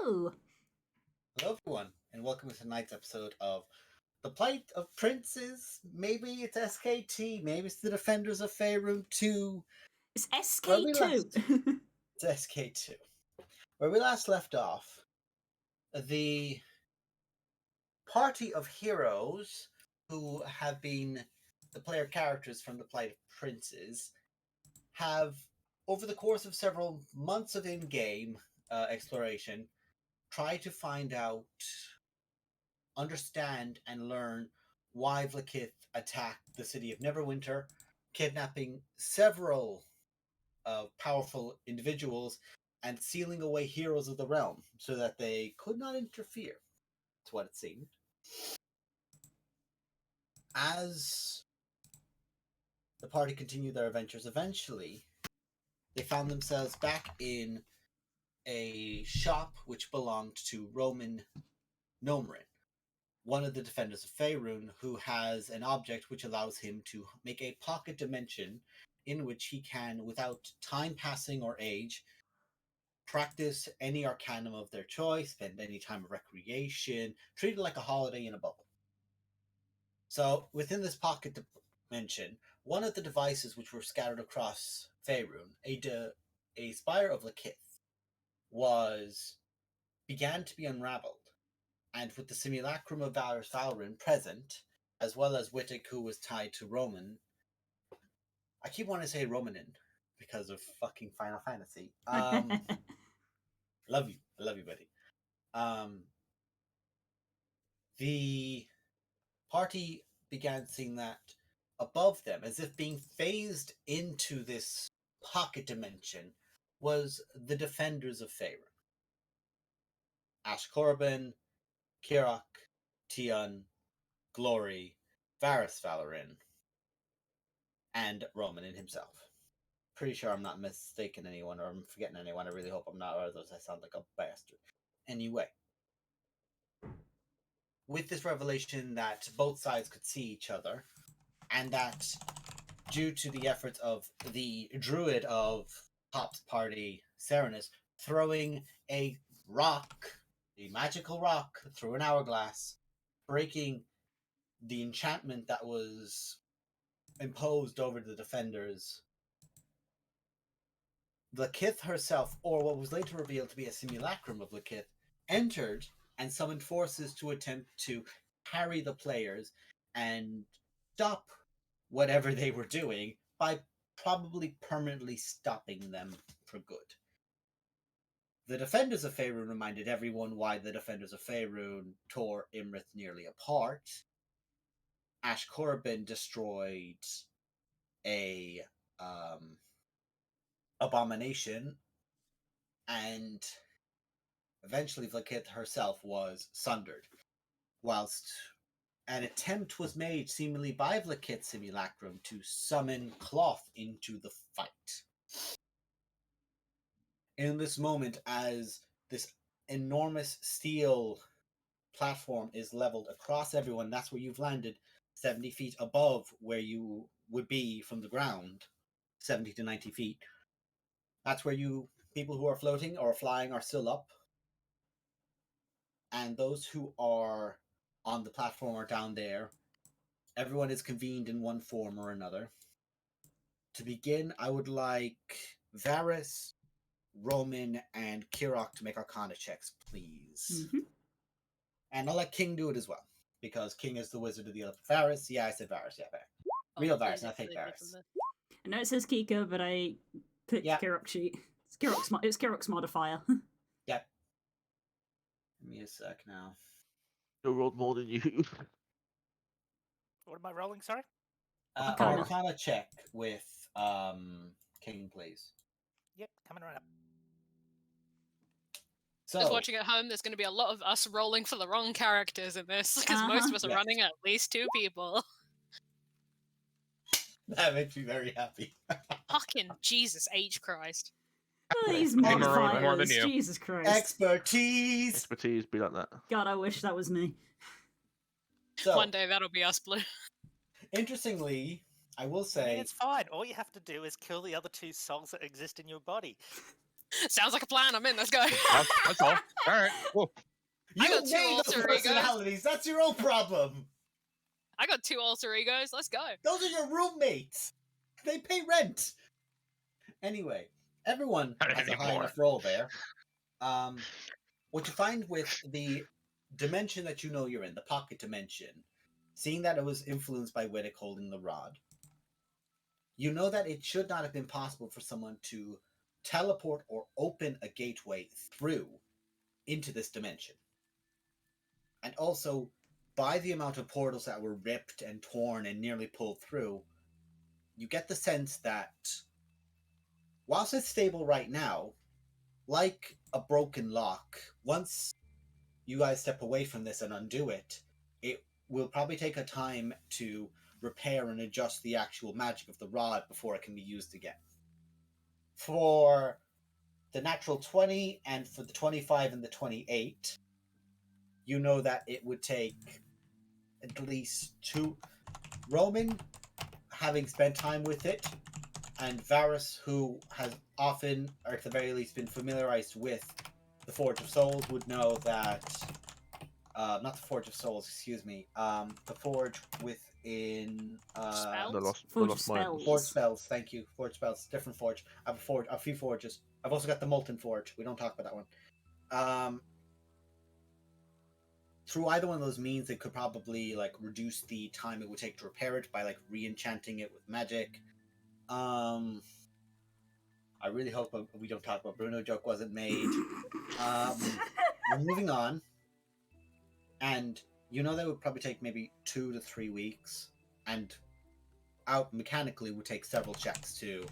Hello! Hello, everyone, and welcome to tonight's episode of The Plight of Princes. Maybe it's SKT, maybe it's the Defenders of Faerun 2. It's SK2! It's SK2. Where we last left off, the party of heroes who have been the player characters from The Plight of Princes have, over the course of several months of in-game exploration, tried to find out, understand, and learn why Vlakith attacked the city of Neverwinter, kidnapping several powerful individuals and sealing away heroes of the realm so that they could not interfere. That's what it seemed. As the party continued their adventures, eventually they found themselves back in a shop which belonged to Roman Nomerin, one of the defenders of Faerun, who has an object which allows him to make a pocket dimension in which he can, without time passing or age, practice any arcanum of their choice, spend any time of recreation, treat it like a holiday in a bubble. So, within this pocket dimension, one of the devices which were scattered across Faerun, a spire of Lakith, began to be unraveled. And with the simulacrum of Valrin present, as well as Wittig, who was tied to Roman, I keep wanting to say Romanin because of fucking Final Fantasy. Love you. I love you, buddy. The party began seeing that above them, as if being phased into this pocket dimension, was the Defenders of Faerun. Ash Corbin, Kirak, Tian, Glory, Varys Valorin, and Romanin himself. Pretty sure I'm not mistaken anyone, or I'm forgetting anyone. I really hope I'm not, or otherwise I sound like a bastard. Anyway, with this revelation that both sides could see each other, and that due to the efforts of the druid of Pop's party, Serenus, throwing a rock, a magical rock, through an hourglass, breaking the enchantment that was imposed over the defenders, Lakith herself, or what was later revealed to be a simulacrum of Lakith, entered and summoned forces to attempt to carry the players and stop whatever they were doing by probably permanently stopping them for good. The Defenders of Faerun reminded everyone why the Defenders of Faerun tore Imrith nearly apart. Ash Corbin destroyed a abomination, and eventually Vlakith herself was sundered, whilst an attempt was made, seemingly by Vlakith Simulacrum, to summon Cloth into the fight. In this moment, as this enormous steel platform is leveled across everyone, that's where you've landed, 70 feet above where you would be from the ground, 70 to 90 feet. That's where people who are floating or flying are still up. And those who are on the platform are down there. Everyone is convened in one form or another. To begin, I would like Varys, Roman, and Kirak to make Arcana checks, please. Mm-hmm. And I'll let King do it as well, because King is the wizard of the Elephant. Varys? Yeah, I said Varys. Yeah, real Varys, not fake Varys. I know it says Kika, but I picked Kirak's sheet. It's Kirak's modifier. Yep. Give me a sec now. You rolled more than you. What am I rolling, sorry? Arcana check with King, please. Yep, coming right up. So, just watching at home, there's going to be a lot of us rolling for the wrong characters in this, because most of us are running at least 2 people. That makes me very happy. Fucking Jesus H. Christ. Oh, these modifiers, more than you. Jesus Christ. Expertise, be like that. God, I wish that was me. So, one day that'll be us, Blue. Interestingly, I will say... It's fine. All you have to do is kill the other 2 souls that exist in your body. Sounds like a plan. I'm in. Let's go. That's all. All right. Cool. You got two made those alter egos. personalities. That's your own problem. I got 2 alter egos. Let's go. Those are your roommates. They pay rent. Anyway, everyone Not has a high anymore. enough roll there. What you find with the dimension that you know you're in, the pocket dimension, seeing that it was influenced by Wittick holding the rod, you know that it should not have been possible for someone to teleport or open a gateway through into this dimension. And also, by the amount of portals that were ripped and torn and nearly pulled through, you get the sense that whilst it's stable right now, like a broken lock, once you guys step away from this and undo it, it will probably take a time to repair and adjust the actual magic of the rod before it can be used again. For the natural 20 and for the 25 and the 28, you know that it would take at least 2. Roman, having spent time with it, and Varus, who has often, or at the very least, been familiarized with the Forge of Souls, would know that. Not the Forge of Souls, excuse me. The Forge within. Spells? The Forge lost spells. mind. Forge spells, thank you. Forge spells, different forge. I have a few forges. I've also got the Molten Forge. We don't talk about that one. Through either one of those means, they could probably like reduce the time it would take to repair it by like re-enchanting it with magic. I really hope we don't talk about Bruno joke wasn't made. We're moving on, and you know that would probably take maybe 2 to 3 weeks, and out mechanically would take several checks to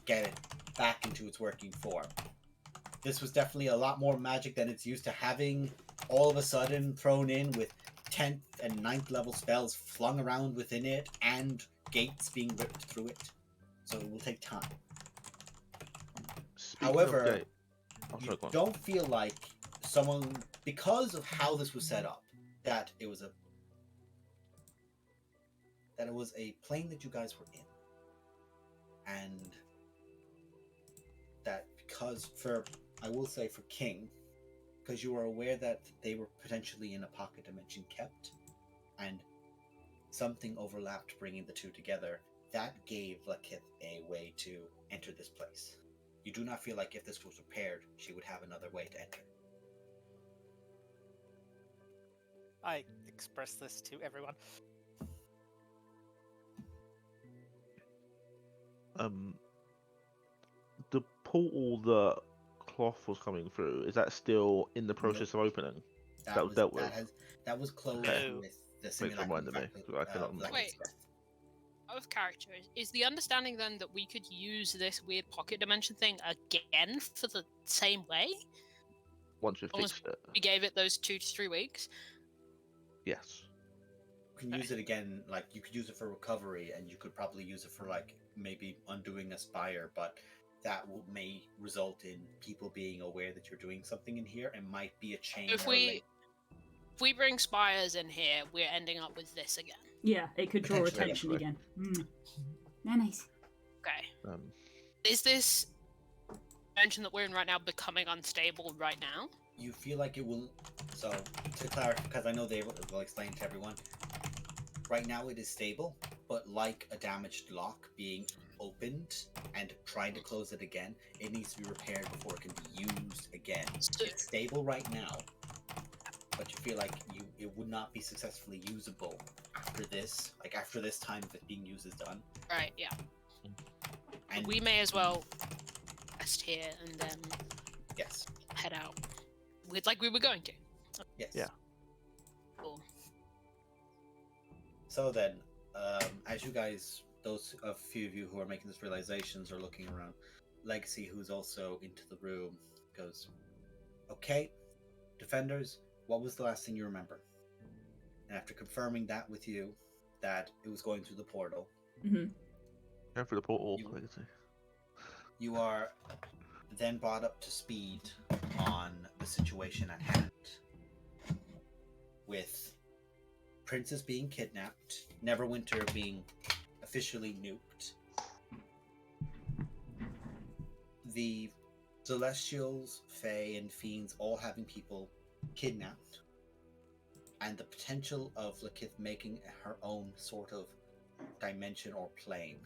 get it back into its working form. This was definitely a lot more magic than it's used to having all of a sudden thrown in with 10th and 9th level spells flung around within it and gates being ripped through it. So it will take time. Speaking However, of gate- you sorry, go on. don't feel like someone, because of how this was set up, that it was a plane that you guys were in, and that because I will say for King, because you were aware that they were potentially in a pocket dimension kept, and something overlapped bringing the two together, that gave Lakith a way to enter this place. You do not feel like if this was repaired, she would have another way to enter. I express this to everyone. The portal that Cloth was coming through, is that still in the process of opening? That was dealt with. That was closed No. with the Thanks for simulacrum. reminding me, 'cause I cannot remember. Wait. Out of character, is the understanding then that we could use this weird pocket dimension thing again for the same way? Once we've Almost- fixed it. We gave it those 2 to 3 weeks. Yes. You can use it again, like you could use it for recovery, and you could probably use it for like maybe undoing a spire, but that may result in people being aware that you're doing something in here and might be a chain. If or a link. If we bring spires in here, we're ending up with this again. Yeah, it could draw Potentially, attention yeah. again. Nice. Okay. Um, Is this dimension that we're in right now becoming unstable right now? You feel like it will. So to clarify, because I know they will explain to everyone. Right now it is stable, but like a damaged lock being opened and trying to close it again, it needs to be repaired before it can be used again. So- It's stable right now, but you feel like it would not be successfully usable after this. Like after this time of it being used is done. Right, yeah. And We may as well rest here and then yes, head out. Like we were going to. yes. Yeah. Cool. So then, as you guys, those a few of you who are making these realizations are looking around, Legacy, who's also into the room, goes, "Okay, defenders, what was the last thing you remember?" And after confirming that with you, that it was going through the portal, Mm-hmm. Going for the portal, You- legacy. you are then brought up to speed on the situation at hand. With Princess being kidnapped, Neverwinter being officially nuked, the Celestials, Fae, and Fiends all having people kidnapped, and the potential of Lakith making her own sort of dimension or plane.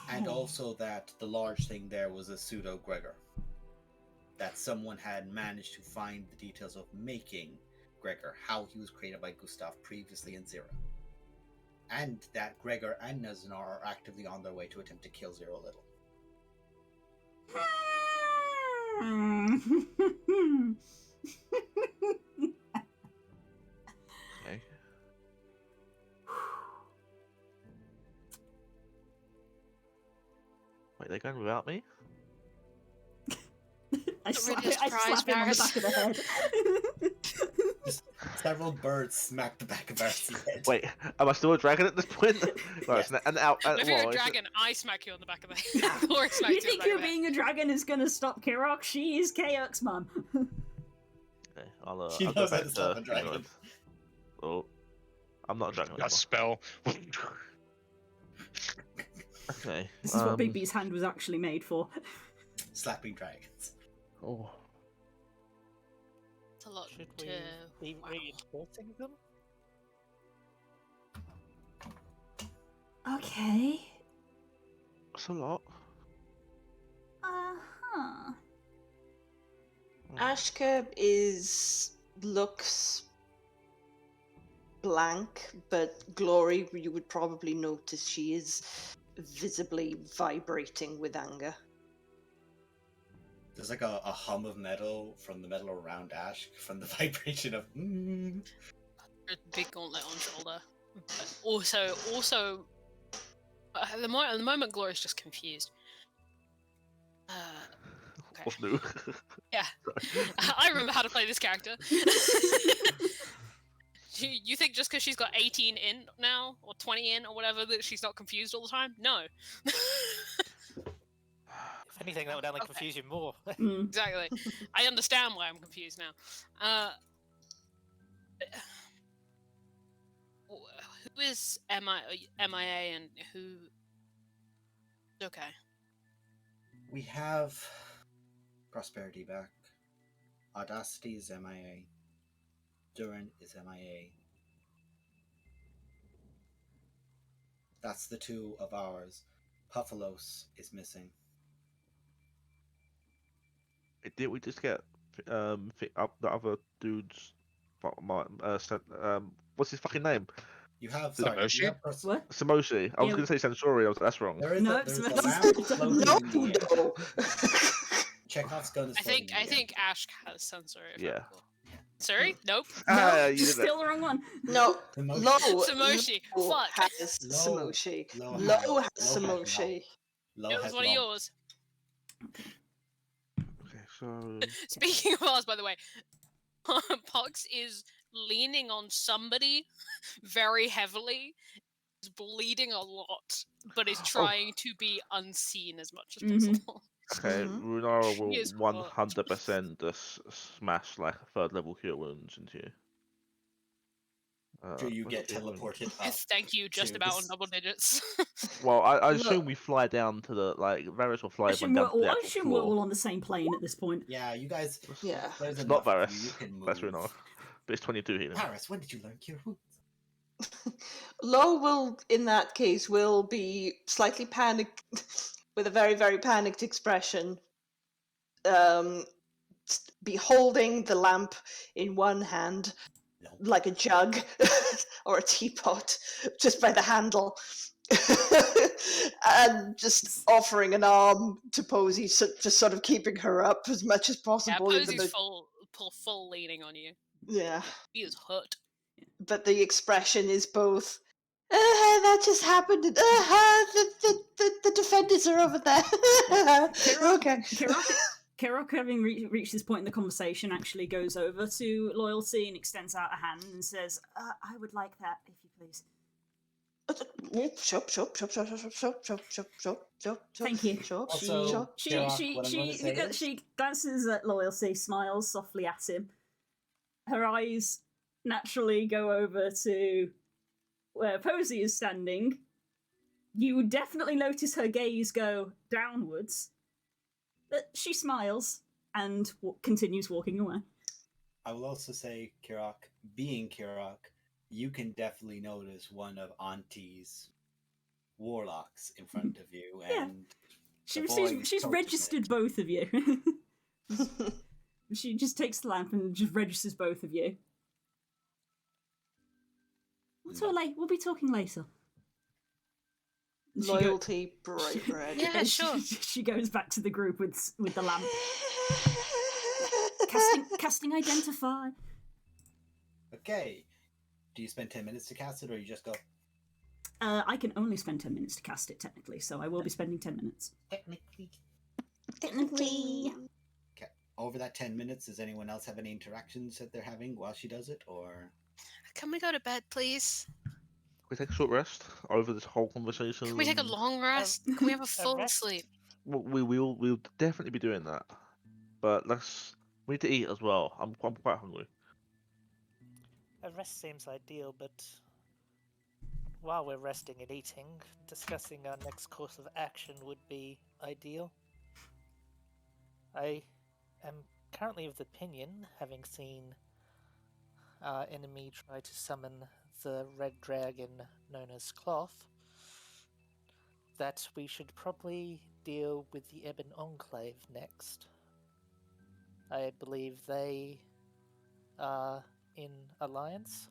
And also that the large thing there was a pseudo Gregor. That someone had managed to find the details of making Gregor, how he was created by Gustav previously in Zero. And that Gregor and Nazanar are actively on their way to attempt to kill Zero Little. Okay. Wait, they're going without me? I Not slap, really it, I surprised, slap him on the back of the head. Just several birds smack the back of Arcee's head. Wait, am I still a dragon at this point? No, Yes. it's an out. If you're well, a it's- dragon, I smack you on the back of the head. Or smack You you on think the back you're of the head. being a dragon is gonna stop Kirok? She is Kayok's mum. Okay, I'll She go knows how back to stop a dragon. England. Oh, I'm not a dragon A anymore. spell. Okay. This is what Bigby's hand was actually made for. Slapping dragons. Oh, It's a lot Should to... we be wow. reinforcing them? Okay. that's a lot. Uh-huh. Ashka looks blank, but Glory, you would probably notice she is visibly vibrating with anger. There's like a hum of metal from the metal around Ash, from the vibration of Big gauntlet on shoulder. But also, at the moment, Gloria's just confused. Okay. What's new? Yeah, I remember how to play this character. You think just because she's got 18 in now, or 20 in, or whatever, that she's not confused all the time? No. If anything, that would only confuse you more. Mm. Exactly. I understand why I'm confused now. Who is MIA and who? Okay. We have Prosperity back. Audacity is MIA. Durin is MIA. That's the two of ours. Puffalos is missing. Did we just get up the other dude's? What's his fucking name? You have Is it sorry. Moshi? You have What? Samoshi. I was Yeah. going to say Sensori. I was that's wrong. There is No, a, there's a it's lamp not. floating No, in the air. no. Chekhov's gun is I floating think in the air. Ash has sensory. Yeah. Sorry? Nope. Ah, No, you did still the wrong one. No, Samoshi. Lo. Samoshi. Lo Fuck. has Lo. Samoshi. Lo Lo has- has Lo has Samoshi. Lo It was has one of Lo. yours. Okay, so Speaking of ours, by the way, Pox is leaning on somebody very heavily, is bleeding a lot, but is trying to be unseen as much as Mhm. possible. okay, Mhm. Runara will She is 100% just smash like third level cure wounds into you. Do you where's get the cure wound? teleported up? Thank you, just to about on this- double digits. Well, I Look. assume we fly down to the Varys will fly I everyone down to the I actual assume we're floor. all on the same plane at this point. Yeah, you guys. Yeah. There's It's not enough of Varys. you. You can move. That's Runara. But it's 22 healing. Paris, when did you learn cure wounds? Lo will, in that case, will be slightly panicked, with a very, very panicked expression, be holding the lamp in one hand, No. like a jug or a teapot, just by the handle, and just offering an arm to Posey, just sort of keeping her up as much as Yeah, possible. even Posey's though- full leaning on you. yeah. He is hurt. But the expression is both. That just happened. And, the defenders are over there. Okay. Kirok, having reached this point in the conversation, actually goes over to Loyalty and extends out a hand and says, I would like that, if you please. Thank you. Sure. Also, Sure. Kirok, what I'm gonna say is- She glances at Loyalty, smiles softly at him. Her eyes naturally go over to where Posey is standing, you would definitely notice her gaze go downwards. But she smiles and continues walking away. I will also say, Kirok, being Kirok, you can definitely notice one of Auntie's warlocks in front of you, Yeah. and She's registered both of you. She just takes the lamp and just registers both of you. We'll be talking later. Loyalty, bright red. Yeah, sure. She goes back to the group with the lamp. Casting identify. Okay. Do you spend 10 minutes to cast it, or you just go? I can only spend 10 minutes to cast it, technically, so I will be spending 10 minutes. Technically. Okay. Over that 10 minutes, does anyone else have any interactions that they're having while she does it, or? Can we go to bed, please? Can we take a short rest over this whole conversation? Can we take a long rest? Can we have a full rest? sleep? Well, we'll definitely be doing that, but we need to eat as well. I'm quite hungry. A rest seems ideal, but while we're resting and eating, discussing our next course of action would be ideal. I am currently of the opinion, having seen our enemy try to summon the red dragon known as Cloth, that we should probably deal with the Ebon Enclave next. I believe they are in alliance.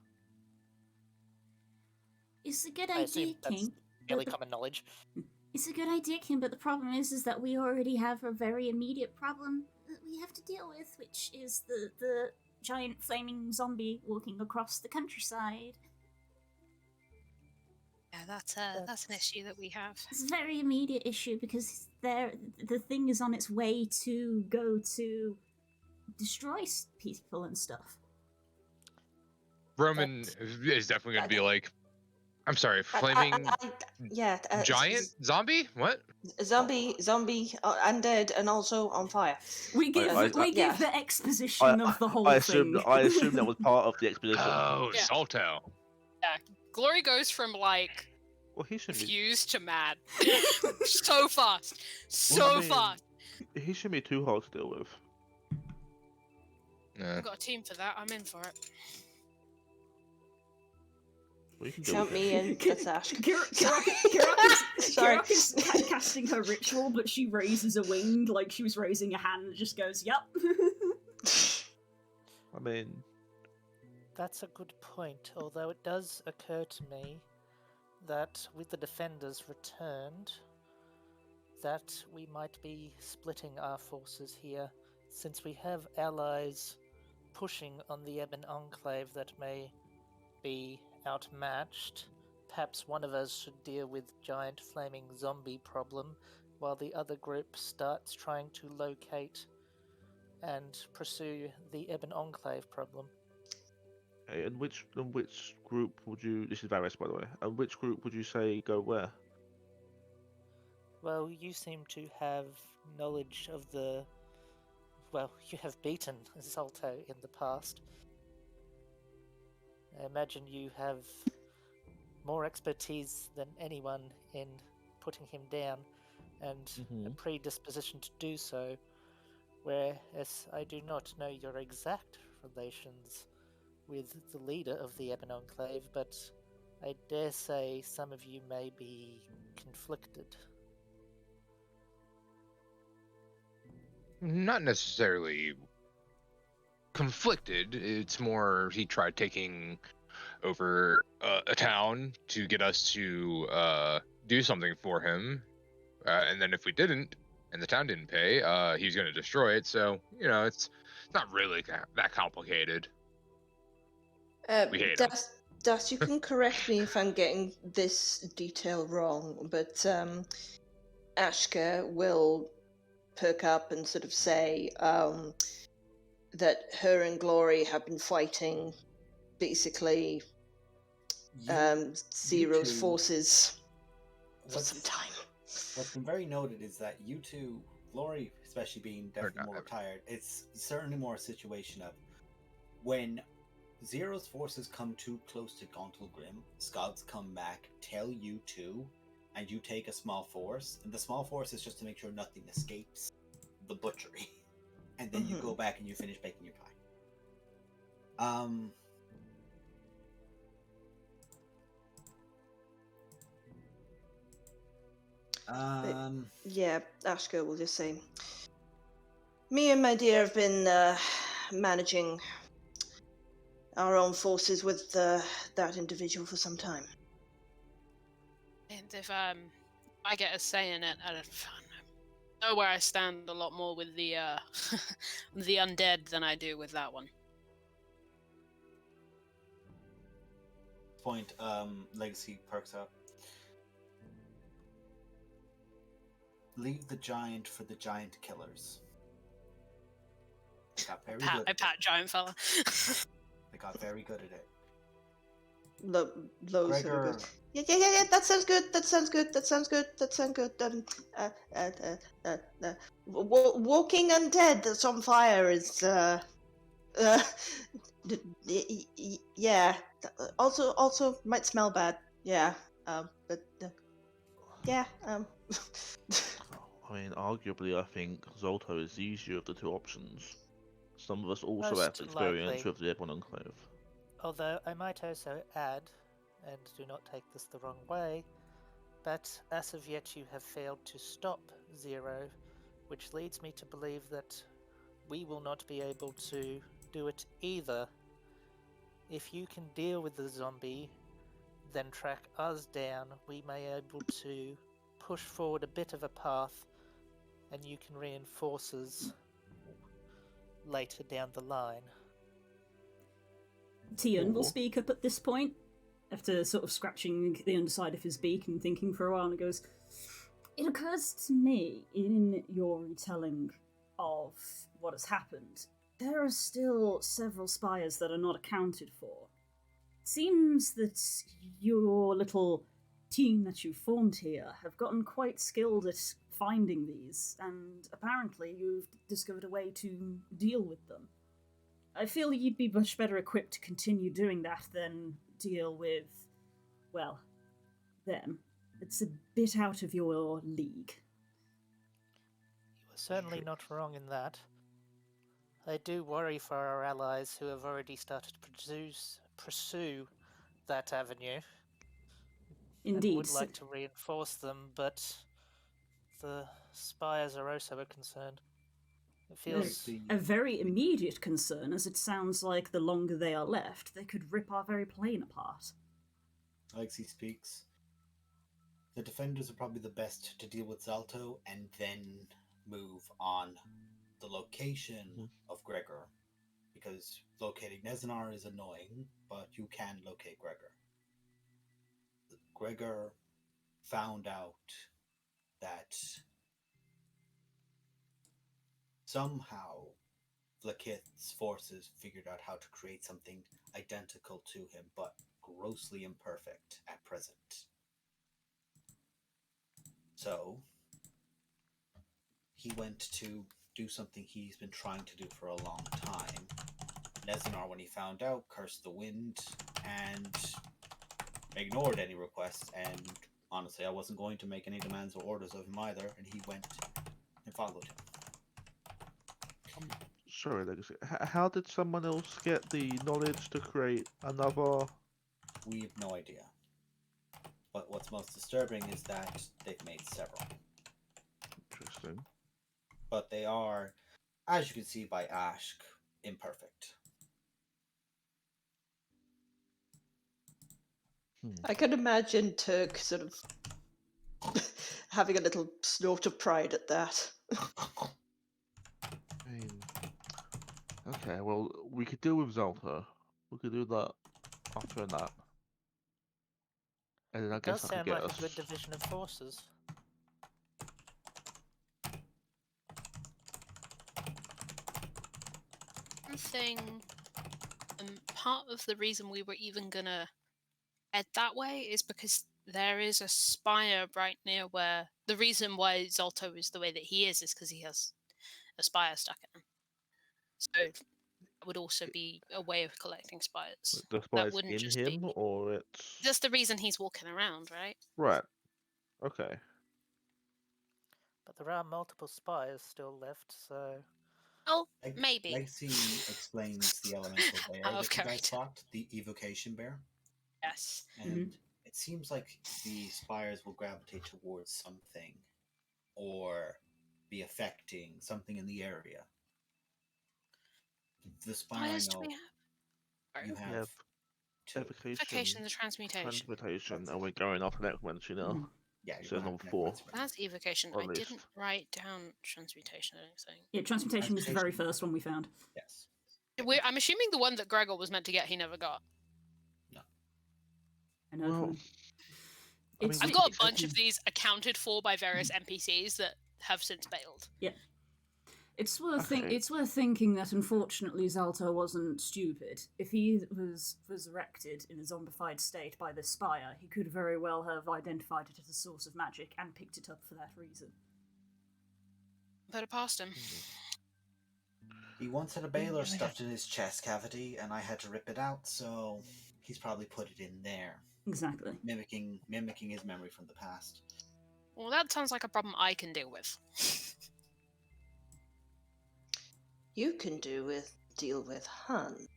It's a good I idea, assume that's King. fairly common knowledge. It's a good idea, King, but the problem is that we already have a very immediate problem that we have to deal with, which is the giant flaming zombie walking across the countryside. Yeah, that's an issue that we have. It's a very immediate issue because the thing is on its way to go to destroy people and stuff. Roman is definitely going to be like, I'm sorry, flaming giant zombie? What? Zombie, undead, and also on fire. We give the exposition of the whole I thing. assume that was part of the expedition. Oh, Yeah. Salto. Yeah, Glory goes from like Well, he should be. confused to mad so fast, fast. He shouldn't be too hard to deal with. Nah. I've got a team for that. I'm in for it. Well, you can deal Count with me it. in. That's Ash. Kirok is casting her ritual, but she raises a wing like she was raising a hand and just goes, "Yep." I mean, That's a good point, although it does occur to me that with the defenders returned, that we might be splitting our forces here, since we have allies pushing on the Ebon Enclave that may be outmatched. Perhaps one of us should deal with giant flaming zombie problem, while the other group starts trying to locate and pursue the Ebon Enclave problem. okay, and which group would you? This is Varys, by the way. And which group would you say go where? Well, you seem to have knowledge of the... Well, you have beaten Zalto in the past. I imagine you have more expertise than anyone in putting him down, and a predisposition to do so, whereas I do not know your exact relations with the leader of the Ebon Enclave, but I dare say some of you may be conflicted. Not necessarily conflicted. It's more he tried taking over a town to get us to do something for him, and then if we didn't, and the town didn't pay, he was going to destroy it. So it's not really that complicated. We hate him. Das, you can correct me if I'm getting this detail wrong, but Ashka will perk up and sort of say that her and Glory have been fighting basically Zero's two- forces for What's- some time. What's been very noted is that you two, Glory especially being definitely not more having- retired, it's certainly more a situation of when Zero's forces come too close to Gauntlgrim, scouts come back, tell you to, and you take a small force, and the small force is just to make sure nothing escapes the butchery. And then you go back and you finish baking your pie. Yeah, Ashko will just say, me and my dear have been managing our own forces with that individual for some time. And if I get a say in it, I don't know where I stand a lot more with the the undead than I do with that one. Point, Legacy perks up. Leave the giant for the giant killers. They got very good I at pat it. giant fella. They got very good at it. Those who are good. Yeah. That sounds good. That sounds good. Walking undead that's on fire is yeah. Also might smell bad. Yeah. But yeah. I mean, arguably, I think Zolto is the easier of the two options. Some of us also Most have experience likely. with the Ebon Enclave. Although I might also add, and do not take this the wrong way, but as of yet you have failed to stop Zero, which leads me to believe that we will not be able to do it either. If you can deal with the zombie, then track us down, we may be able to push forward a bit of a path, and you can reinforce us later down the line. Tion will Or- speak up at this point, after sort of scratching the underside of his beak and thinking for a while, and goes, "It occurs to me, in your retelling of what has happened, there are still several spires that are not accounted for. It seems that your little team that you formed here have gotten quite skilled at finding these, and apparently you've discovered a way to deal with them. I feel you'd be much better equipped to continue doing that than deal with, well, them. It's a bit out of your league." You are certainly not wrong in that. I do worry for our allies who have already started to pursue that avenue. Indeed. And would like to reinforce them, but the spires are also a concern. It feels A very immediate concern, as it sounds like the longer they are left, they could rip our very plane apart. Alexi speaks. The defenders are probably the best to deal with Zalto and then move on the location of Gregor. Because locating Nezanar is annoying, but you can locate Gregor. Gregor found out that somehow Vlakith's forces figured out how to create something identical to him, but grossly imperfect at present. So, he went to do something he's been trying to do for a long time. Nezanar, when he found out, cursed the wind and ignored any requests, and honestly, I wasn't going to make any demands or orders of him either, and he went and followed him. Sorry, Legacy. How did someone else get the knowledge to create another? We have no idea. But what's most disturbing is that they've made several. Interesting. But they are, as you can see by Ashk, imperfect. I can imagine Turk sort of having a little snort of pride at that. I mean, okay, well, we could deal with Zalta. We could do that after a nap. And then I It does guess I could sound get like us. a good division of forces. One thing, part of the reason we were even gonna head that way is because there is a spire right near where the reason why Zolto is the way that he is because he has a spire stuck in him. So would also be a way of collecting spires. The That spies wouldn't in just him, be. or it's That's the reason he's walking around, right? right. Okay. But there are multiple spires still left, so Well, maybe. Legacy explains the elemental bear Out of that you guys character. fought, the evocation bear. Yes. And it seems like the spires will gravitate towards something or be affecting something in the area. The spire I Spires do know we have? you Sorry. have two. Evocation, Evocation and transmutation. transmutation, and we're going off necromancy now. Yeah, So you're going number to 4. That's evocation. Or I at didn't least. write down transmutation, I don't think. Yeah, transmutation was the very Transmutation. first one we found. Yes. I'm assuming the one that Gregor was meant to get, he never got. I know. Well, I've got a bunch of these accounted for by various NPCs that have since bailed. Yeah. It's worth Okay. it's worth thinking that unfortunately Zalto wasn't stupid. If he was resurrected in a zombified state by the spire, he could very well have identified it as a source of magic and picked it up for that reason. Put it past him. He once had a baler stuffed in his chest cavity, and I had to rip it out, so he's probably put it in there. Exactly. Mimicking his memory from the past. Well, that sounds like a problem I can deal with. You can deal with Hun.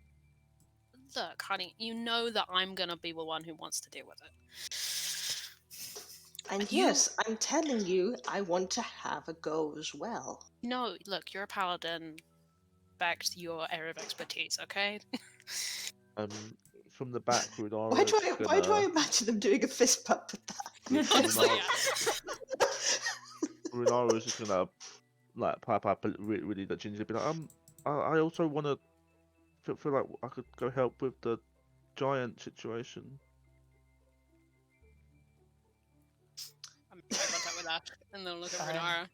Look, honey, you know that I'm gonna be the one who wants to deal with it. And yes, I'm telling you, I want to have a go as well. No, look, you're a paladin. Back to your area of expertise, okay? From the back, Rudara. Why do I imagine them doing a fist bump with that? Honestly, yeah. Runara is just gonna like pipe up really that gingerly, be like, I also want to feel like I could go help with the giant situation. I'm in contact with Ash, and then look at Renara.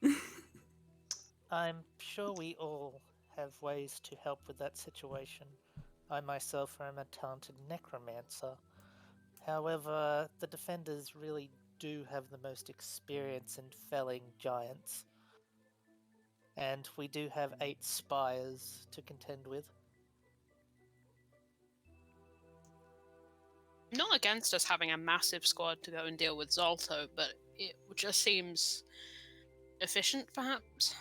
I'm sure we all have ways to help with that situation. I myself am a talented necromancer. However, the defenders really do have the most experience in felling giants. And we do have 8 spires to contend with. I'm not against us having a massive squad to go and deal with Zalto, but it just seems efficient, perhaps.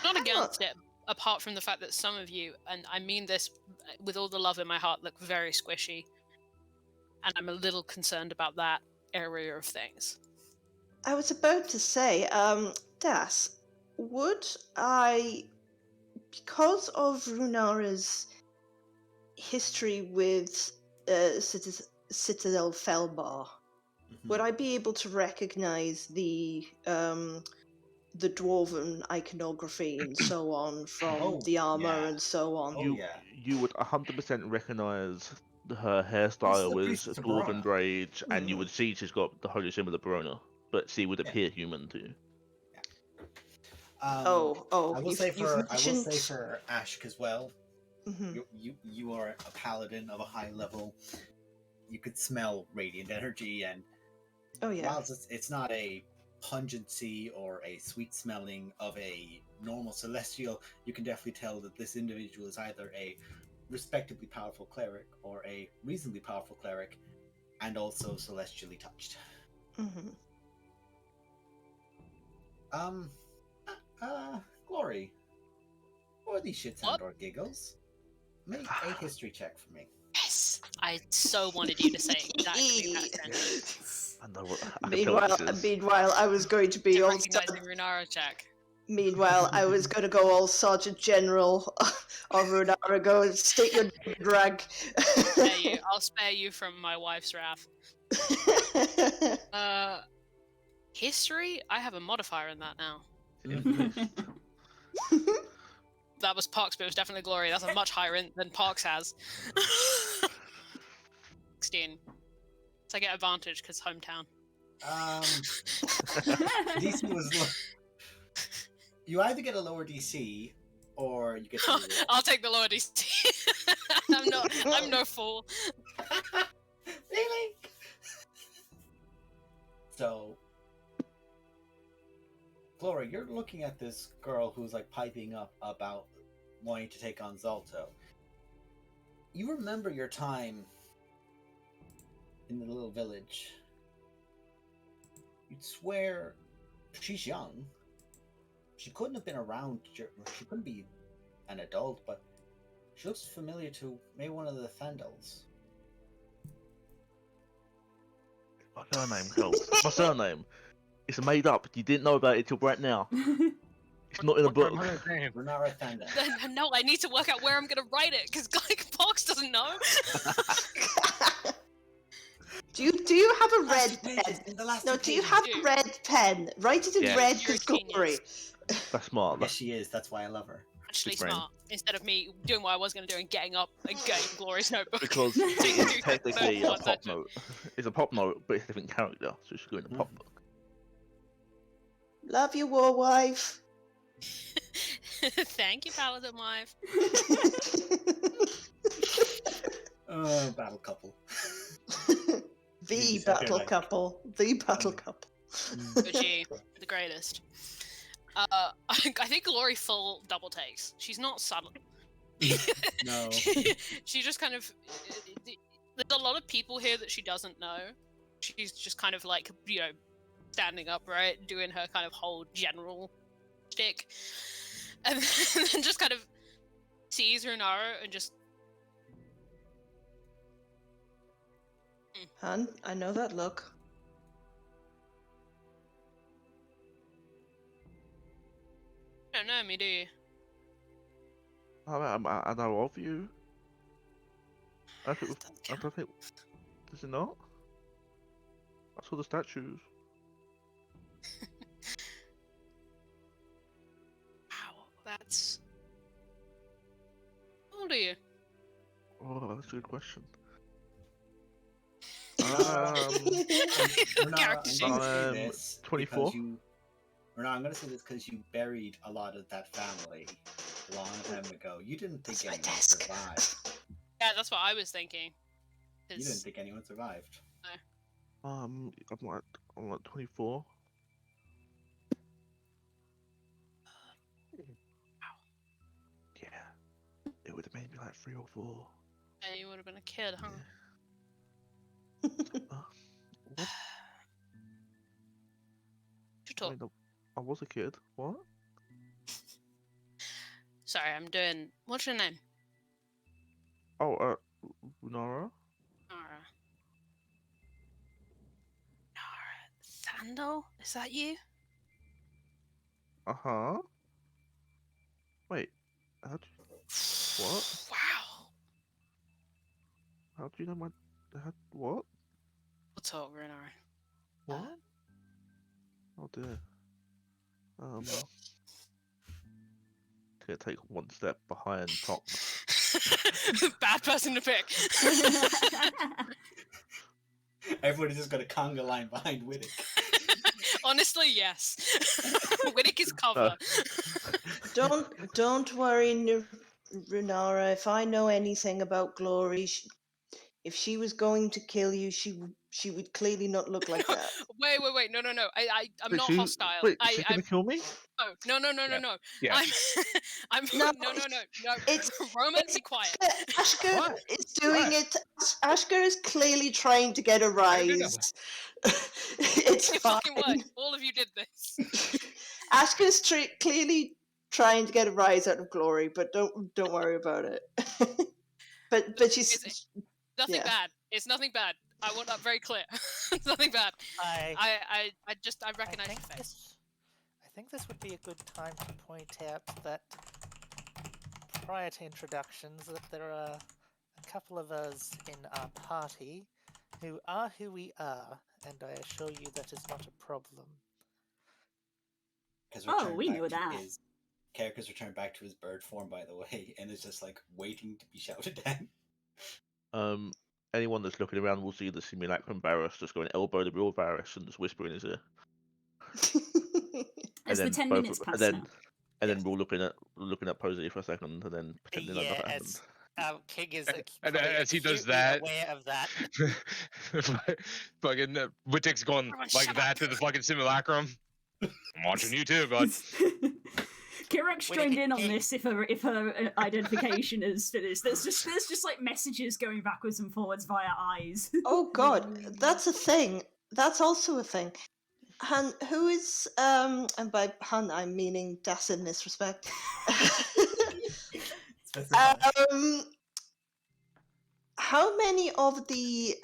Not against it, apart from the fact that some of you, and I mean this with all the love in my heart, look very squishy. And I'm a little concerned about that area of things. I was about to say, Das, would I, because of Runara's history with Citadel Felbar, would I be able to recognize the dwarven iconography and so on from the armor and so on? You would 100% recognize her hairstyle was dwarven rage, and you would see she's got the holy symbol of Verona, but she would appear human too. I will say for Ashk as well. Mm-hmm. You are a paladin of a high level. You could smell radiant energy, and while it's not a pungency or a sweet smelling of a normal celestial, you can definitely tell that this individual is either a respectably powerful cleric or a reasonably powerful cleric, and also celestially touched. Mm-hmm. Glory, for these shits and or giggles, make a history check for me. Yes! I so wanted you to say exactly that sentence. Meanwhile, I was going to be all recognizing Runara check. Meanwhile, I was going to go all Sergeant General of Runara, go and stick your drag. I'll spare you from my wife's wrath. History? I have a modifier in that now. That was Parks, but it was definitely Glory. That's a much higher than Parks has. 16. So I get advantage because hometown. DC was low. You either get a lower DC or you get. I'll take the lower DC. I'm no fool. Really? So, Glory, you're looking at this girl who's like piping up about wanting to take on Zalto. You remember your time in the little village. You'd swear she's young. She couldn't have been around. She couldn't be an adult, but she looks familiar to maybe one of the Fendels. What's her name, Cole? What's her name? It's made up. You didn't know about it till right now. It's not in a book. Renara Fendel. No, I need to work out where I'm gonna write it because Pox doesn't know. Do you have a red pen? No, do you have pages. a red pen? Write it in Yeah. red You're a because glory. That's smart. Yes, she is. That's why I love her. Actually Good brain. smart. Instead of me doing what I was gonna do and getting up and getting Glory's notebook. Because it is Do technically a one pop section. note. It's a pop note, but it's a different character, so it should go in the pop book. Love you, war wife. Thank you, Paladin Wife. Battle couple. The You said battle like- couple. The battle couple. Gee, the greatest. I think Glory full double takes. She's not subtle. No. She just kind of. There's a lot of people here that she doesn't know. She's just kind of like, standing upright, doing her kind of whole general shtick. And then just kind of sees Runara and just. Hun, I know that look. You don't know me, do you? I know of you. I don't think. Does it not? I saw the statues. Wow, that's. How old are you? Oh, that's a good question. Character sheet. 24. I'm going to say this because you buried a lot of that family a long time ago. You didn't think That's my anyone desk. survived. Yeah, that's what I was thinking. You 'Cause- didn't think anyone survived. I'm like 24. Yeah. It would have made me like 3 or 4. Yeah, you would have been a kid, huh? What? Should I, talk. mean, I was a kid. What? Sorry, I'm doing. What's your name? Oh, Runara? Nara. Nara. Sandal? Is that you? Uh-huh. Wait. How do you... What? Wow. How do you know my... What? We'll talk, Renara. What? Oh dear. Gonna take one step behind Top. Bad person to pick. Everybody's just got a conga line behind Wittick. Honestly, yes. Wittick is cover. Don't worry, Runara. If I know anything about Glory, if she was going to kill you, she would clearly not look like that. Wait. No. I'm Wait, not she- hostile. Wait, she's gonna I'm kill me? no. Yeah. I'm No, no. it's- Roman, be quiet. Ashker What? is doing What? it. Ashker is clearly trying to get a rise. It's It fine. fucking worked. All of you did this. Ashker's clearly trying to get a rise out of Glory, but don't worry about it. but she's Nothing Yeah. bad. It's nothing bad. I want that very clear. It's nothing bad. I recognize your face. I think this would be a good time to point out that prior to introductions that there are a couple of us in our party who are who we are, and I assure you that is not a problem. Oh, we know that. His character's returned back to his bird form, by the way, and is just like waiting to be shouted at. Anyone that's looking around will see the simulacrum Varus just going elbow the real Varus and just whispering in his ear. As the then 10 both minutes of- pass and now. then we're all looking at Posey for a second, and then pretending like nothing happened. King is And probably as he does acutely that- aware of that. Fucking Wittick's going Everyone like shut that up. to the fucking simulacrum. I'm watching you too, bud. Kirok's When joined it- in on this. If her identification is finished, there's just like messages going backwards and forwards via eyes. Oh God, that's a thing. That's also a thing. Han, who is and by Han I'm meaning Das in this respect. Specify. How many of the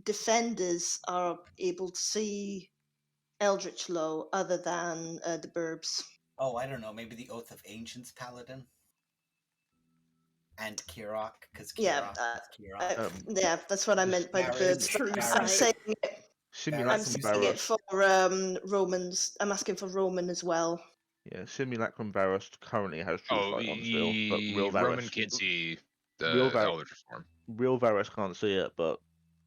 defenders are able to see Eldritch Low other than the Burbs? Oh, I don't know. Maybe the Oath of Ancients Paladin and Kirok, because Yeah, Kirok. yeah, that's what I meant by the Barrett- Burbs. True Barrett- I'm sight. saying Simulacrum I'm saying Barrows. it for Romans. I'm asking for Roman as well. Yeah, Simulacrum Barrows currently has True Oh, Sight on still, but real Roman Varus, can't see Real the Var- Eldritch form. real Varus can't see it, but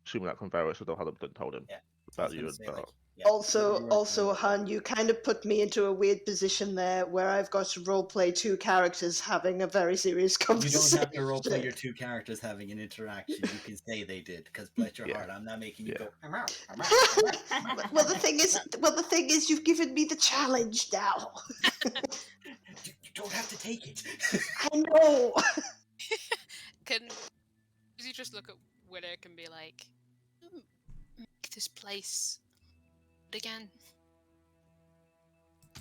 Simulacrum Barrows still haven't told him Yeah, I about was you gonna and say, about. like, yeah, Also, Han, you kind of put me into a weird position there where I've got to roleplay two characters having a very serious you conversation. don't have to roleplay your two characters having an interaction. You can say they did, because bless your Yeah. heart, I'm not making you Yeah. go. I'm out. Well, the thing is, you've given me the challenge now. You don't have to take it. I know. Can you just look at Widow and be like, make this place good again?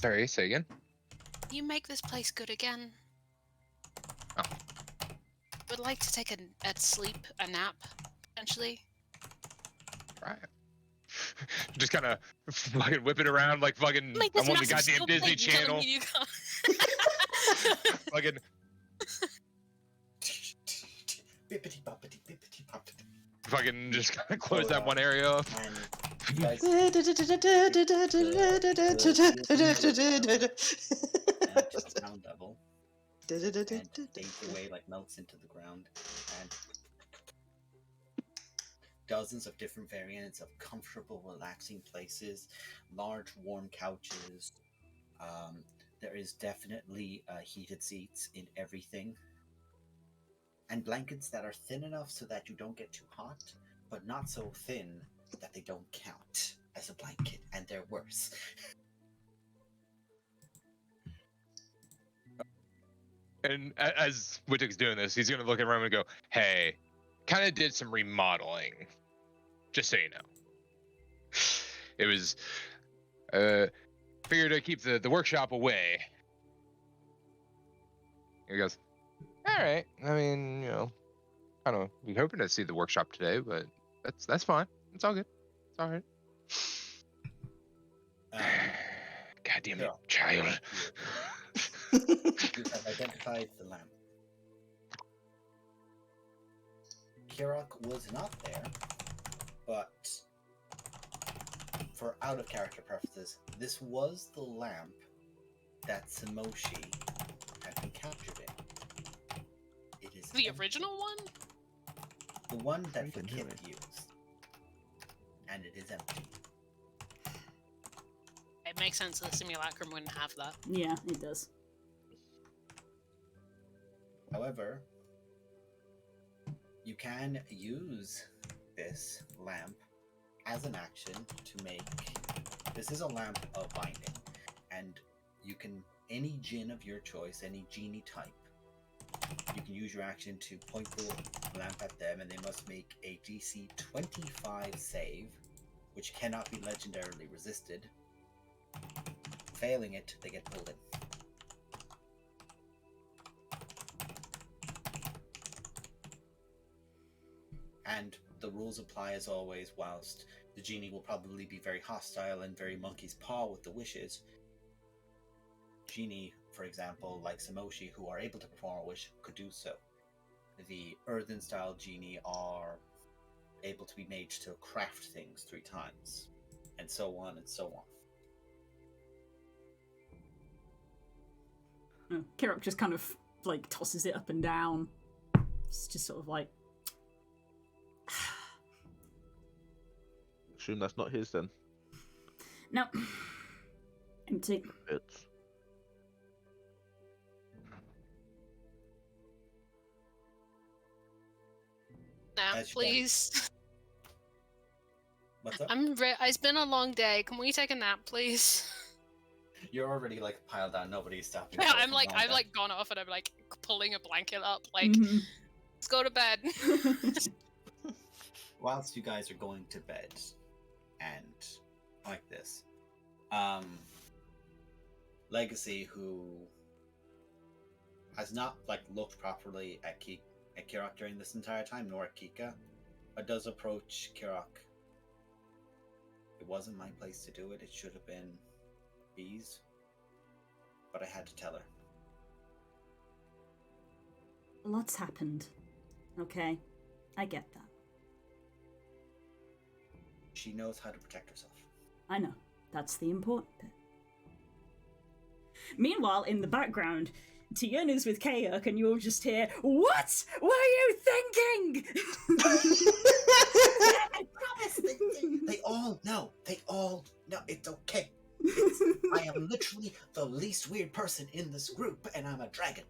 Sorry, say again. You make this place good again. Oh. Would like to take a nap, potentially. Right. Just kind of fucking whip it around like fucking Make I this want the massive goddamn Disney stomach telling Channel. me you can't. Fucking Bippity boppity bippity boppity. fucking just kind of close that one area off. And you guys to ground level and fades away, like melts into the ground, and dozens of different variants of comfortable, relaxing places, large, warm couches. There is definitely heated seats in everything, and blankets that are thin enough so that you don't get too hot, but not so thin that they don't count as a blanket, and they're worse. And as Wittick's doing this, he's gonna look at Roman and go, "Hey, kind of did some remodeling, just so you know. It was figured to keep the workshop away." He goes, "All right. I mean, you know, I don't know. We hoping to see the workshop today, but that's fine. It's all good. It's all right." God damn it, Yeah. child. You have identified the lamp. Kirok was not there, but for out of character purposes, this was the lamp that Samoshi had been captured in. It is The empty. original one? The one that Even Fakip really. used. And it is empty. It makes sense that the simulacrum wouldn't have that. Yeah, it does. However, you can use this lamp as an action to make. This is a lamp of binding, and you can, any djinn of your choice, any genie type, you can use your action to point the lamp at them, and they must make a DC 25 save, which cannot be legendarily resisted. Failing it, they get pulled in. And the rules apply as always, whilst the genie will probably be very hostile and very monkey's paw with the wishes. Genie, for example, like Samoshi, who are able to perform a wish, could do so. The earthen-style genie are able to be made to craft things 3 times, and so on and so on. Kirok just kind of like tosses it up and down. It's just sort of like, Assume that's not his then. no, empty. It's Nap, As you please. What's up? It's been a long day. Can we take a nap, please? You're already like piled down. Nobody's stopping. Yeah, you I'm from like, lying I've down. like gone off and I'm like pulling a blanket up, like, Mhm. let's go to bed. Whilst you guys are going to bed, and like this, Legacy, who has not like looked properly at Kirok during this entire time, nor at Kika, but does approach Kirok. It wasn't my place to do it. It should have been Bee's, but I had to tell her. Lots happened. Okay, I get that. She knows how to protect herself. I know. That's the important bit. Meanwhile, in the background, Tiana's with Kayak, and you'll just hear, "What were you thinking?" I promise. They all know. They all know. It's okay. I am literally the least weird person in this group, and I'm a dragon.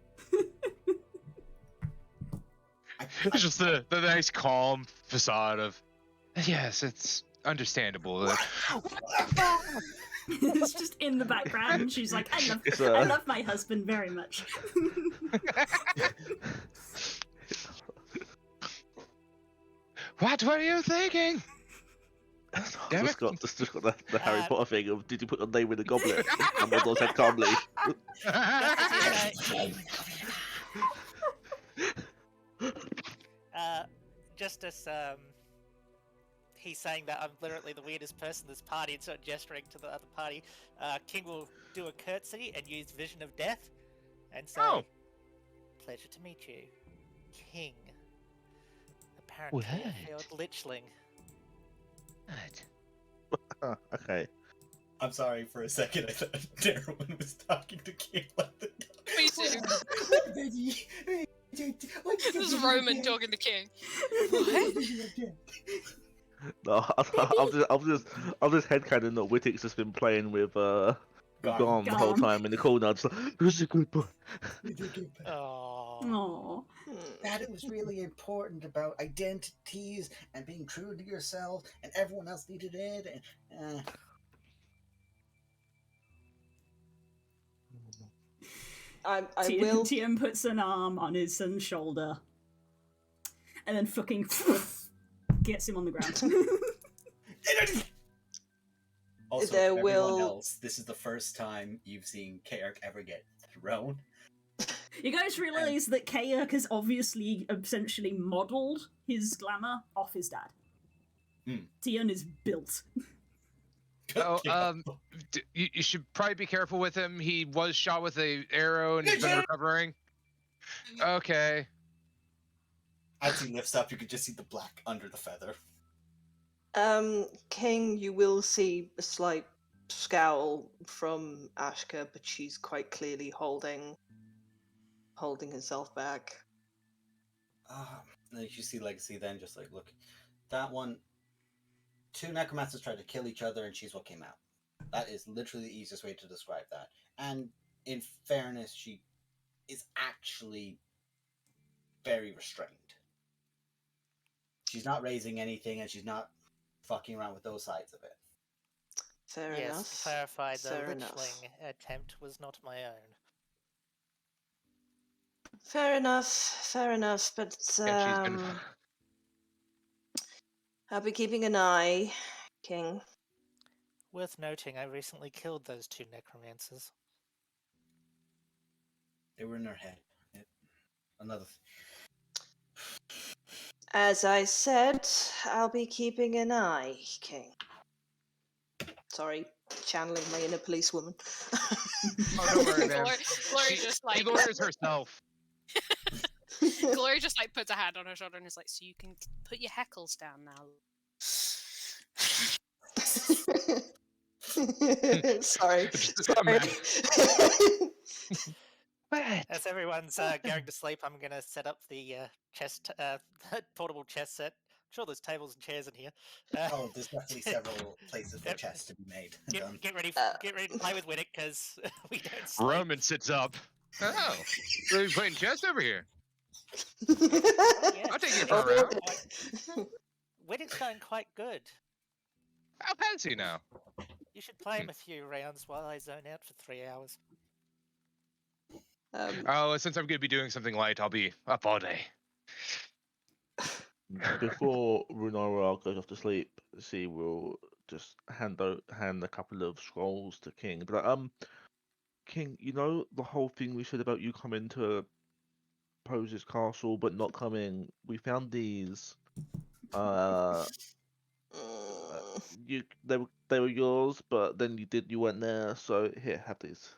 It's just the nice calm facade of, yes, it's understandable. It's just in the background, and she's like, I love my husband very much. What were you thinking? Damn Just it. got the Harry Potter thing of, did you put your name in the goblet? And Dumbledore said calmly. Just as he's saying that I'm literally the weirdest person in this party and sort of gesturing to the other party, King will do a curtsy and use Vision of Death and say, Oh. Pleasure to meet you, King. Apparently a What? failed lichling. Okay. I'm sorry, for a second I thought Darwin was talking to King like the Me too. This is Roman talking to King. No, I'm just headcanon that Wittick's just been playing with Garm the whole Garm. time in the corner. Just like, who's a good boy? Oh. Aww. That it was really important about identities and being true to yourself, and everyone else needed it. And I will. Tien puts an arm on his son's shoulder, and then fucking gets him on the ground. also, There for everyone will- else, this is the first time you've seen Kayak ever get thrown. You guys realise that Kayak has obviously essentially modelled his glamour off his dad. Tien is built. Oh, you should probably be careful with him. He was shot with an arrow and he's been recovering. Okay. As he lifts up, you can just see the black under the feather. King, you will see a slight scowl from Ashka, but she's quite clearly holding herself back. And you see Legacy then just like, look, that one, two necromancers tried to kill each other and she's what came out. That is literally the easiest way to describe that. And in fairness, she is actually very restrained. She's not raising anything and she's not fucking around with those sides of it. Fair Yes, enough. to clarify, the Fair enough. lichling attempt was not my own. Fair enough, but Yeah, she's been. I'll be keeping an eye, King. Worth noting, I recently killed those two necromancers. They were in her head. Another As I said, I'll be keeping an eye, King. Sorry, channeling my inner policewoman. Oh, don't worry, man. Glory just She like lawyers herself. Glory just like puts a hand on her shoulder and is like, so you can put your heckles down now. Sorry. Just Sorry. As everyone's going to sleep, I'm going to set up the portable chess set. I'm sure there's tables and chairs in here. Oh, there's definitely several places for chess to be made. and done. Get ready to play with Winnick because we don't sleep. Roman sits up. Oh, so we're playing chess over here. Yeah. I'll take you for a round. Winnick's going quite good. How fancy now? You should play him a few rounds while I zone out for 3 hours. Oh, since I'm going to be doing something light, I'll be up all day. Before Runara goes off to sleep, she will just hand a couple of scrolls to King. Be like, King, you know the whole thing we said about you coming to Pose's castle but not coming. We found these. They were yours, but then you weren't there. So here, have these.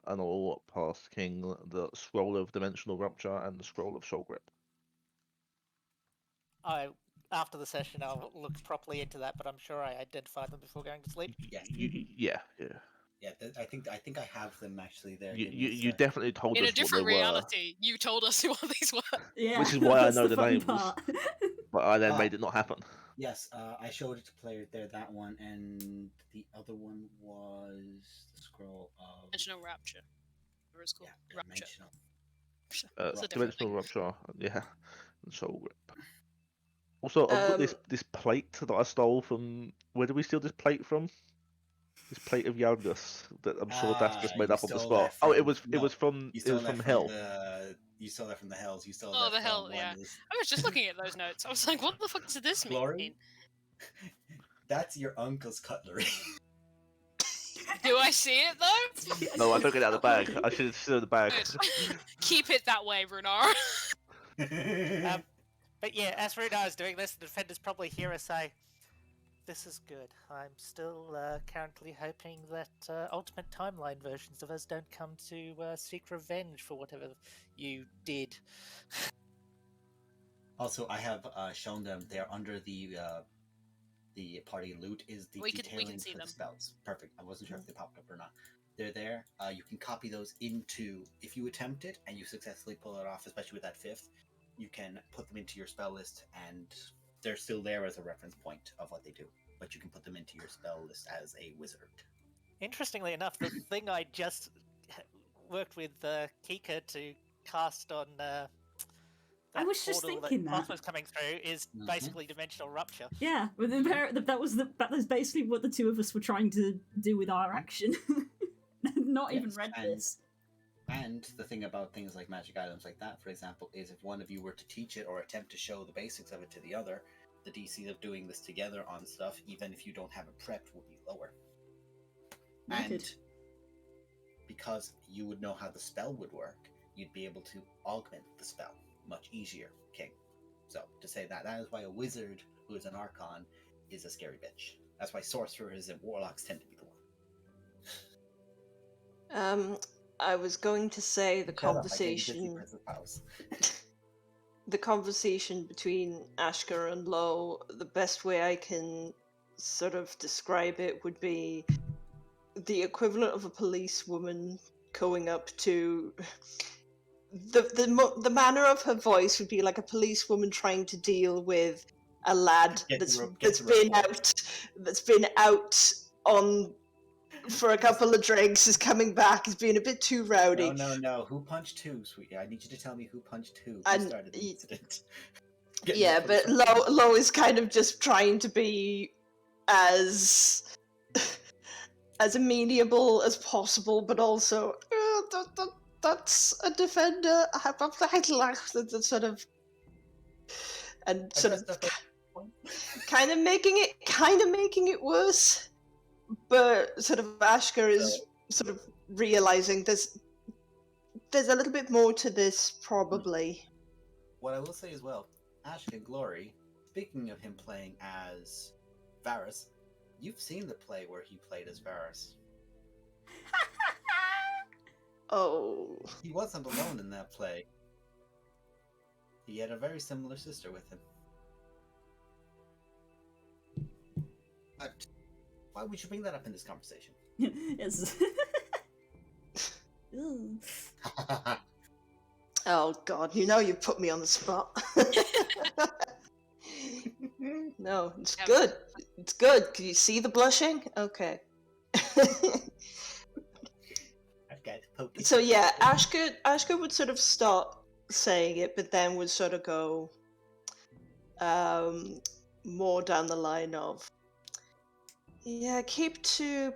And I'll pass King the scroll of dimensional rupture and the scroll of soul grip. After the session, I'll look properly into that, but I'm sure I identified them before going to sleep. Yes. Yeah. Yeah, I think I have them actually there. You definitely told In us a different what they reality, you told us what these were. Yeah, Which is why I that's know the fun names. part. but I then made it not happen. Yes, I showed it to player there, that one, and the other one was the scroll of... Dimensional Rapture. Whatever it's called. Yeah, Rapture. dimensional. It's a different Dimensional thing. rupture, yeah, and soul grip. Also, I've got this plate that I stole from. Where did we steal this plate from? This plate of Yalgus that I'm sure that's just made You up on the stole spot. that Oh, it from- was no, from You it stole was that from from hell. You stole that from the hells. You stole Oh, that the from hell, one yeah. is- I was just looking at those notes. I was like, what the fuck does this Glory? mean? That's your uncle's cutlery. Do I see it though? No, I took it out of the bag. I should have stood the bag. Good. Keep it that way, Runar. But yeah, as Runar is doing this, the defenders probably hear us say, "This is good. I'm still currently hoping that Ultimate Timeline versions of us don't come to seek revenge for whatever you did." Also, I have shown them they're under the party loot is the We can detailing see for the them. spells. Perfect. I wasn't sure if they popped up or not. They're there. You can copy those into, if you attempt it and you successfully pull it off, especially with that fifth, you can put them into your spell list and they're still there as a reference point of what they do. But you can put them into your spell list as a wizard. Interestingly enough, the thing I just worked with Kika to cast on I was just thinking that. Cosmos coming through is basically dimensional rupture. Yeah, but that was basically what the two of us were trying to do with our action. Not even read this. And the thing about things like magic items like that, for example, is if one of you were to teach it or attempt to show the basics of it to the other, the DC of doing this together on stuff, even if you don't have it prepped, will be lower. And because you would know how the spell would work, you'd be able to augment the spell much easier, King. So, to say that is why a wizard who is an Archon is a scary bitch. That's why sorcerers and warlocks tend to be the one. I was going to say the conversation... the conversation between Ashka and Lo, the best way I can sort of describe it would be the equivalent of a policewoman going up to... The manner of her voice would be like a policewoman trying to deal with a lad that's been out on for a couple of drinks, is coming back, is being a bit too rowdy. No. Who punched who, sweetie? I need you to tell me who punched who. And Who started the incident? Yeah, but Lo is kind of just trying to be as amenable as possible, but also that's a defender. Sort of, and sort of kind of making it worse. But sort of Ashka is sort of realizing there's a little bit more to this, probably. What I will say as well, Ashka Glory, speaking of him playing as Varus, you've seen the play where he played as Varus. Oh. He wasn't alone in that play. He had a very similar sister with him. But why would you bring that up in this conversation? Yes. Oh God, you know you put me on the spot. No, it's good. It's good. Can you see the blushing? Okay. So yeah, Ashka would sort of start saying it, but then would sort of go more down the line of, Yeah, keep to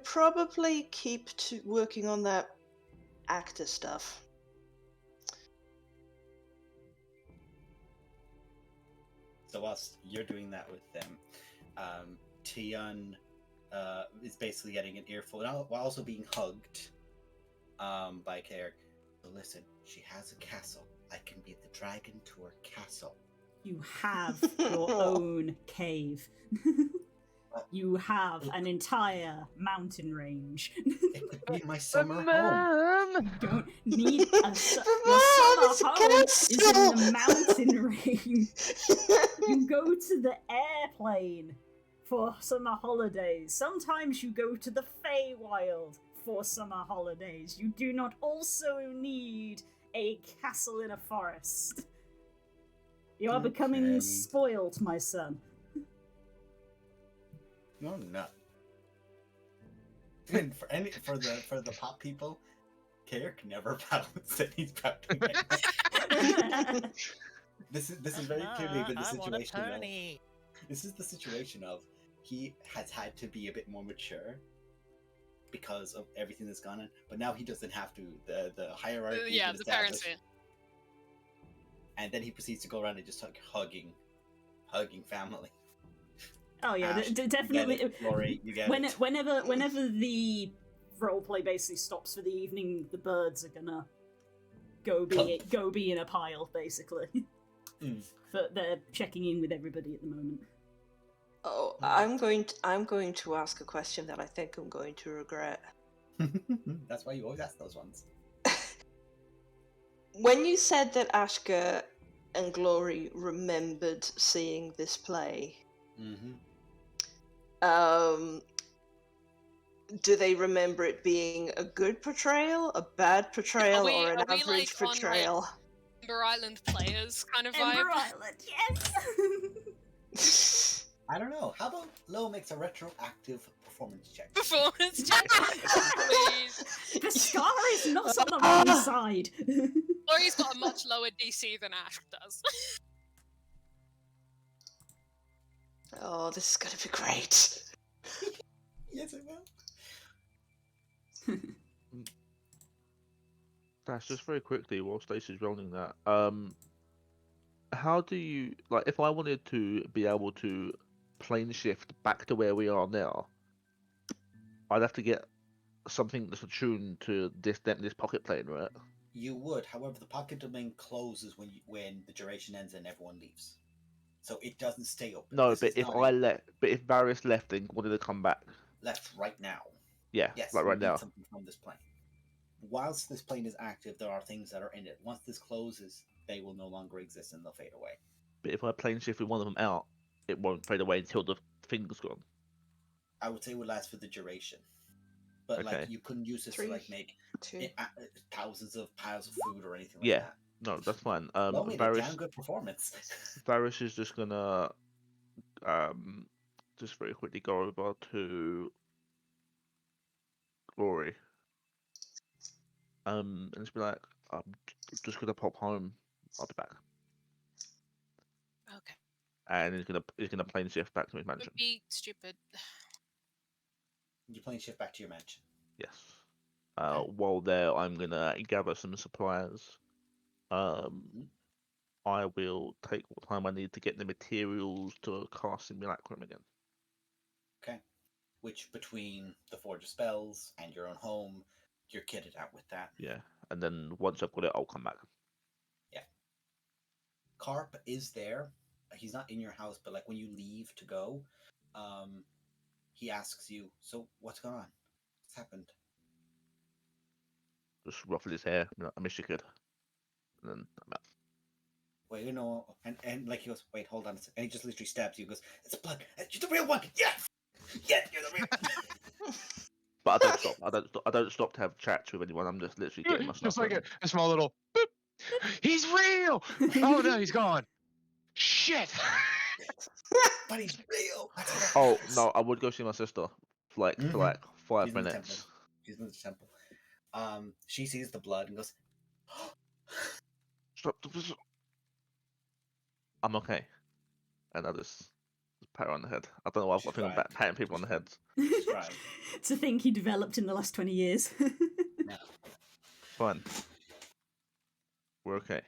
working on that actor stuff. So whilst you're doing that with them, Tian is basically getting an earful while also being hugged by Kair. So listen, she has a castle. I can be the dragon to her castle. You have your own cave. You have an entire mountain range. It could be my summer home. You don't need a your summer it's a home is in the castle! mountain range. You go to the airplane for summer holidays. Sometimes you go to the Feywild for summer holidays. You do not also need a castle in a forest. You are becoming Okay. spoiled, my son. No, not. And for the pop people, Kair never bounce and he's proud to win. This is very clearly been the situation of. This is the situation of he has had to be a bit more mature because of everything that's gone on, but now he doesn't have to. The hierarchy. Yeah, is the parents established. And then he proceeds to go around and just like hugging family. Oh yeah, Ash, definitely. You get it, Lori, you get it. Whenever the roleplay basically stops for the evening, the birds are gonna go be in a pile basically. But they're checking in with everybody at the moment. Oh, I'm going to ask a question that I think I'm going to regret. That's why you always ask those ones. When you said that Ashka and Glory remembered seeing this play, do they remember it being a good portrayal, a bad portrayal, or an average like, portrayal? On, like, Ember Island players kind of Ember vibe. Island, yes. I don't know. How about Lo makes a retroactive performance check? Performance check, please. The scar is not on the wrong side. Lori's got a much lower DC than Ash does. Oh, this is gonna be great. Yes, it will. That's just very quickly while Stacey's rolling that. How do you like if I wanted to be able to plane shift back to where we are now? I'd have to get something that's attuned to this pocket plane, right? You would, however, the pocket domain closes when the duration ends and everyone leaves, so it doesn't stay open. No, but if if Varys left and wanted to come back, left right now, yeah, yes, like right you need now. something from this plane. Whilst this plane is active, there are things that are in it. Once this closes, they will no longer exist and they'll fade away. But if I plane shift with one of them out, it won't fade away until the thing's gone. I would say it would last for the duration, but Okay. like you couldn't use this to like make thousands of piles of food or anything like Yeah. that. No, that's fine. Lo made a damn good performance. Varys is just gonna just very quickly go over to Glory. And just be like, I'm just gonna pop home. I'll be back. Okay. And he's gonna plane shift back to his mansion. Would be stupid. You plane shift back to your mansion. Yes. While there, I'm gonna gather some supplies. I will take what time I need to get the materials to cast Simulacrum again. Okay. Which between the Forge of Spells and your own home, you're kitted out with that. Yeah, and then once I've got it, I'll come back. Yeah. Carp is there. He's not in your house, but like when you leave to go, he asks you, "So what's going on? What's happened?" Just ruffle his hair. I miss you, kid. And then I'm out. Wait, you know, and like he goes, "Wait, hold on a second." And he just literally stabs you. He goes, "It's blood. You're the real one. Yes, yes, you're the real one." But I don't stop. I don't stop to have chats with anyone. I'm just literally getting my stuff. Just like done. a small little boop. He's real. Oh no, he's gone. Shit. But he's real. Oh no, I would go see my sister, for Mhm. like 5 She's in the minutes. temple. She's in the temple. She sees the blood and goes, Stop. I'm okay. And I just pat her on the head. I don't know why I've got a thing Right. about patting people on the head. Right. It's a thing he developed in the last 20 years. No. It's fine. We're okay.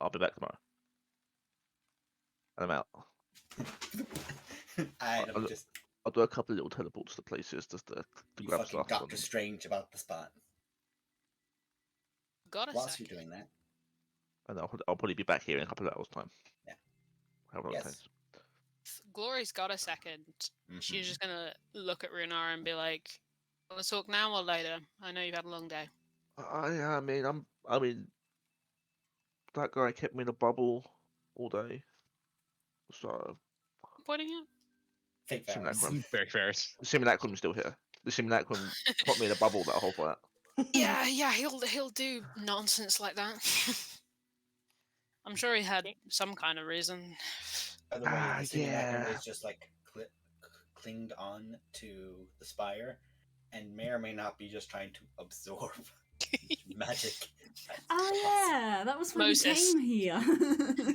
I'll be back tomorrow. And I'm out. I'm just I'll do a couple of little teleports to places just to you grab fucking stuff. Doctor and- Strange about the spot. Got a Whilst second. you're doing that, And I'll probably be back here in a couple of hours' time. Yeah. How long it Yes. takes. Glory's got a second. Mhm. She's just gonna look at Runar and be like, "Want to talk now or later? I know you've had a long day." I mean, that guy kept me in a bubble all day. So Pointing out. Fake Simulacrum. Varys. Very Ferris. the simulacrum's still here. The simulacrum put me in a bubble that whole fight. Yeah, he'll do nonsense like that. I'm sure he had some kind of reason. By the way, the simulacrum yeah. is just like clinged on to the spire, and may or may not be just trying to absorb magic. Oh yeah, that was when Moses. he came here.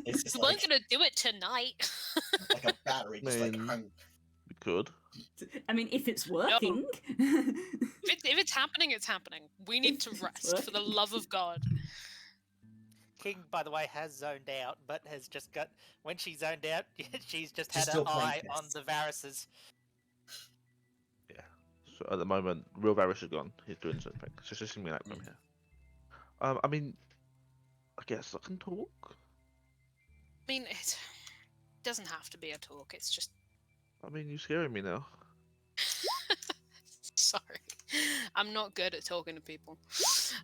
It's just We like, weren't gonna do it tonight. like a battery, just like Man. hung. We could. I mean, if it's working. If it's happening, it's happening. We need to It's rest, for the working. love of God. King, by the way, has zoned out, but has just got when she zoned out, she's just She's had still her playing eye on chess. the Varys's. So at the moment, real Varys is gone. He's doing something. It's just a simulacrum here. I mean, I guess I can talk. I mean, it doesn't have to be a talk. It's just I mean, you're scaring me now. sorry. I'm not good at talking to people.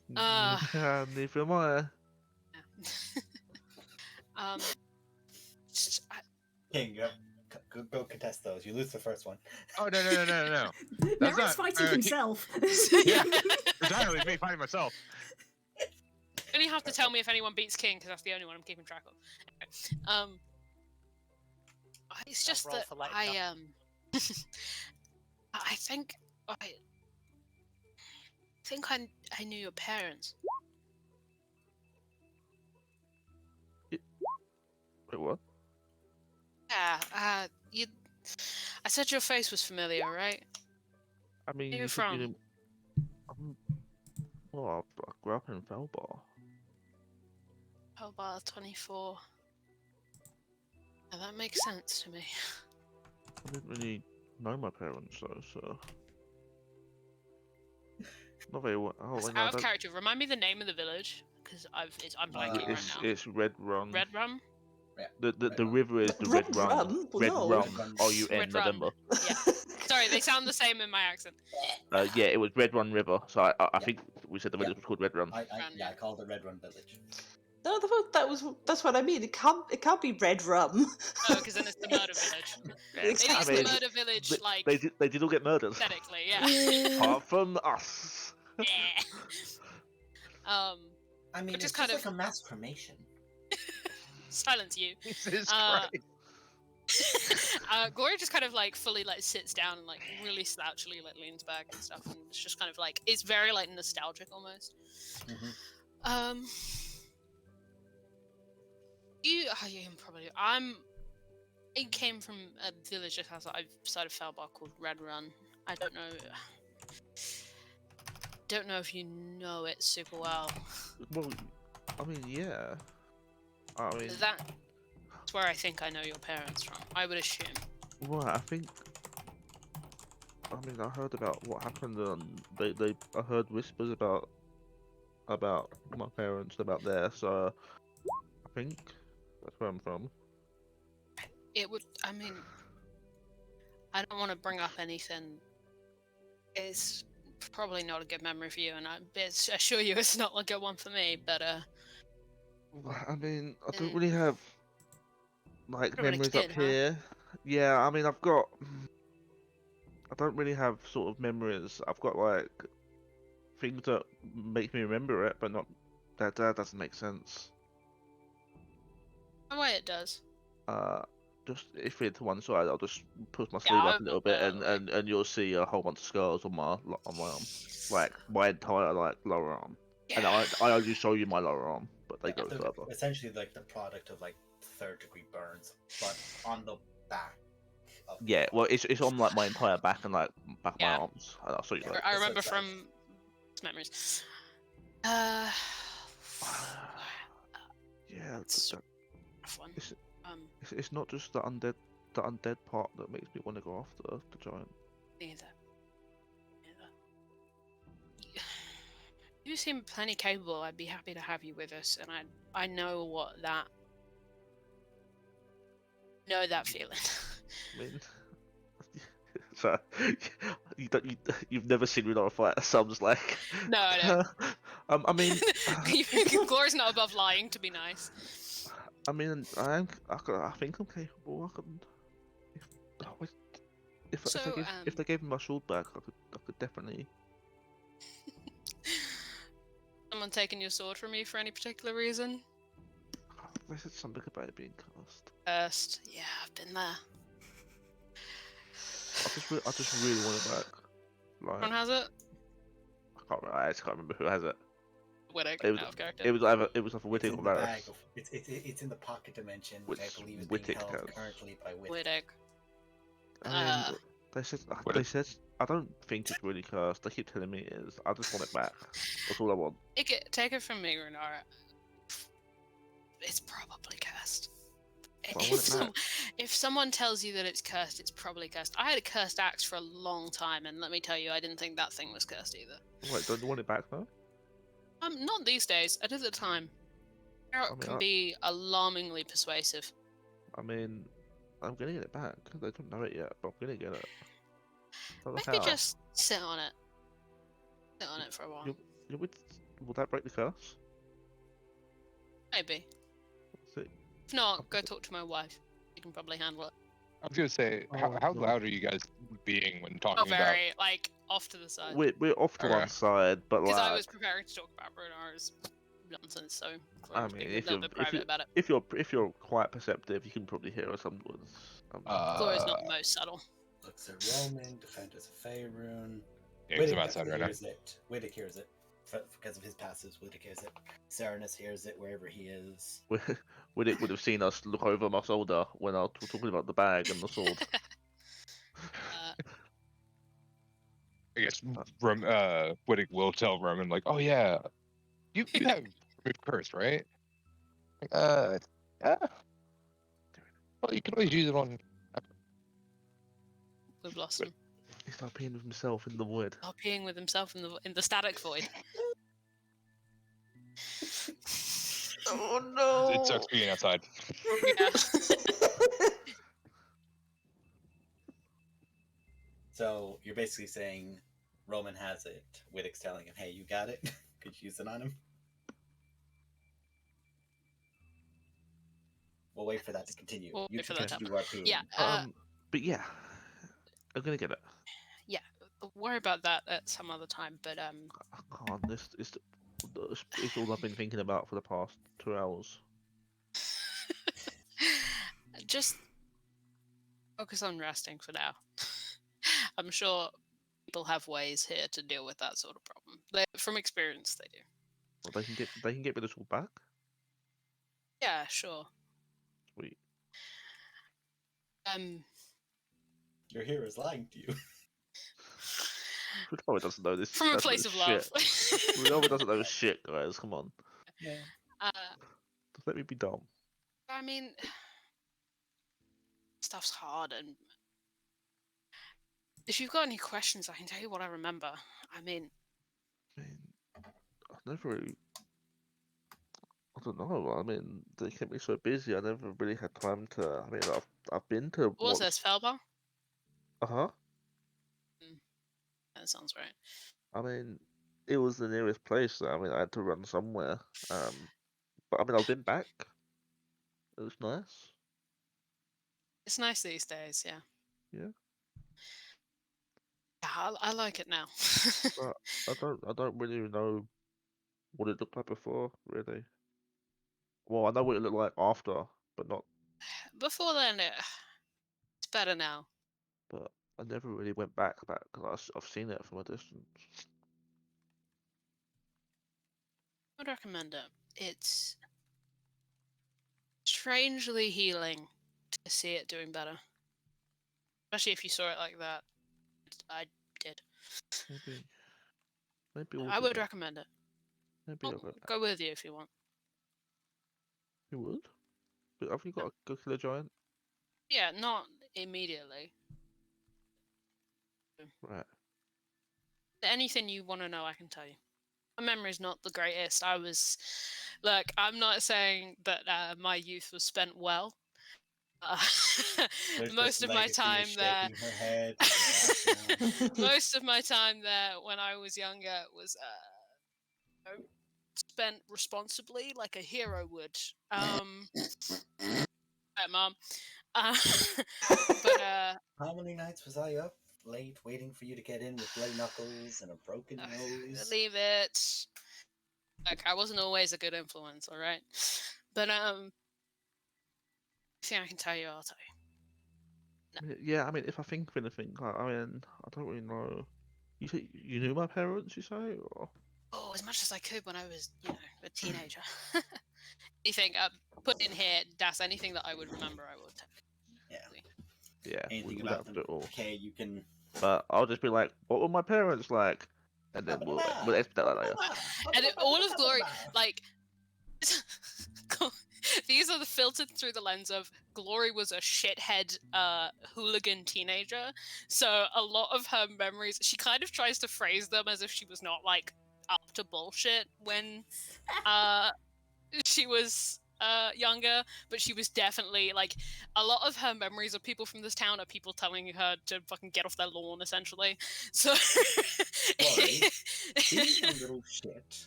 Neither am I. Just- King, go contest those. You lose the first one. Oh no. That's Merrick's not fighting himself. Yeah, entirely me fighting myself. You only have to tell me if anyone beats King, because that's the only one I'm keeping track of. Anyway, it's just roll that for later. I think I knew your parents. Wait, what? Yeah, you. I said your face was familiar, right? I mean, Where you you said you from? didn't. Well, I grew up in Felbar. Oh, bar 24. Now that makes sense to me. I didn't really know my parents though, so. Not very well. Oh, That's wait, no, I out of don't- character. Remind me the name of the village, because I'm blanking right it's now. it's Red Run. Red Rum. The Red Run. river is the Red Red Run. Rum? Well, Red no. Rum. Red Run. R-U-N Red Run. November. Yeah. Sorry, they sound the same in my accent. Yeah, it was Red Run River. So I Yeah. think we said the Yeah. village was called Red Run. I yeah. called it Red Run Village. No, that's what I mean. It can't be red rum. Oh, because then it's the murder village. Yeah, Maybe it's I the mean, murder village, like they did all get murdered. aesthetically, yeah. Apart from us. Yeah. I mean, Which it's is kind just of- like a mass cremation. Silence you. Jesus Uh, Christ. Gloria just kind of like fully like sits down and like really slouchily like leans back and stuff, and it's just kind of like it's very like nostalgic almost. Mhm. You can probably I came from a village just outside of Felbar called Red Run. I don't know if you know it super well. Well, I mean, yeah. I mean, That's where I think I know your parents from. I would assume. well, I think. I mean, I heard about what happened. I heard whispers about my parents about there. So I think that's where I'm from. It would. I mean, I don't want to bring up anything. It's probably not a good memory for you, and I assure you it's not a good one for me. But Well, I mean, I don't really have like What about a memories kid, up huh? here. Yeah, I mean, I've got. I don't really have sort of memories. I've got like things that make me remember it, but not that doesn't make sense. in a way, it does. Just if it's to one side, I'll just push my Yeah, sleeve I up a little will, bit, and you'll see a whole bunch of scars on my arm, like my entire like lower arm. And Yeah. I only show you my lower arm, but they Yeah, go they're further. essentially like the product of like third-degree burns, but on the back. Of Yeah, well, it's on like my entire back and like back of my Yeah. arms. I saw you Yeah. like. I That's what remember it says. from memories. Yeah, It's that, rough one. it's, Um, it's not just the undead part that makes me want to go after the giant. neither. You seem plenty capable. I'd be happy to have you with us, and I know what that feeling. I mean, so you've never seen me not fight. So I'm just like, No, I don't. I mean, Glory's not above lying, to be nice. I mean, I think I'm capable. I can, if So, if they gave me my shield back, I could definitely. someone taking your sword from you for any particular reason? They said something about it being cursed. Cursed. Yeah, I've been there. I just really want it back. Like, Everyone has it? I just can't remember who has it. Widdick, It was out of character. it was either It's Wittig in or the bag Varys. of, it's in the pocket dimension, which I Which believe is being Wittig held has. currently by Wittig. Widdick. I mean, they said What I don't think it's really cursed. They keep telling me it is. I just want it back. That's all I want. Take it from me, Renara. It's probably cursed. But I want it back. If someone tells you that it's cursed, it's probably cursed. I had a cursed axe for a long time, and let me tell you, I didn't think that thing was cursed either. Wait, don't you want it back though? Not these days. I did at the time. Tarot can be alarmingly persuasive. I mean, I'm gonna get it back. They don't know it yet, but I'm gonna get it. Don't know Maybe how. just sit on it. Sit on it for a while. Will that break the curse? Maybe. See, If not, go talk to my wife. She can probably handle it. I was gonna say, how Oh, God. loud are you guys being when Not talking about? very, like, off to the side. we're off to one Okay. side, but Because I like, was preparing to talk about Brunar's nonsense, so I Chloe was mean, being a little bit private about it. if you're quite perceptive, you can probably hear us onwards. Chloe's not the most subtle. Looks at Roman, defenders of Faerun. Yeah, 'cause I'm Wittig outside right now. hears it. Wittig hears it. Because of his passives, Wittig hears it. Serenus hears it wherever he is. Would have seen us look over my shoulder when I was talking about the bag and the sword. I guess Wittig will tell Roman like, "Oh yeah, you have removed curse, right?" Like, yeah. Well, you can always use it on. Blue Blossom. He's like peeing with himself in the wood. Oh, peeing with himself in the static void. Oh no! It sucks being outside. Yeah. So you're basically saying Roman has it. Wittig's telling him, "Hey, you got it. Could you use it on him?" We'll wait for that to continue. We'll You wait for can that to continue our peeing. Yeah. But yeah, I'm gonna get it. Yeah. Worry about that at some other time. But I can't. It's all I've been thinking about for the past 2 hours. just focus on resting for now. I'm sure people have ways here to deal with that sort of problem. From experience, they do. Well, they can get rid of all back. Yeah, sure. Sweet. Your hero is lying to you. Who doesn't know this? From a That's place of love. Who doesn't know shit, guys? Come on. Yeah. Just let me be dumb. I mean, stuff's hard, and if you've got any questions, I can tell you what I remember. I mean, I've never really. I don't know. I mean, they kept me so busy. I never really had time to. I mean, I've been to. what was this, Felbar? Uh-huh. That sounds right. I mean, it was the nearest place. So, I mean, I had to run somewhere. But I mean, I've been back. It was nice. It's nice these days, yeah. Yeah. Yeah, I like it now. But I don't really know what it looked like before, really. Well, I know what it looked like after, but not. Before then, it's better now. But I never really went back because I've seen it from a distance. I would recommend it. It's strangely healing to see it doing better. Especially if you saw it like that. I did. Maybe we'll I do would that. recommend it. Maybe I'll I'll go back. go with you if you want. You would? But have you got to go kill a giant? Yeah, not immediately. Right. Anything you want to know, I can tell you. My memory's not the greatest. Look, I'm not saying that my youth was spent well. There's Most this of my legacy time there, shaking her head. in the background. most of my time there when I was younger was spent responsibly, like a hero would. Right, Mom. But How many nights was I up late waiting for you to get in with bloody knuckles and a broken nose? leave it. Like, I wasn't always a good influence, all right. But anything I can tell you, I'll tell you. Yeah, I mean, if I think of anything, like, I mean, I don't really know. You say you knew my parents, you say, or Oh, as much as I could when I was, a teenager. Anything put in here, that's anything that I would remember. I would. yeah, Anything we about have them? to it all. Okay, you can. But I'll just be like, what were my parents like? And then we'll expect that later. And all of Glory, like, these are filtered through the lens of Glory was a shithead hooligan teenager. So a lot of her memories, she kind of tries to phrase them as if she was not like up to bullshit when she was younger, but she was definitely like a lot of her memories of people from this town are people telling her to fucking get off their lawn, essentially. So Glory, being a little shit.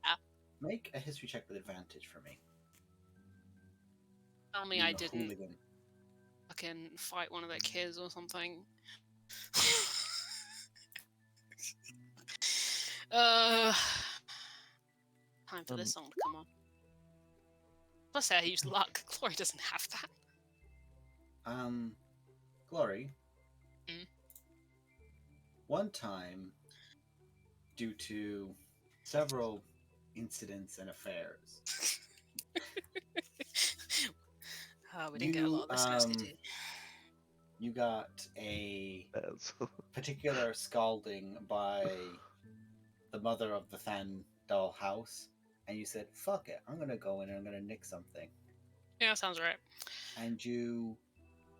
Yeah. Make a history check with advantage for me. tell me Being I a didn't hooligan. fucking fight one of their kids or something. Time for this song to come on. Plus, I use luck. Glory doesn't have that. Glory. Mm. One time, due to several incidents and affairs, Oh, we didn't get a lot of this last did you? you got a Yes. particular scalding by the mother of the Thandal house, and you said, fuck it, I'm gonna go in and I'm gonna nick something. Yeah, sounds right. And you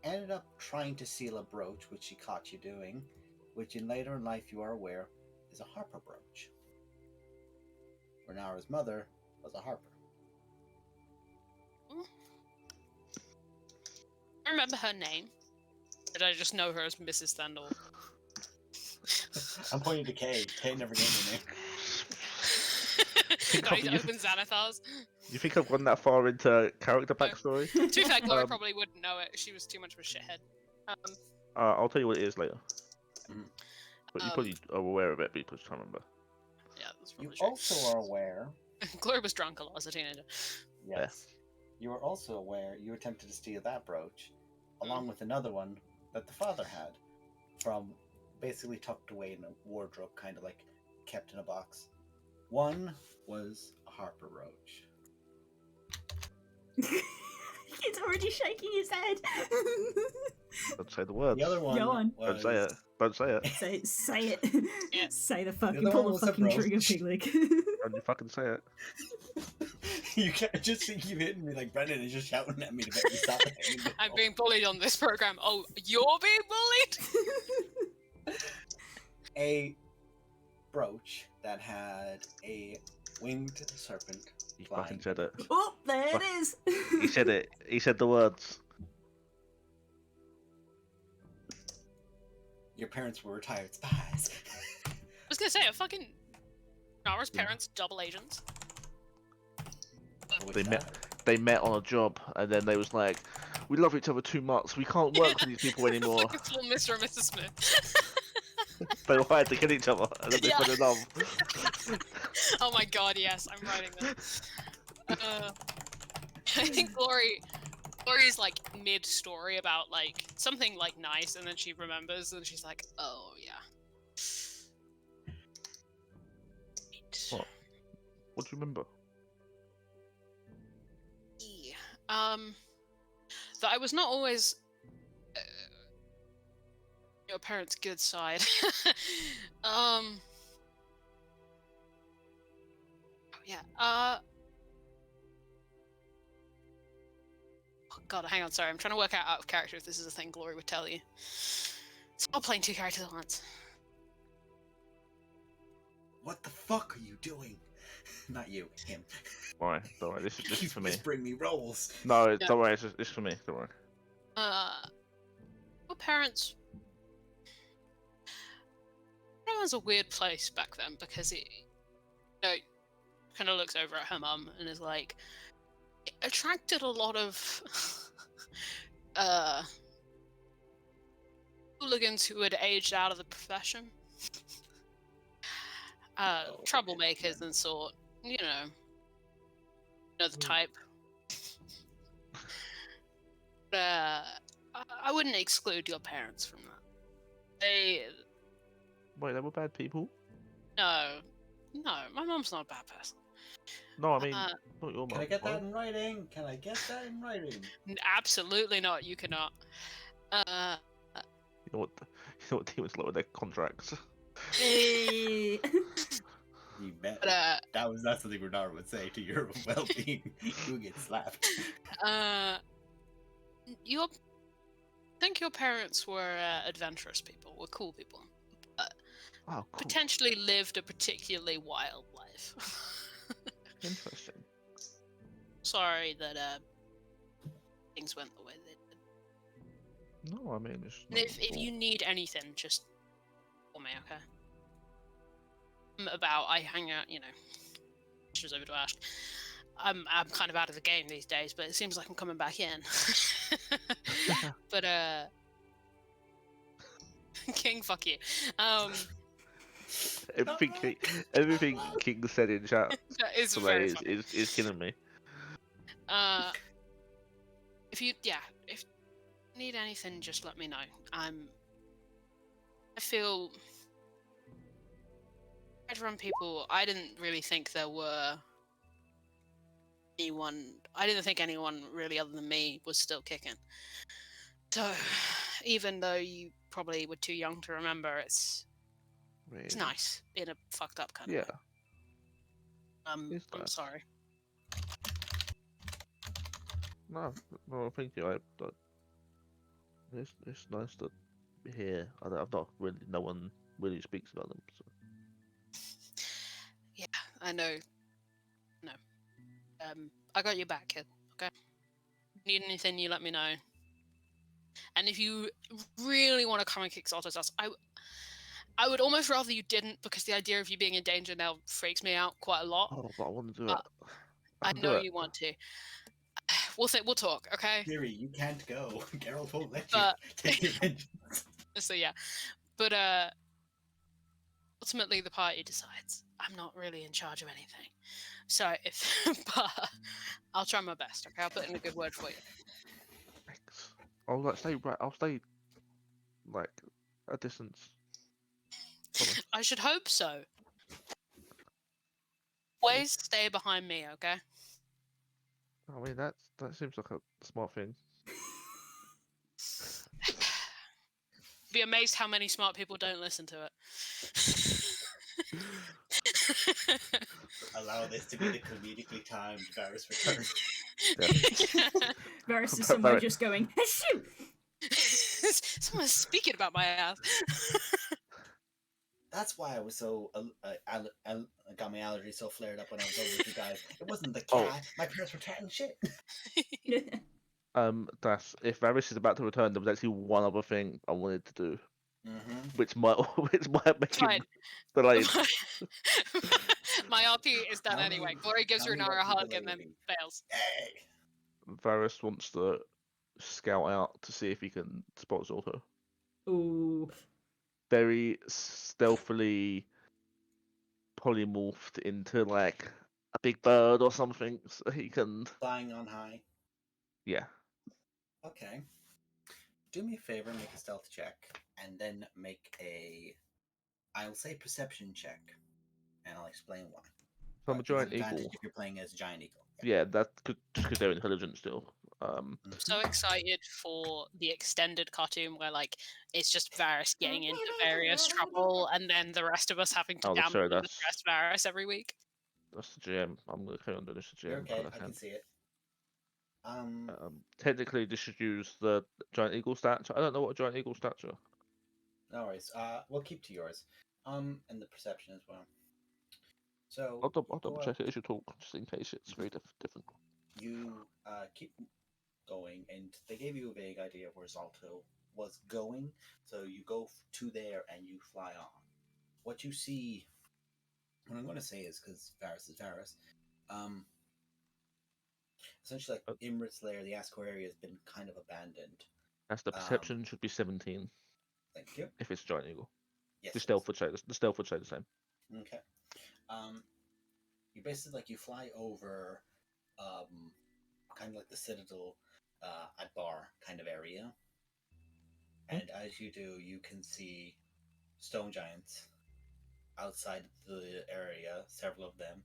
ended up trying to steal a brooch, which she caught you doing, which in later in life you are aware is a harper brooch. Renara's mother was a harper. I remember her name. Did I just know her as Mrs. Thandal? I'm pointing to Kay. Kay never gave me a name. Do I need to open Xanathar's? You think I've gone that far into character backstory? To be fair, Glory probably wouldn't know it. She was too much of a shithead. I'll tell you what it is later. Mhm. But you probably are aware of it, but you just can't remember. Yeah, that's You probably true. also are aware. Glory was drunk a lot as a teenager. Yes. You are also aware you attempted to steal that brooch, along with another one that the father had, from basically tucked away in a wardrobe, kind of like kept in a box. One was a harper brooch. He's already shaking his head. Don't say the words. The other one Go on. was... Don't say it. Don't say it. Say it. Yeah. Say the fucking other pull one the was a fucking trigger, brooch. Pigleg. Don't you fucking say it. You can't just think you've hitting me like Brendan is just shouting at me to make me stop it. I'm being bullied on this program. Oh, you're being bullied? A brooch that had a winged serpent He flying. fucking said it. Oh, there it is. He said it. He said the words. Your parents were retired spies. I was gonna say, are fucking Nara's parents double agents? They met on a job, and then they was like, "We love each other too much. We can't work with these people anymore." Fucking full Mr. and Mrs. Smith. They wanted to kill each other, and then they Yeah. fell in love. Oh my god, yes, I'm writing this. I think Glory's like mid-story about like something like nice, and then she remembers, and she's like, "Oh yeah." What? What do you remember? That I was not always Your parents' good side. Yeah. Oh, God, hang on. Sorry, I'm trying to work out of character if this is a thing Glory would tell you. It's not playing 2 characters at once. What the fuck are you doing? Not you, him. Why? Don't worry. This is He's for me. whispering me rolls. No, Yeah. don't worry. It's for me. Don't worry. Your parents. It was a weird place back then because it, kind of looks over at her mum and is like, it attracted a lot of hooligans who had aged out of the profession, troublemakers and sort, you know the type. I wouldn't exclude your parents from that. Wait, they were bad people? No, my mom's not a bad person. No, I mean, not your mum. Can I get that in writing? Can I get that in writing? Absolutely not. You cannot. You know what demons like with their contracts. Hey. You bet. But, that was not something Renard would say to your well-being. You would get slapped. I think your parents were adventurous people, were cool people, but Oh, cool. potentially lived a particularly wild life. Interesting. Sorry that things went the way they did. No, I mean, it's And not if cool. you need anything, just call me, okay? I hang out, just over to Ash. I'm kind of out of the game these days, but it seems like I'm coming back in. But King, fuck you. Everything King said in chat That is today very funny. is killing me. If you need anything, just let me know. I feel everyone people. I didn't really think there were anyone. I didn't think anyone really other than me was still kicking. So, even though you probably were too young to remember, it's Really. nice in a fucked up kind of Yeah. way. I'm nice. sorry. No, thank you. It's nice to hear. I've not really. No one really speaks about them. So. Yeah, I know. No. I got your back, kid. Okay. Need anything, you let me know. And if you really want to come and kick Salto's ass, I would almost rather you didn't, because the idea of you being in danger now freaks me out quite a lot. Oh, but I want to do it. I know you want to. We'll talk, okay? Siri, you can't go. Geralt won't let But- you take your vengeance. So yeah, but ultimately the party decides. I'm not really in charge of anything, so but I'll try my best. Okay, I'll put in a good word for you. Thanks. I'll stay like a distance. Promise. I should hope so. Always stay behind me, okay? I mean, that seems like a smart thing. Be amazed how many smart people don't listen to it. Allow this to be the comedically timed Varys return. Varys is somewhere Varys. just going, shoot! Someone's speaking about my ass. That's why I was so got my allergy so flared up when I was over with you guys. It wasn't the cat. Oh. My parents were chatting shit. That's if Varys is about to return. There was actually one other thing I wanted to do, Mm-hmm. which might make him Fine. delayed. My RP is done Tell anyway. me- Glory gives tell me Runara a what you hug and then delayed. fails. Hey. Varys wants to scout out to see if he can spot Zorto. Ooh. Very stealthily polymorphed into like a big bird or something, so he can. Flying on high. Yeah. Okay. Do me a favor, make a stealth check, and then make I'll say perception check, and I'll explain why. So I'm a It's giant an advantage eagle. if you're playing as a giant eagle. Yeah, that could just because they're intelligent still. I'm so excited for the extended cartoon where like it's just Varys getting into various trouble and then the rest of us having to Oh, dampen sorry, and address Varys every week. that's the GM. I'm gonna carry on doing this as You're GM. okay. because I can see it. Technically, this should use the giant eagle stats. I don't know what giant eagle stats are. No worries. We'll keep to yours. And the perception as well. So I'll you double go check out, it as you talk, just in case it's very different. you keep going, and they gave you a vague idea of where Zalto was going. So you go to there and you fly on. What you see, what I'm going to say is because Varys is Varys. Essentially, like Imrit's lair, the Ascor area has been kind of abandoned. As the perception should be 17 Thank you. if it's giant eagle. Yes. The stealth would say the same. Okay. You basically you fly over, kind of like the Citadel, Adbar kind of area, and as you do, you can see stone giants outside the area. Several of them.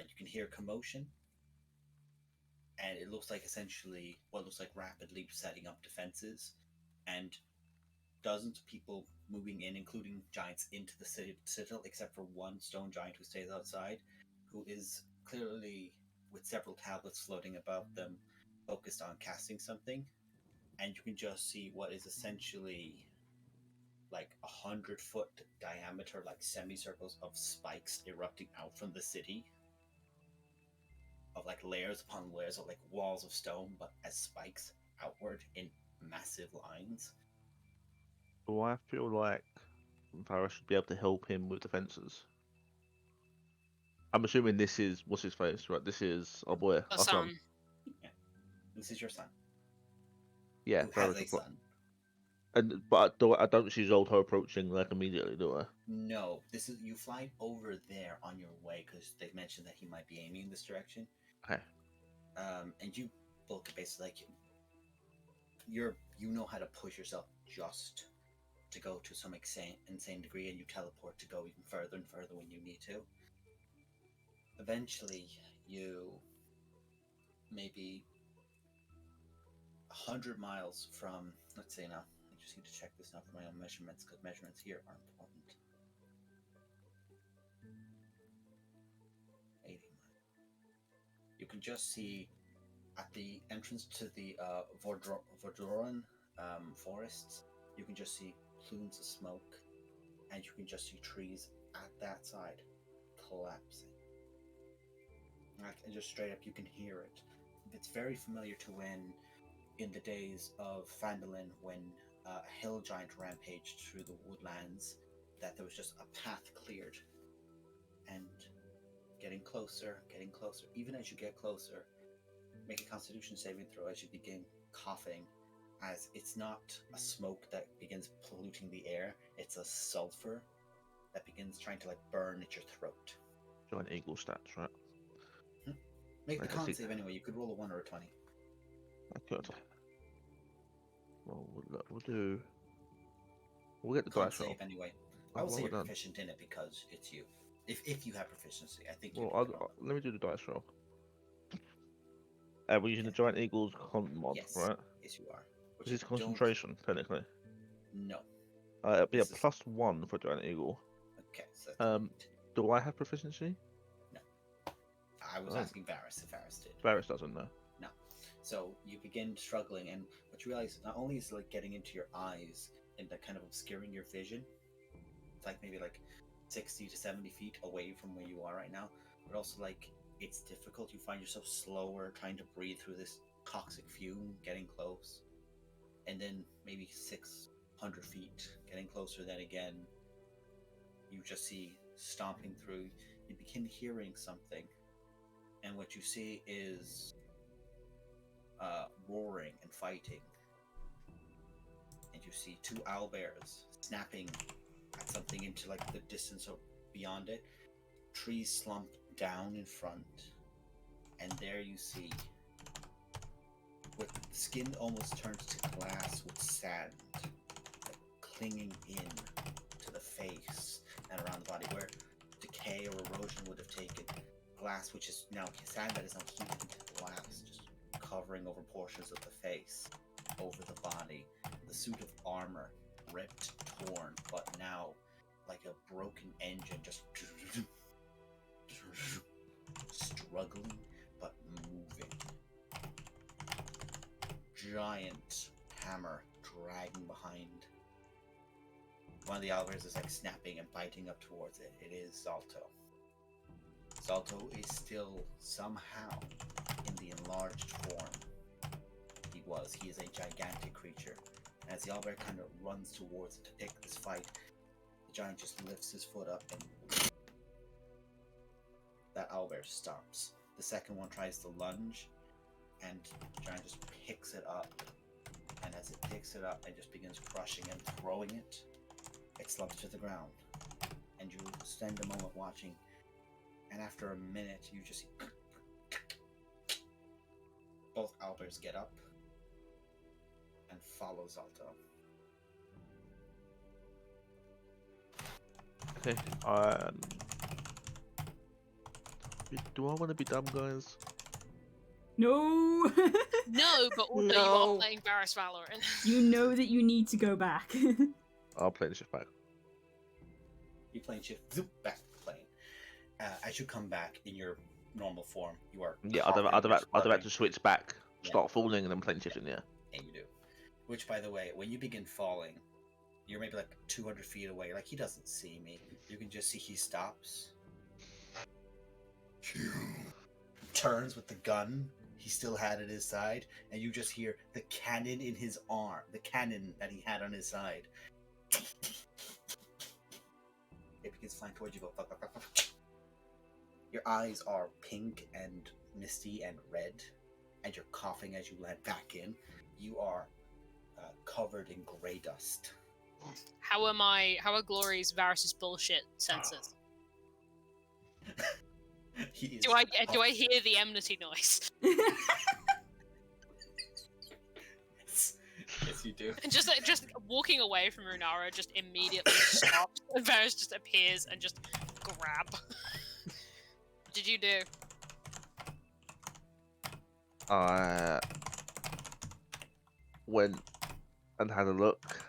You can hear commotion, and it looks like essentially what looks like rapidly setting up defenses, and dozens of people moving in, including giants, into the citadel, except for one stone giant who stays outside, who is clearly with several tablets floating above them, focused on casting something. And you can just see what is essentially like 100-foot diameter, like semicircles of spikes erupting out from the city, of like layers upon layers of like walls of stone, but as spikes outward in massive lines. Do I feel like Varys should be able to help him with defenses? I'm assuming this is what's his face, right? This is our boy, The our son. Yeah. This is your son. Yeah, Who has Varys a son. But I don't see Zolto approaching like immediately, do I? No, this is you fly over there on your way because they've mentioned that he might be aiming in this direction. Okay. And you both basically you know how to push yourself just to go to some insane degree, and you teleport to go even further and further when you need to. Eventually, you maybe 100 miles from. Let's say now. I just need to check this now for my own measurements because measurements here are important. 80 miles. You can just see at the entrance to the Vordoran forests, you can just see plumes of smoke, and you can just see trees at that side collapsing. And just straight up, you can hear it. It's very familiar to when, in the days of Phandalin, when a hill giant rampaged through the woodlands, that there was just a path cleared. And getting closer. Even as you get closer, make a Constitution saving throw as you begin coughing, as it's not a smoke that begins polluting the air, it's a sulfur that begins trying to burn at your throat. Giant eagle stats, right? Make the con save anyway. You could roll a 1 or a 20. I could. Well, we'll get the Con dice roll. save anyway. I will say you're proficient in it because it's you. If you have proficiency, I think you can. Let me do the dice roll. We're using the giant eagle's con mod, yes. right? Yes, you are. Is this concentration, technically? No. It'll be a +1 for giant eagle. Okay. So do I have proficiency? No. I was asking Varys if Varys did. Varys doesn't know. No. So you begin struggling, and what you realize not only is getting into your eyes and kind of obscuring your vision. It's maybe 60 to 70 feet away from where you are right now, but also it's difficult. You find yourself slower trying to breathe through this toxic fume, getting close, and then maybe 600 feet, getting closer. Then again, you just see stomping through. You begin hearing something, and what you see is roaring and fighting, and you see 2 owlbears snapping at something into the distance beyond it. Trees slump down in front, and there you see, with the skin almost turns to glass with sand clinging in to the face and around the body, where decay or erosion would have taken glass, which is now sand that is now heated into glass, just covering over portions of the face, over the body. The suit of armor, ripped, torn, but now like a broken engine, just struggling but moving. Giant hammer dragging behind. One of the owlbears is like snapping and biting up towards it. It is Zalto. Zalto is still somehow in the enlarged form he was. He is a gigantic creature. And as the owlbear kind of runs towards it to pick this fight, the giant just lifts his foot up and that owlbear stops. The second one tries to lunge, and the giant just picks it up. And as it picks it up and just begins crushing and throwing it, it slumps to the ground. And you spend a moment watching, and after a minute, you just see both owlbears get up and follow Zalto. Okay, do I want to be dumb, guys? No! No, but also you No. are playing Varus Valorant. You know that you need to go back. I'll play the shift back. You plane shift, zoop, back to the plane. As you come back in your normal form, you are Yeah, covered I'd in have had blood. to switch back, Yeah. start falling, and then plane shifting. Yeah. And you do. Which, by the way, when you begin falling, you're maybe like 200 feet away. Like, he doesn't see me. You can just see he stops. Turns with the gun he still had at his side, and you just hear the cannon in his arm, the cannon that he had on his side. It begins flying towards you. Go, fuck, fuck, fuck, fuck. Your eyes are pink and misty and red, and you're coughing as you land back in. You are covered in gray dust. How are Glory's Varus's bullshit senses? He is Do I hear the enmity noise? Yes. Yes, you do. And just walking away from Runara just immediately stops, and Varus just appears and just grab. What did you do? I went and had a look.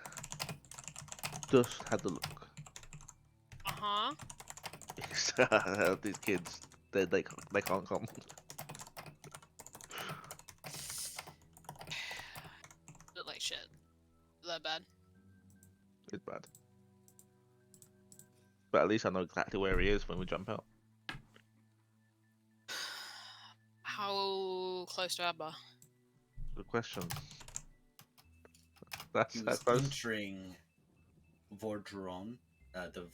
Just had a look. Uh-huh. These kids, they can't come. Look like shit. That bad. It's bad. But at least I know exactly where he is when we jump out. How close to Abba? Good question. That's He that was close. entering Vordron, the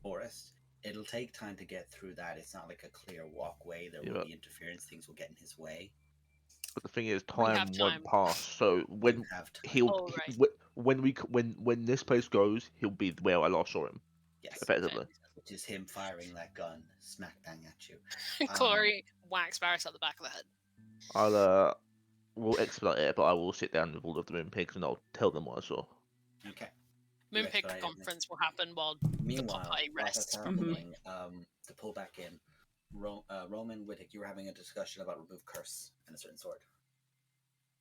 forest. It'll take time to get through that. It's not like a clear walkway. There will Yeah. be interference. Things will get in his way. But the thing is, We have time time. won't pass. So when You have time. he'll Oh, right. when this place goes, he'll be where I last saw him. Yes, Effectively. which is him firing that gun smack bang at you. Glory whacks Varus at the back of the head. I'll we'll expedite it, but I will sit down with all of the moon pigs and I'll tell them what I saw. Okay. You Moonpig expedite it. conference will happen while the Meanwhile, party while rests. that's happening, to pull back in, Roman Wittick, you were having a discussion about remove curse and a certain sword.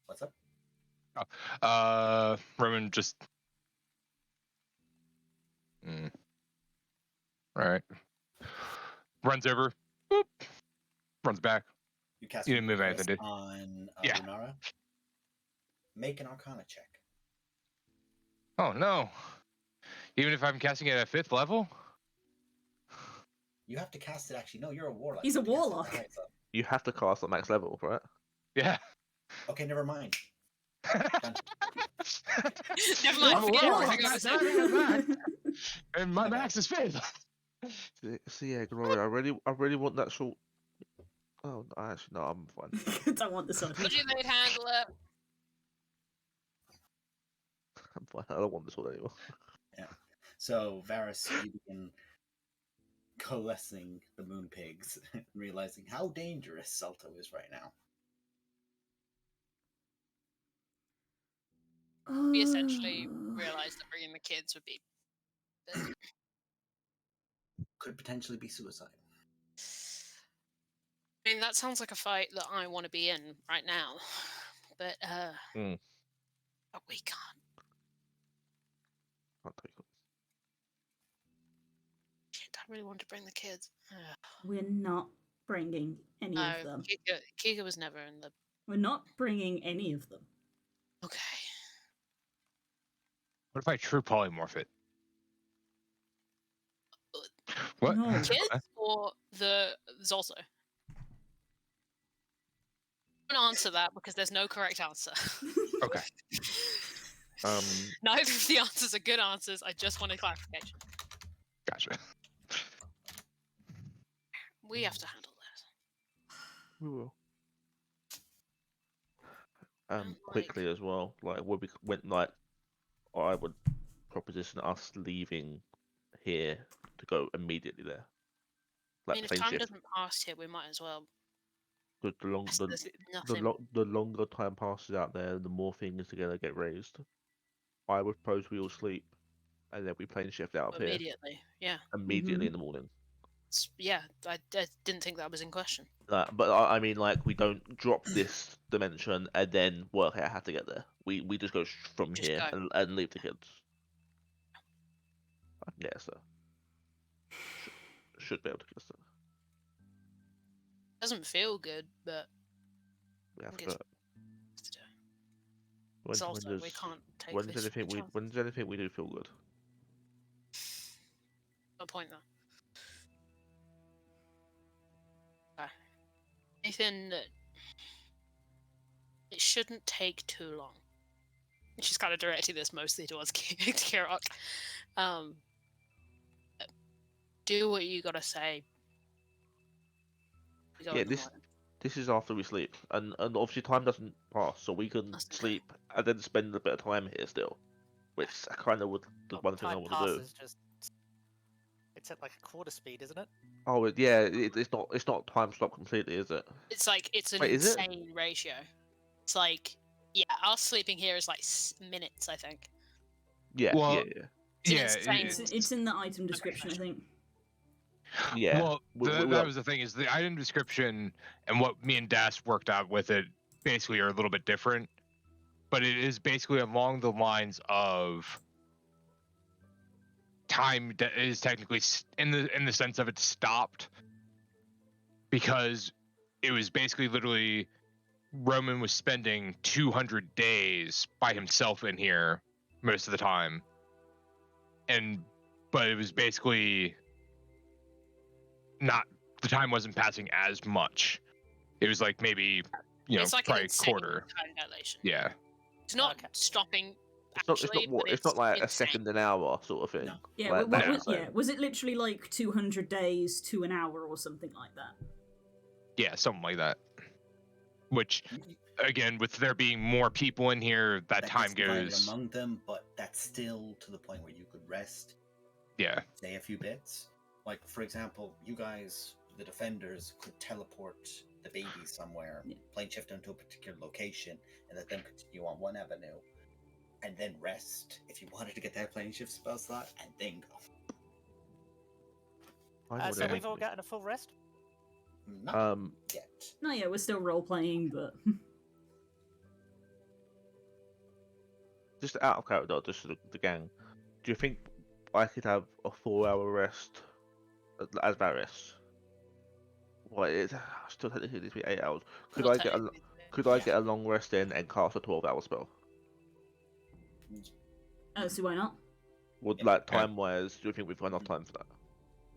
What's up? Roman just. Alright. Runs over. Boop. Runs back. You cast You didn't remove move anything, curse did you? on Yeah. Runara. Make an Arcana check. Oh no. Even if I'm casting it at 5th level? You have to cast it. Actually, no, you're a warlock. He's You a have to cast it warlock. at highest level. You have to cast at max level, right? Yeah. Okay, never mind. Never mind, I'm a forget warlock, everything I guys, said. and my max is 5th. So yeah, Glory, I really want that short. Oh, actually, no, I'm fine. Don't want this on. Would you they'd handle it? I'm fine. I don't want this one anymore. So, Varus, you begin coalescing the moon pigs, realizing how dangerous Salto is right now. We essentially realised that bringing the kids would be. Could potentially be suicide. I I mean, that sounds like a fight that I want to be in right now. But, but we can't. Can't take it. Shit, I really want to bring the kids. We're not bringing any No, of them. Kika was never in the... We're not bringing any of them. Okay. What if I true polymorph it? What? No. Kids or there's also... Don't answer that because there's no correct answer. Okay. Neither of the answers are good answers. I just wanted clarification. Gotcha. We have to handle this. We will. Like- Quickly as well. Like when we went, like I would proposition us leaving here to go immediately there. I Like mean, if plane time shift. doesn't pass here, we might as well. Because There's nothing. the longer time passes out there, the more things are gonna get raised. I would propose we all sleep, and then we plane shift out of here Immediately, yeah. immediately in the morning. Yeah, I didn't think that was in question. But I mean, like, we don't drop this dimension and then work out how to get there. We just go from Just here go. and leave the kids. I can get us there. Should be able to get us there. Doesn't feel good, but We have think to. it's to do. When, It's when also, does we can't take when this does anything chance. when does anything we do feel good? No point though. Okay. Anything that it shouldn't take too long. She's kind of directing this mostly towards Kirok. Do what you gotta say. We go Yeah, in the this morning. this is after we sleep, and obviously time doesn't pass, so we can That's okay. sleep and then spend a bit of time here still, which I kind of would the Well, one thing I time want to do. passes just. It's at like a quarter speed, isn't it? Oh yeah, it's not time stop completely, is it? It's like it's an Wait, is it? insane ratio. It's like us sleeping here is like minutes, I think. Yeah, Well, yeah. It's an Yeah, insane. It's in the item description, I think. Yeah. Well, that was the thing, is the item description and what me and Das worked out with it basically are a little bit different, but it is basically along the lines of time that is technically in the sense of it stopped because it was basically literally Roman was spending 200 days by himself in here most of the time, but it was basically not, the time wasn't passing as much. It was like maybe It's like an probably a insane quarter. time dilation. Yeah. It's not Okay. stopping. It's Actually, not but it's not like a insane. second an hour sort of thing. No. Yeah, Like, what, that's No. yeah. Was it literally like 200 days to an hour or something like that? Yeah, something like that. Which, again, with there being more people in here, that time gets divided goes. among them, but that's still to the point where you could rest, Yeah. say a few bits. Like, for example, you guys, the defenders, could teleport the baby somewhere, Yeah. plane shift them to a particular location, and let them continue on one avenue, and then rest if you wanted to get that plane shift spell slot, and then go. I know what So it we've all is. gotten a full rest. Not yet. No, yeah, we're still role playing, but Just out of character, just the gang. Do you think I could have a 4-hour rest as Varys? Well, it still technically needs to be 8 hours. Could Well, I get a technically, could I yeah. get a long rest in and cast a 12-hour spell? so why not? Would Yeah. like time wise, do you think we've got enough time for that?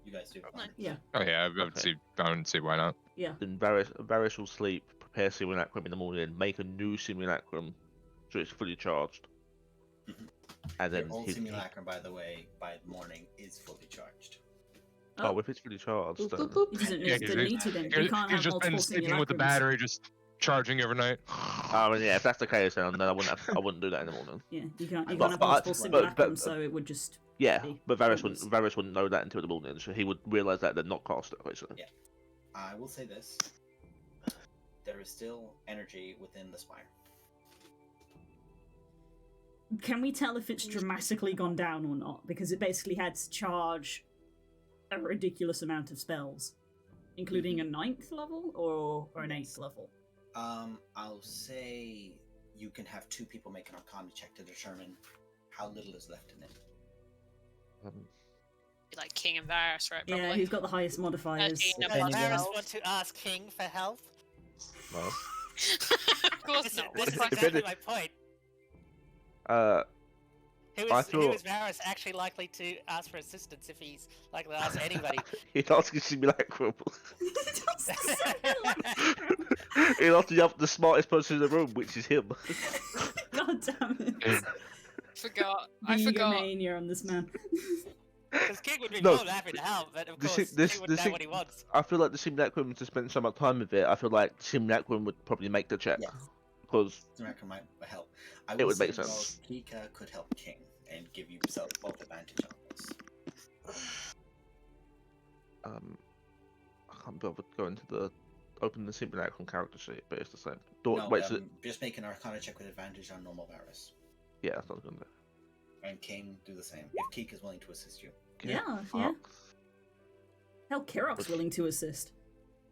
You guys do. fine. Yeah, Oh yeah, I would Okay. see why not. yeah. Then Varys will sleep, prepare simulacrum in the morning, make a new simulacrum so it's fully charged. Mhm. And then Your old his- simulacrum, by the way, by the morning is fully charged. Oh, if it's fully charged, Boop, then... boop, boop. He doesn't Yeah, need 'cause to need to then. We can't He's have just been multiple sleeping with the simulacrums. battery, just charging overnight. Oh, yeah, if that's the case, then I wouldn't do that in the morning. Yeah, you can't But- have but- multiple but- simulacrums, so it would just. Yeah, be but Varys pointless. wouldn't know that until the morning, so he would realise that they're not cast it, basically. Yeah. I will say this. There is still energy within the spire. Can we tell if it's dramatically gone down or not? Because it basically had to charge a ridiculous amount of spells. including a 9th level or an 8th level? I'll say you can have 2 people make an Arcana check to determine how little is left in it. Be like King and Varus, right? Yeah, Probably. who's got the highest modifiers? 13 Does Depending Varus on- want to ask King for help? No. Of course This, not. this is If exactly it- my point. I Who is thought- Varus actually likely to ask for assistance if he's likely to ask anybody? He's asking Simulacrum. He's asking the smartest person in the room, which is him. God damn it. Forgot. The I forgot. egomania on this man. Because King would be No, more than happy to help, but of the course si- this- King would the know si- what he wants. I feel like the Simulacrum to spend so much time with it. I feel like Simulacrum would probably make the check Yes. because Simulacrum might help. I It will would say, make though, sense. Kika could help King and give you both advantage on this. I can't bother going to the open the Simulacrum character sheet, but it's the same. No, Wait, so just make an Arcana check with advantage on normal Varus. yeah, that's not gonna do. And King, do the same. If Keek is willing to assist you. Yeah, yeah. Hell, Kirok's willing to assist.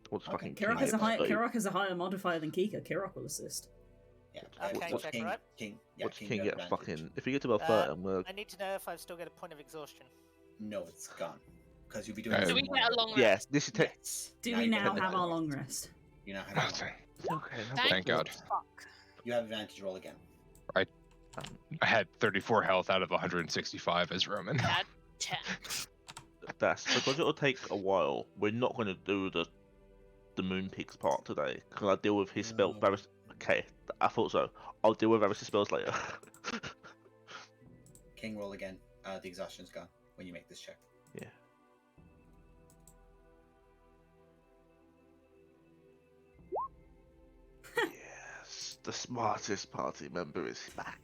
What's Okay, fucking Kirok King has a at high, 30? Kirok has a higher modifier than Kika. Kirok will assist. Yeah. Okay, what's check, King, right? King, yeah, What's King, King you have get? advantage. Fucking. If you get to about 30, I'm gonna. I need to know if I've still got a point of exhaustion. No, it's gone. Because you'll be doing Do this Do we in get one a go. long rest? Yes, this is tech. Yes. Do Now we you get now advantage. have our long rest? You now have Okay. Okay. Thank God. Fuck. You have advantage, roll again. I had 34 health out of 165 as Roman. Bad 10. That's because it'll take a while. We're not going to do the Moon Peaks part today because I deal with his spell. No. Varus. Okay, I thought so. I'll deal with Varus' spells later. King, roll again. The exhaustion's gone when you make this check. Yeah. Yes, the smartest party member is back.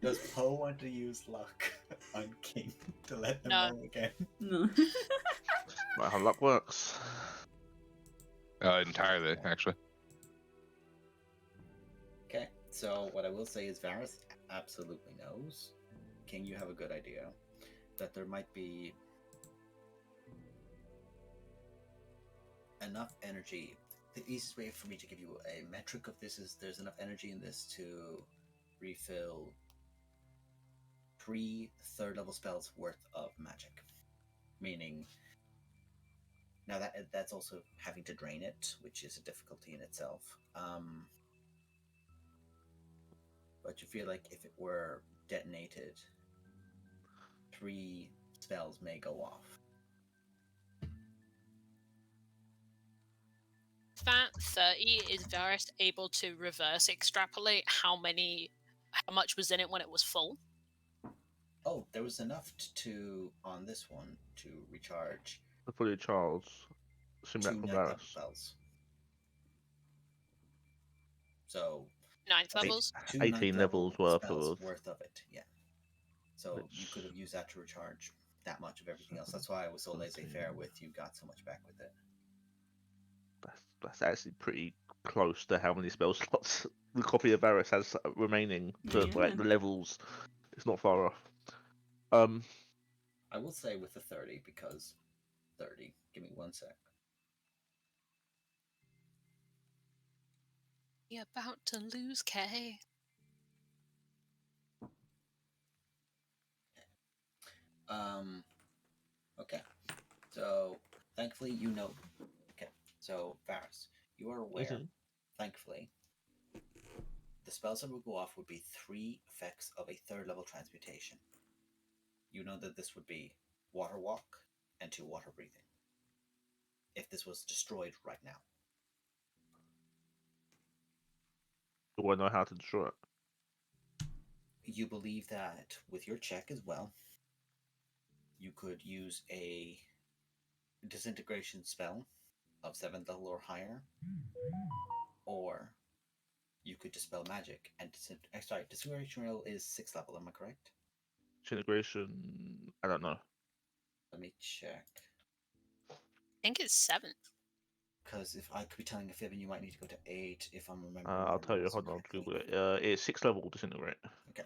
Does Poe want to use luck on King to let him No. roll again? No. Right, how luck works. Entirely, actually. Okay, so what I will say is Varus absolutely knows. King, you have a good idea that there might be enough energy. The easiest way for me to give you a metric of this is there's enough energy in this to refill 3 third level spells worth of magic. Meaning, now that's also having to drain it, which is a difficulty in itself. But you feel like if it were detonated, 3 spells may go off. That 30, is Varus able to reverse extrapolate how much was in it when it was full? Oh, there was enough to on this one to recharge The fully Charles. 2 Simulacrum ninth level Varus. spells. So 9th levels? 2 18 ninth levels level worth spells of. worth of it, yeah. So you Which- could have used that to recharge that much of everything else. That's why I was so laissez-faire with you got so much back with it. That's actually pretty close to how many spell slots the copy of Varus has remaining for like Yeah. the levels. It's not far off. I will say with the 30 because 30. Give me 1 sec. You're about to lose, Kay. Okay. So thankfully you know. Okay. So Varus, you are aware. Mhm. Thankfully, the spells that would go off would be 3 effects of a 3rd level transmutation. You know that this would be water walk and 2 water breathing. If this was destroyed right now. Do I know how to destroy it? You believe that with your check as well, you could use a disintegration spell of 7th level or higher, or you could dispel magic and disintegration roll is 6th level. Am I correct? Disintegration. I don't know. Let me check. I think it's 7th. Because if I could be telling a fib, and you might need to go to 8 if I'm remembering. I'll my tell you. rules Hold on. correctly. Google it. It's 6th level disintegrate. Okay.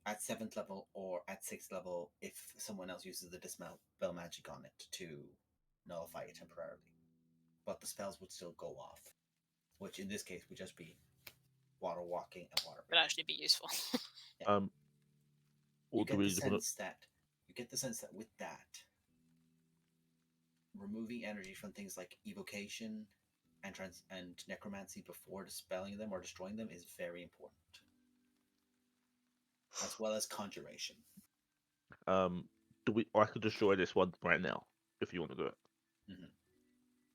At 7th level or at 6th level if someone else uses the dispel magic on it to nullify it temporarily. but the spells would still go off, which in this case would just be water walking and water. Would actually be useful. You You get the sense that with that, removing energy from things like evocation and necromancy before dispelling them or destroying them is very important, as well as conjuration. I could destroy this one right now if you want to do it. Mhm.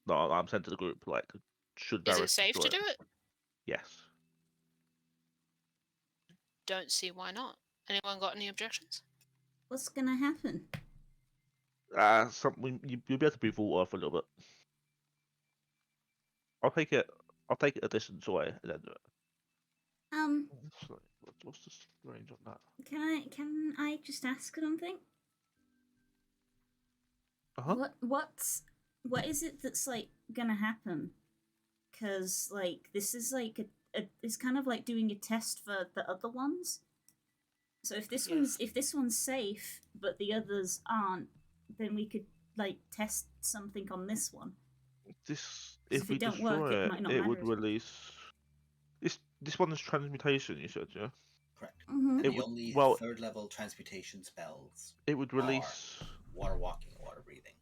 No, I'm sent to the group. Like, should Is Varys it safe to destroy do it? Yes. Don't see why not. Anyone got any objections? What's gonna happen? Something you'll be able to breathe water for a little bit. I'll take it a distance away and then do it. What's the range on that? Can I just ask something? What is it that's like gonna happen? Because like this is like it's kind of like doing a test for the other ones. So if this one's safe but the others aren't, then we could like test something on this one. If we don't work, destroy it might not it matter would as much. release. This one is transmutation. You said, yeah. Correct. Mm-hmm. The only third level transmutation spells it would release water walking, water breathing.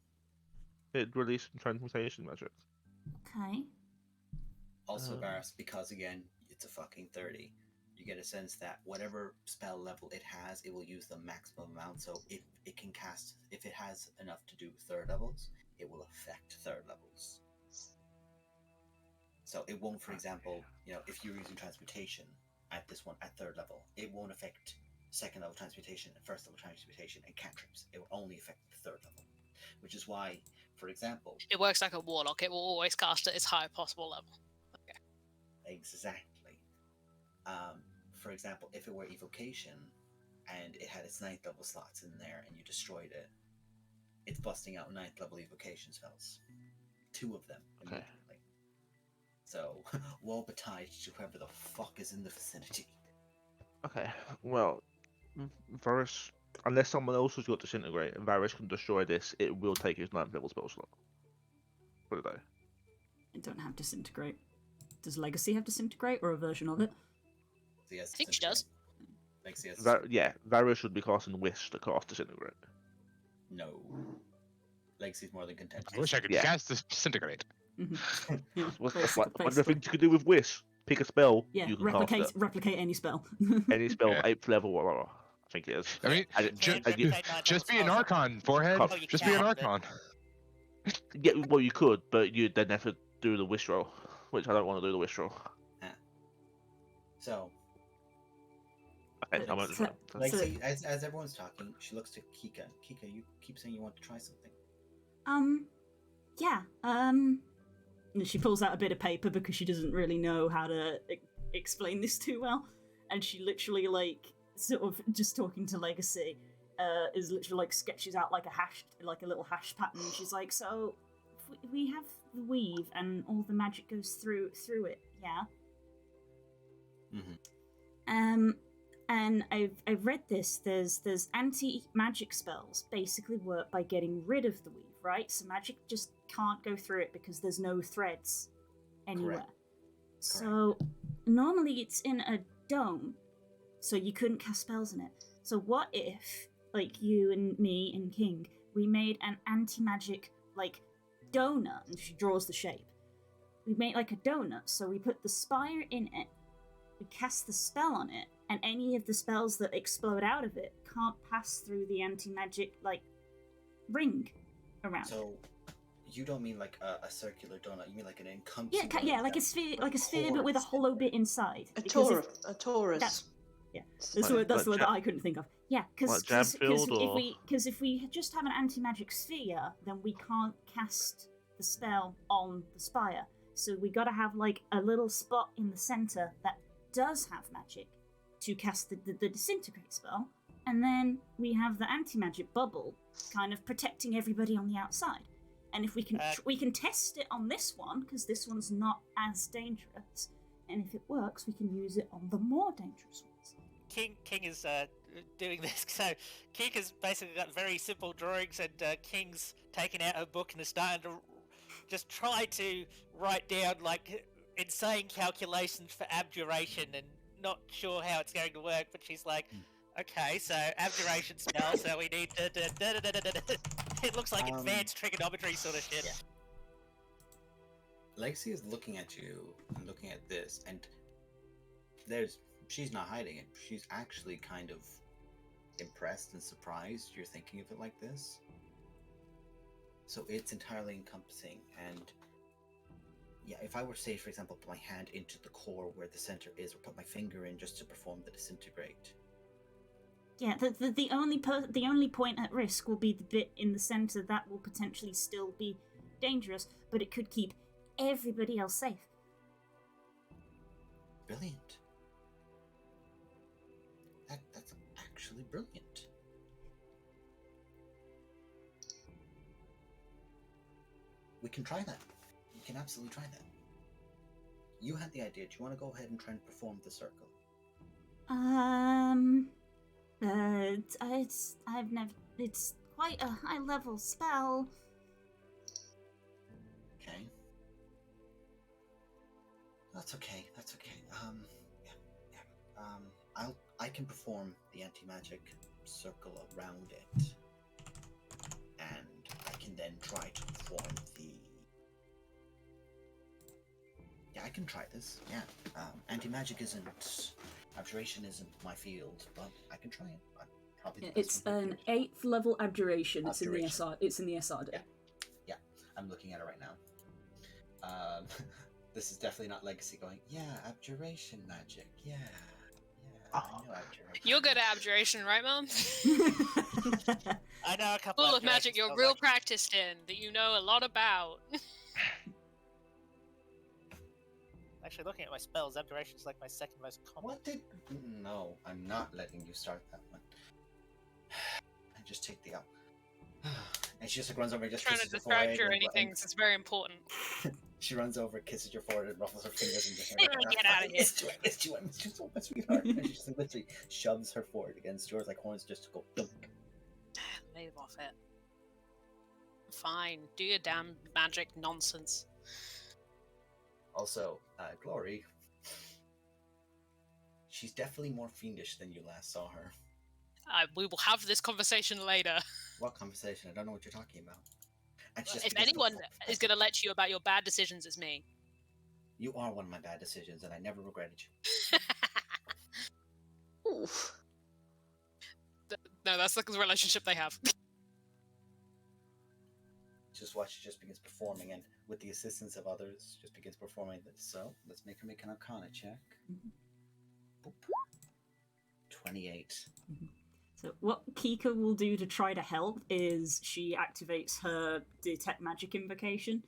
It'd release some transmutation magic. Okay. Also, Varys, because again, it's a fucking 30. You get a sense that whatever spell level it has, it will use the maximum amount. So if it can cast, if it has enough to do third levels, it will affect third levels. So it won't, for example, if you're using transmutation at this one at third level, it won't affect second level transmutation and first level transmutation and cantrips. It will only affect the third level, which is why, for example, it works like a warlock. It will always cast at its highest possible level. Okay. Exactly. For example, if it were evocation and it had its 9th level slots in there and you destroyed it, it's busting out 9th level evocation spells. 2 of them immediately. So, woe betide to whoever the fuck is in the vicinity. Okay, well, Varys, unless someone else has got disintegrate, and Varys can destroy this, it will take his 9th level spell slot. What do I don't have disintegrate. Does Legacy have disintegrate or a version of it? I think she does. Legacy has Varys should be casting Wish to cast disintegrate. No. Legacy's more than content. I wish I could cast this disintegrate. Mm-hmm. Yeah, One of the things you could do with Wish, pick a spell, yeah, you can cast it. replicate any spell. Any spell, 8th level, whatever. I think it is. I mean, just be an Archon, forehead. Oh, just be an Archon. Yeah, well, you could, but you'd then have to do the Wish roll, which I don't want to do the Wish roll. So, Okay, I won't try. Legacy, as everyone's talking, she looks to Kika. Kika, you keep saying you want to try something. Yeah. And she pulls out a bit of paper because she doesn't really know how to explain this too well, and she literally sort of just talking to Legacy, is literally sketches out like a little hash pattern. And she's like, so if we have the weave and all the magic goes through it, yeah. Mm-hmm. And I've read this. There's anti-magic spells basically work by getting rid of the weave, right? So magic just can't go through it because there's no threads anywhere. Correct. So normally it's in a dome, so you couldn't cast spells in it. So what if, you and me and King, we made an anti-magic donut, and she draws the shape. We made a donut, so we put the spire in it, we cast the spell on it, and any of the spells that explode out of it can't pass through the anti-magic ring around. So you don't mean a circular donut? You mean an encompassing? Yeah, like a sphere, but with a hollow bit inside. A torus. That's the word that I couldn't think of. Yeah, because if we just have an anti-magic sphere, then we can't cast the spell on the spire. So we got to have a little spot in the center that does have magic to cast the disintegrate spell, and then we have the anti-magic bubble kind of protecting everybody on the outside. And if we can test it on this one, because this one's not as dangerous, and if it works, we can use it on the more dangerous ones. King is doing this. So King has basically got very simple drawings, and King's taking out her book and is starting to just try to write down like insane calculations for abjuration and not sure how it's going to work, but she's like, okay, so abjuration spell, so we need to it looks like advanced trigonometry sort of shit. Yeah. Lexi is looking at you and looking at this, and she's not hiding it. She's actually kind of impressed and surprised you're thinking of it like this. So it's entirely encompassing, and yeah, if I were to say, for example, put my hand into the core where the center is, or put my finger in just to perform the disintegrate. Yeah, the only point at risk will be the bit in the center that will potentially still be dangerous, but it could keep everybody else safe. Brilliant. That's actually brilliant. We can try that. We can absolutely try that. You had the idea. Do you want to go ahead and try and perform the circle? It's quite a high level spell. Okay. That's okay. That's okay. I can perform the anti-magic circle around it, and I can then try to perform the. Yeah, I can try this. Yeah. Anti-magic isn't. Abjuration isn't my field, but I can try it. It's an 8th level abjuration. It's in the SR. It's in the SR. Yeah, I'm looking at it right now. This is definitely not Legacy going. Yeah, abjuration magic. Yeah. I know abjuration. You're good at abjuration, right, Mom? I know a couple. Full of magic you're real practiced in, that you know a lot about. Actually, looking at my spells, abjuration is like my second most common. What did? No, I'm not letting you start that one. I just take the out. And she just like runs over and just Trying to distract you or anything, because it's very important. She runs over, kisses your forehead, and ruffles her fingers, and just Get out of here! It's just so much, sweetheart. And she just literally shoves her forehead against yours like horns, just to go dunk. Leave off it. Fine, do your damn magic nonsense. Also, Glory. She's definitely more fiendish than you last saw her. We will have this conversation later. What conversation? I don't know what you're talking about. If anyone is going to let you about your bad decisions, it's me. You are one of my bad decisions, and I never regretted you. Oof. No, that's the relationship they have. Just watch, she just begins performing, and with the assistance of others, just begins performing this. So, let's make her make an Arcana check. Boop. 28. So what Kika will do to try to help is she activates her Detect Magic invocation,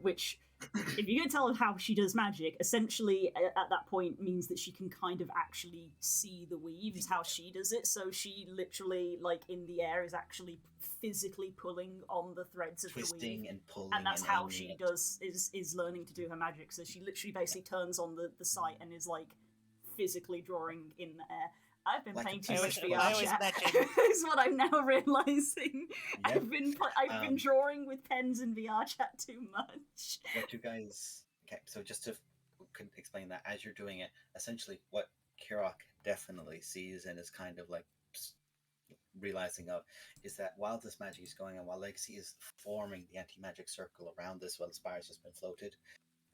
which, if you can tell how she does magic, essentially at that point means that she can kind of actually see the weave, is how she does it. So she literally, like, in the air is actually physically pulling on the threads of the weave. Twisting and pulling. And that's how she is learning to do her magic. So she literally basically turns on the sight and is, like, physically drawing in the air. I've been playing too much VR chat. Is what I'm now realizing. Yep. I've been drawing with pens in VR chat too much. What you guys? Okay, so just to explain that, as you're doing it, essentially what Kirok definitely sees and is kind of like realizing of is that while this magic is going on, while Legacy is forming the anti-magic circle around this, while the spire's just been floated,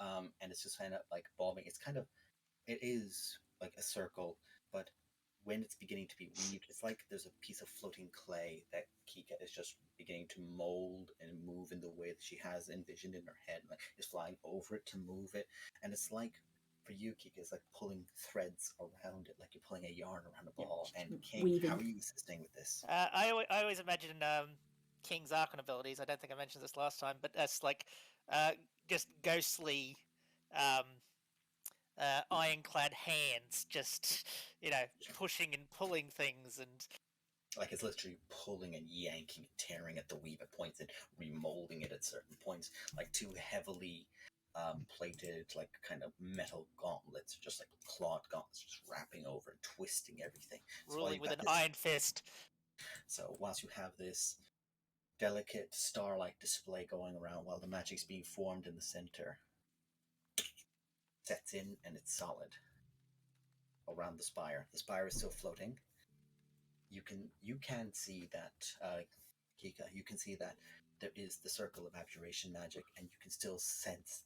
and it's just kind of like bobbing. It is like a circle, but when it's beginning to be weaved, it's like there's a piece of floating clay that Kika is just beginning to mold and move in the way that she has envisioned in her head. Like, is flying over it to move it. And it's like, for you, Kika, it's like pulling threads around it, like you're pulling a yarn around a ball. And King, weaving. how are you assisting with this? I always imagine King's Archon abilities. I don't think I mentioned this last time, but that's like just ghostly ironclad hands, just pushing and pulling things, and like it's literally pulling and yanking and tearing at the weave at points and remolding it at certain points, like two heavily plated, like kind of metal gauntlets, just like clawed gauntlets, just wrapping over and twisting everything. Ruling with an iron fist. So whilst you have this delicate star-like display going around while the magic's being formed in the center. Sets in and it's solid around the spire. The spire is still floating. You can see that, Kika, you can see that there is the circle of abjuration magic, and you can still sense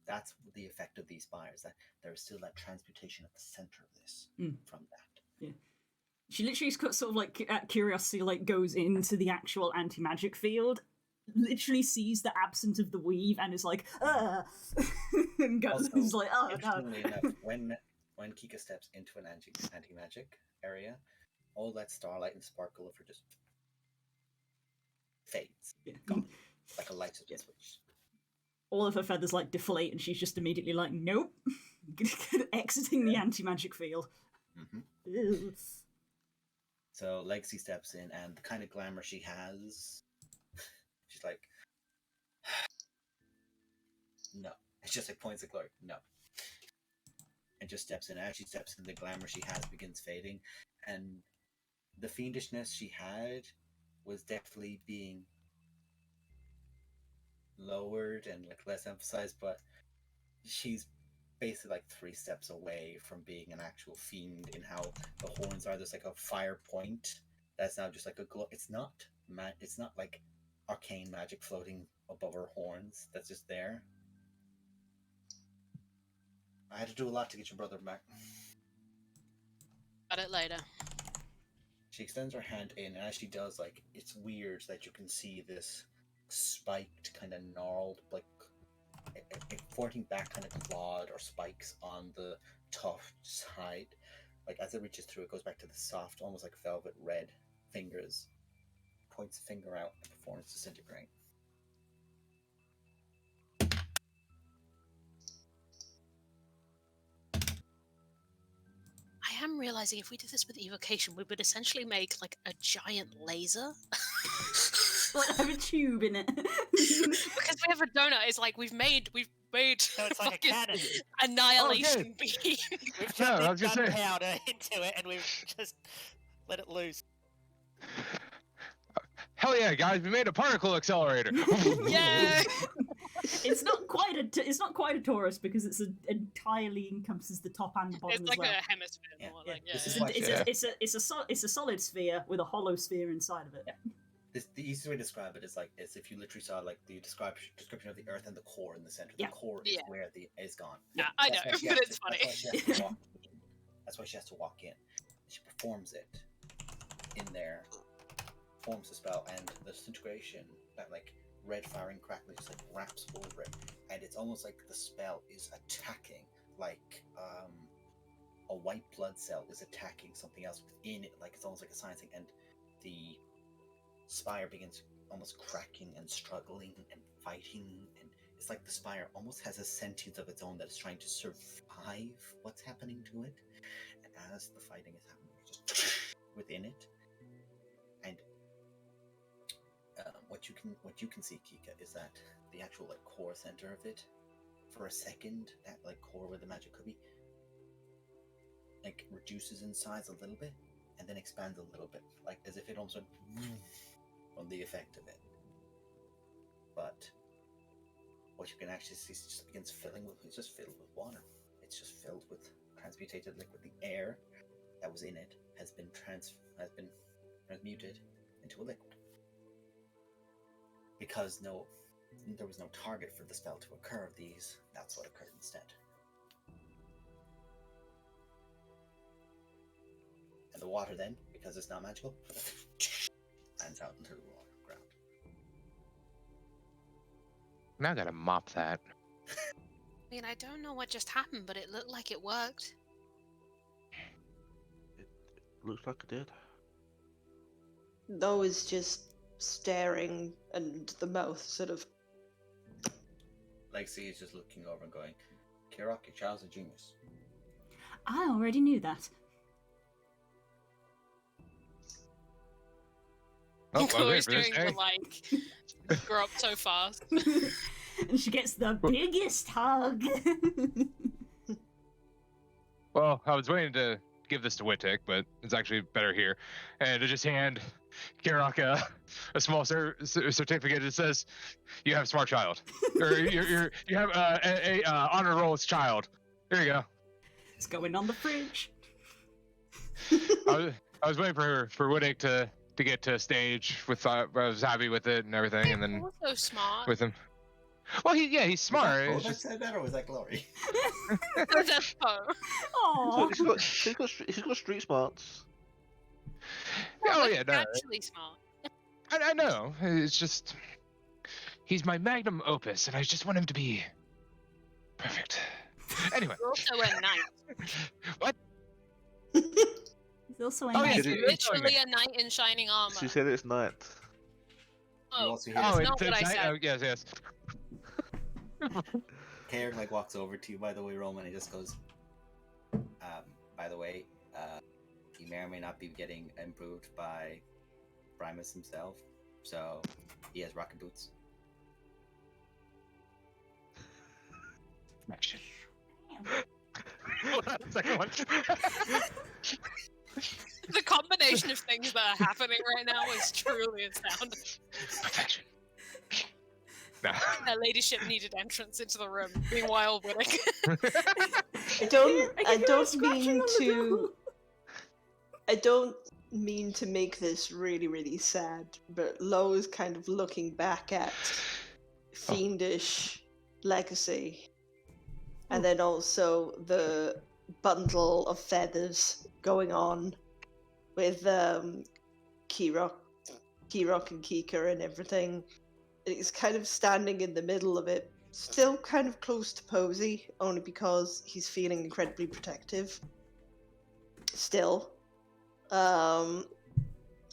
that's the effect of these spires, that there is still that transmutation at the center of this from that. Yeah. She literally sort of like at curiosity like goes into the actual anti-magic field, literally sees the absence of the weave and is like, and goes Also, like, oh no. interestingly enough, when Kika steps into an anti-magic area, all that starlight and sparkle of her just fades. Yeah. Gone. Like a light has been switched. All of her feathers like deflate and she's just immediately like, nope. Exiting the anti-magic field. Mm-hmm. So Legacy steps in, and the kind of glamour she has, she's like, no. It's just like points of glory. No. And just steps in. As she steps in, the glamour she has begins fading, and the fiendishness she had was definitely being lowered and like less emphasized, but she's basically like 3 steps away from being an actual fiend in how the horns are. There's like a fire point that's now just like a glow. It's not like arcane magic floating above her horns. That's just there. I had to do a lot to get your brother back. Got it later. She extends her hand in, and as she does, like, it's weird that you can see this spiked, kind of gnarled, like, pointing back kind of clawed or spikes on the tough side. Like, as it reaches through, it goes back to the soft, almost like velvet red fingers. Points a finger out, and performs disintegrate. I am realizing if we did this with evocation, we would essentially make like a giant laser. Like have a tube in it. Because we have a donut. It's like we've made So it's like a cannon. annihilation beam. We've No, I chucked was gonna say. gunpowder into it, and we've just let it loose. Hell yeah, guys! We made a particle accelerator. Yeah. It's not quite a torus because it's entirely encompasses the top and the bottom It's as like well. a hemisphere. Yeah. More like, This yeah. is why- It's a solid sphere with a hollow sphere inside of it. The easiest way to describe it is like is if you literally saw like the description of the Earth and the core in the center. Yeah. The core is Yeah. where the is gone. Yeah, I That's know, why she but has it's to- funny. That's why she has to walk in. She performs it in there, performs the spell, and the disintegration, that like red firing crackling just like wraps over it, and it's almost like the spell is attacking, like a white blood cell is attacking something else within it, like it's almost like a science thing, and the spire begins almost cracking and struggling and fighting, and it's like the spire almost has a sentience of its own that is trying to survive what's happening to it, and as the fighting is happening, just within it, and what you can see, Kika, is that the actual like core center of it, for a second, that like core where the magic could be, like reduces in size a little bit, and then expands a little bit, like as if it almost went from the effect of it. But what you can actually see is it just begins filling with, it's just filled with water. It's just filled with transmutated liquid. The air that was in it has been transmuted into a liquid. Because there was no target for the spell to occur of these, that's what occurred instead. And the water then, because it's not magical, lands out into the ground. Now I gotta mop that. I mean, I don't know what just happened, but it looked like it worked. It looks like it did. Though is just staring, and the mouth sort of. Lexi is just looking over and going, Kirok, your child's a genius. I already knew that. Oh, Chloe's okay, for this doing the day. like grow up so fast. And she gets the biggest hug. Well, I was waiting to give this to Wittek, but it's actually better here. And I just hand Kirok a small certificate that says you have a smart child, or you have a honor roll as child. There you go. It's going on the fridge. I was waiting for Wittig to get to stage with. I was happy with it and everything, and then Also smart. with him. Well, he's smart. Was It's that just said that, or was that Glory? That's Poe. Aww. She's got street smarts. oh Look, yeah, no, actually smart. I know. It's just he's my magnum opus, and I just want him to be perfect. Anyway, You're also a knight. what? He's also a Oh, yeah, knight. did He's it- literally a knight in shining armor. She said it's night. You Oh, also hear that's Oh, not what I tonight? said. Oh, yes. Kaer like walks over to you, by the way, Roman, and he just goes, by the way, he may or may not be getting improved by Primus himself, so he has rocket boots. Action. Hold on a second one. The combination of things that are happening right now is truly astounding. Perfection. No. Her ladyship needed entrance into the room. Meanwhile, Wittig. I don't. I I can hear her don't scratching mean on the to. door. I don't mean to make this really, really sad, but Lo is kind of looking back at Fiendish Legacy, and then also the bundle of feathers going on with Kirok and Kika and everything. He's kind of standing in the middle of it, still kind of close to Posey, only because he's feeling incredibly protective. Still. But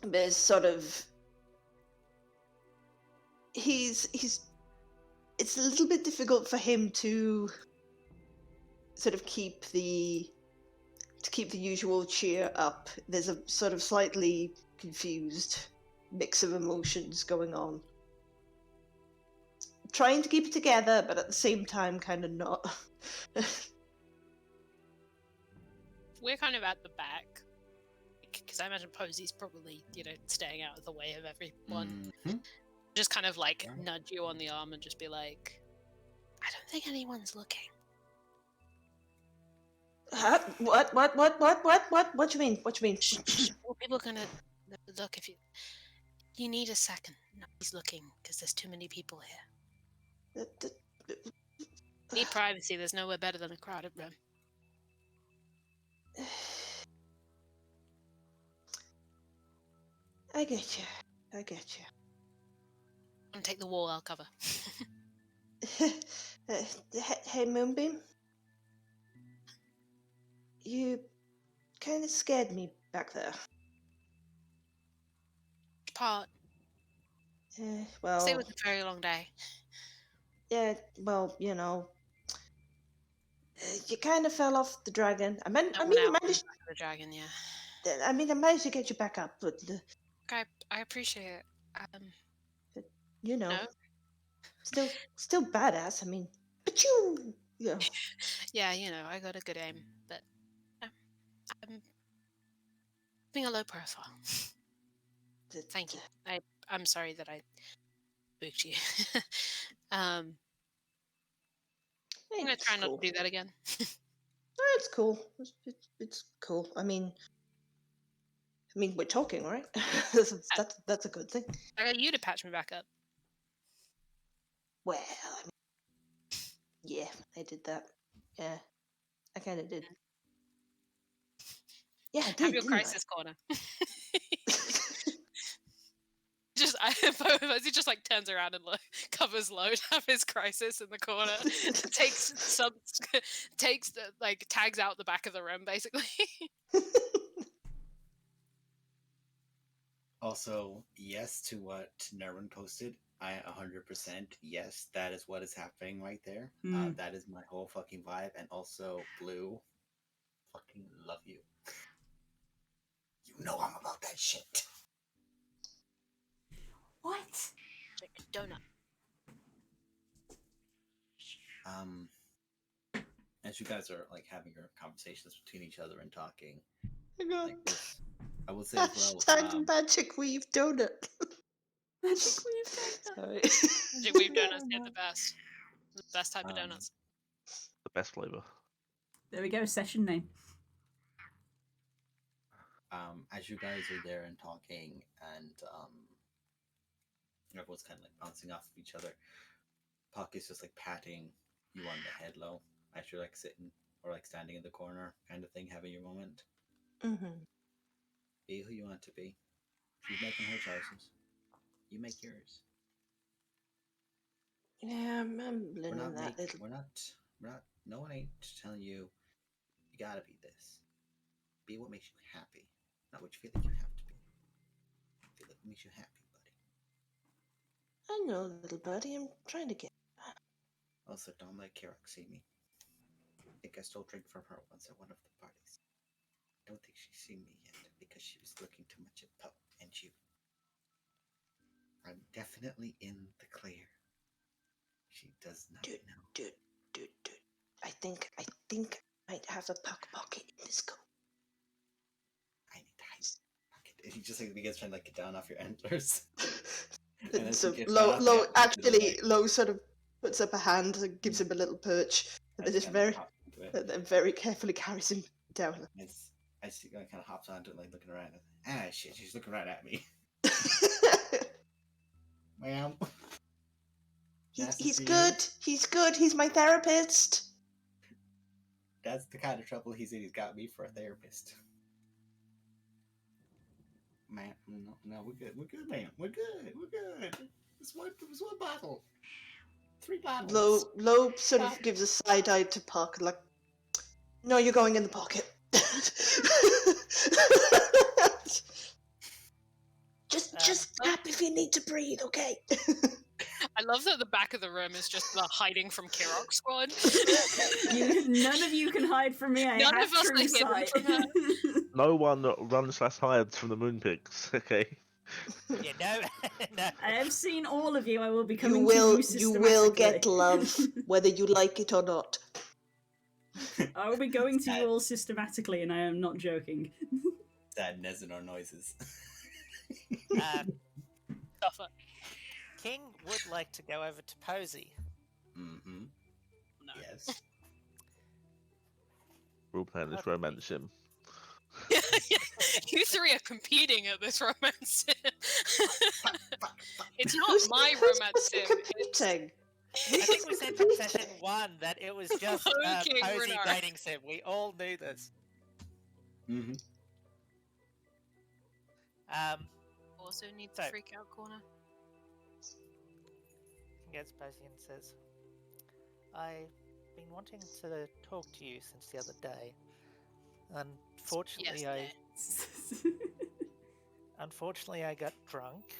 it's sort of it's a little bit difficult for him to sort of keep the usual cheer up. There's a sort of slightly confused mix of emotions going on. Trying to keep it together, but at the same time kind of not. We're kind of at the back. Because I imagine Posey's probably, staying out of the way of everyone. Mhm. Just kind of like Yeah. nudge you on the arm and just be like, I don't think anyone's looking. Huh? What do you mean? What do you mean? Well, people are gonna look if you need a second. Nobody's looking because there's too many people here. Need privacy. There's nowhere better than a crowded room. I get you. Come take the wall. I'll cover. Hey, Moonbeam. You kind of scared me back there. Part. Well, It was a very long day. yeah, well, you kind of fell off the dragon. I Went I out on the managed. back of the dragon. Yeah. I managed to get you back up, but I appreciate it. no, No. still badass. I mean, but you know. Yeah, I got a good aim, but I'm being a low profile. Thank you. I'm sorry that I spooked you. I'm gonna try not to do that again. It's cool. It's cool. I mean, we're talking, right? that's a good thing. I got you to patch me back up. Well, I mean, yeah, I did that. Yeah, I kind of did. Yeah, I did. Have your didn't I? crisis corner. He just like turns around and covers Lo to have his crisis in the corner. Tags out the back of the room basically. Also, yes to what Nerwin posted. I 100% yes, that is what is happening right there. That is my whole fucking vibe. And also, Blue, fucking love you. You know I'm about that shit. What? Donut. As you guys are like having your conversations between each other and talking, I got like I will say as well. Hashtag magic weave donut. Magic weave donut. Sorry. Magic Weave donuts, they're the best. The best type of Um, donuts. The best flavor. There we go. Session name. As you guys are there and talking, and everyone's kind of like bouncing off of each other, Puck is just like patting you on the head low as you're like sitting or like standing in the corner, kind of thing, having your moment. Mm-hmm. Be who you want to be. She's making her choices. You make yours. Yeah, I'm mumbling We're in not that little. We're not. No one ain't telling you. You gotta be this. Be what makes you happy, not what you feel like you have to be. Feel like what makes you happy, buddy. I know, little buddy. I'm trying to get. Also, don't let Kirak see me. I think I stole a drink from her once at one of the parties. Don't think she's seen me yet because she was looking too much at Pup and you. I'm definitely in the clear. She does not Dude. know. I think I might have a puck pocket in this coat. I need to hide the pocket. And he just like begins trying to like get down off your antlers. So she gets Lo, right off the Lo antlers, actually, like, Lo sort of puts up a hand and gives him a little perch, and I then just kinda very, hop into it. then very carefully carries him down. I see, kind of hops onto it, like looking around. Ah, shit, she's looking right at me. Ma'am. Nice to He's see you. good. He's good. He's my therapist. That's the kind of trouble he's in. He's got me for a therapist. Man, no, we're good. We're good, man. We're good. It was one bottle. 3 bottles. Lo sort of gives a side eye to Puck, like, no, you're going in the pocket. Just tap if you need to breathe, okay? I love that the back of the room is just the hiding from Kirok squad. None of you can hide from me. I None have of us true are hidden sight. from her. No one runs/hides from the Moonpigs. Okay. Yeah, no, no. I have seen all of you. I will be You coming will to you you will get systematically. love, whether you like it or not. I will be going to you all systematically, and I am not joking. Sadness in our noises. Suffer. King would like to go over to Posey. Mm-hmm. No. Yes. We'll plan this romance sim. You three are competing at this romance sim. It's not Who's- my who's romance supposed to sim. be competing? I think we said from session 1 that it was just Okay, Posey Renard. dating sim. We all knew this. Mm-hmm. Also need So- the freak out corner. King gets Posey and says, I've been wanting to talk to you since the other day. Unfortunately, I got drunk,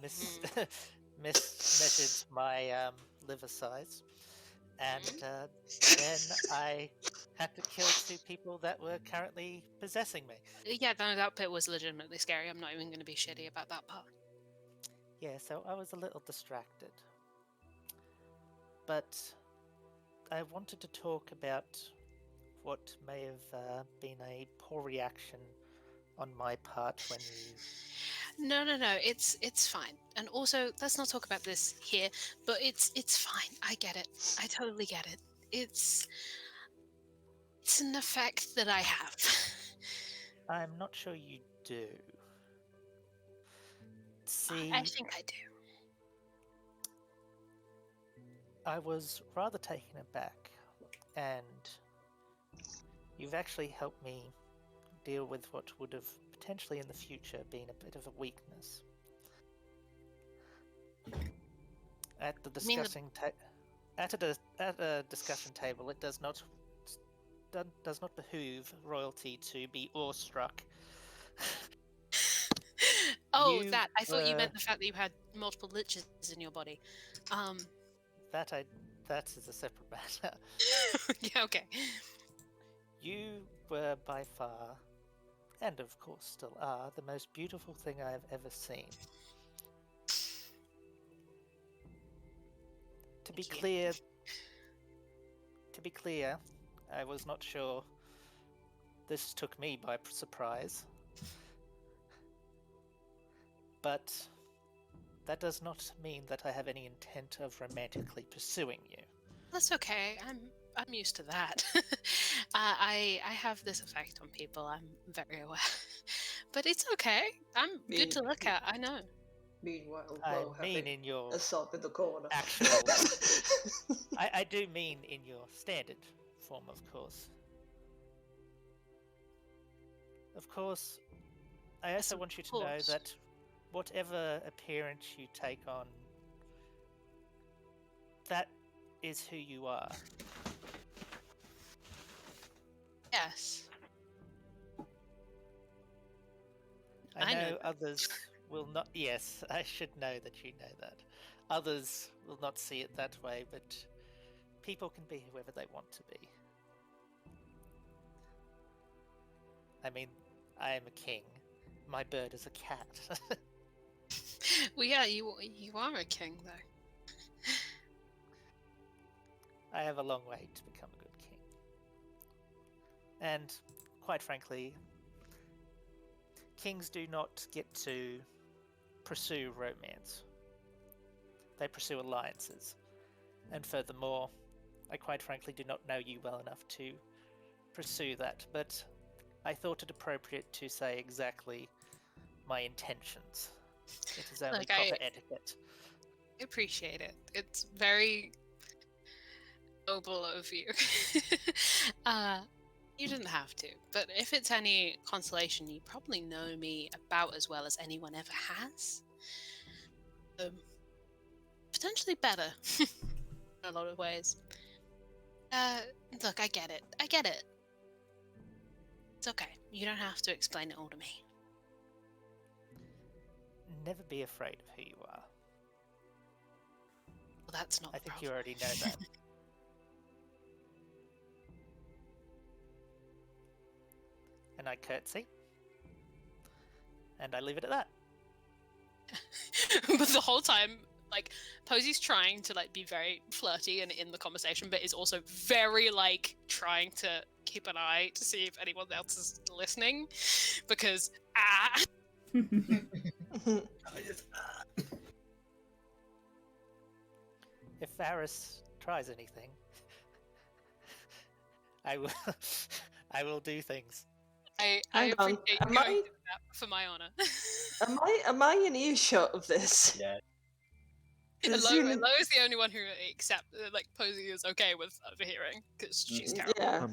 mismeasured my liver size, and then I had to kill 2 people that were currently possessing me. Yeah, no, that bit was legitimately scary. I'm not even going to be shitty about that part. Yeah, so I was a little distracted. But I wanted to talk about what may have been a poor reaction on my part when you... No, it's fine. And also, let's not talk about this here, but it's fine. I get it. I totally get it. It's an effect that I have. I'm not sure you do. See, I think I do. I was rather taken aback, and you've actually helped me deal with what would have potentially in the future been a bit of a weakness. At the You mean the- discussing at a discussion table, it does not behoove royalty to be awestruck. Oh, You that. I thought you were- meant the fact that you had multiple liches in your body. That is a separate matter. Yeah, okay. You were by far, and of course still are, the most beautiful thing I have ever seen. To be Thank you. clear, I was not sure. This took me by surprise. but that does not mean that I have any intent of romantically pursuing you. That's okay. I'm used to that. I have this effect on people. I'm very aware, but it's okay. I'm good to look at. I know. Meanwhile, I Ro mean having in your a sob in the corner. actual... I do mean in your standard form, of course. Of course, I Yes, also of want you to know course. that whatever appearance you take on, that is who you are. Yes. I I know know that. others will not. Yes, I should know that you know that. Others will not see it that way, but people can be whoever they want to be. I mean, I am a king. My bird is a cat. Well, yeah, you are a king though. I have a long way to become a good king. And, quite frankly, kings do not get to pursue romance. They pursue alliances. And furthermore, I quite frankly do not know you well enough to pursue that, but I thought it appropriate to say exactly my intentions. It is only Look, proper etiquette. I appreciate it. It's very noble of you. You didn't have to, but if it's any consolation, you probably know me about as well as anyone ever has. Potentially better in a lot of ways. Look, I get it. I get it. It's okay. You don't have to explain it all to me. Never be afraid of who you are. Well, that's not I the think you problem. already know that. And I curtsy. And I leave it at that. But the whole time, like, Posy's trying to like be very flirty and in the conversation, but is also very like trying to keep an eye to see if anyone else is listening, because If Varys tries anything, I will I will do things. I Hang on, appreciate am you going I- to do that for my honor. Am I in earshot of this? Yeah. And 'Cause Lo, you know- Lo is the only one who like Posy is okay with overhearing because she's Mhm. terrible. Yeah.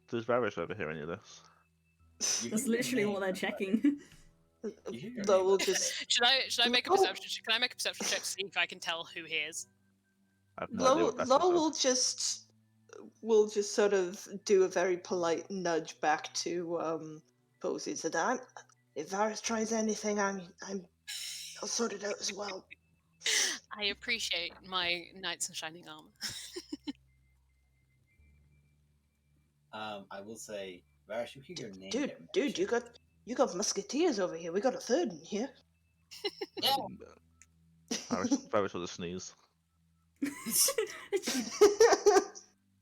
Does Varys overhear any of this? You That's hear your literally what name, they're but checking. you hear your Though name, we'll but- just Should I make a Lo- perception? Can I make a perception check to see if I can tell who hears? I have no idea Lo, what that Lo does. will just sort of do a very polite nudge back to Posey and said, if Varys tries anything, I'll sort it out as well. I appreciate my knights in shining armor. I will say, Varys, you hear your name. Dude, get dude, you mentioned. got musketeers over here. We got a third in here. Yeah. Varys with a sneeze.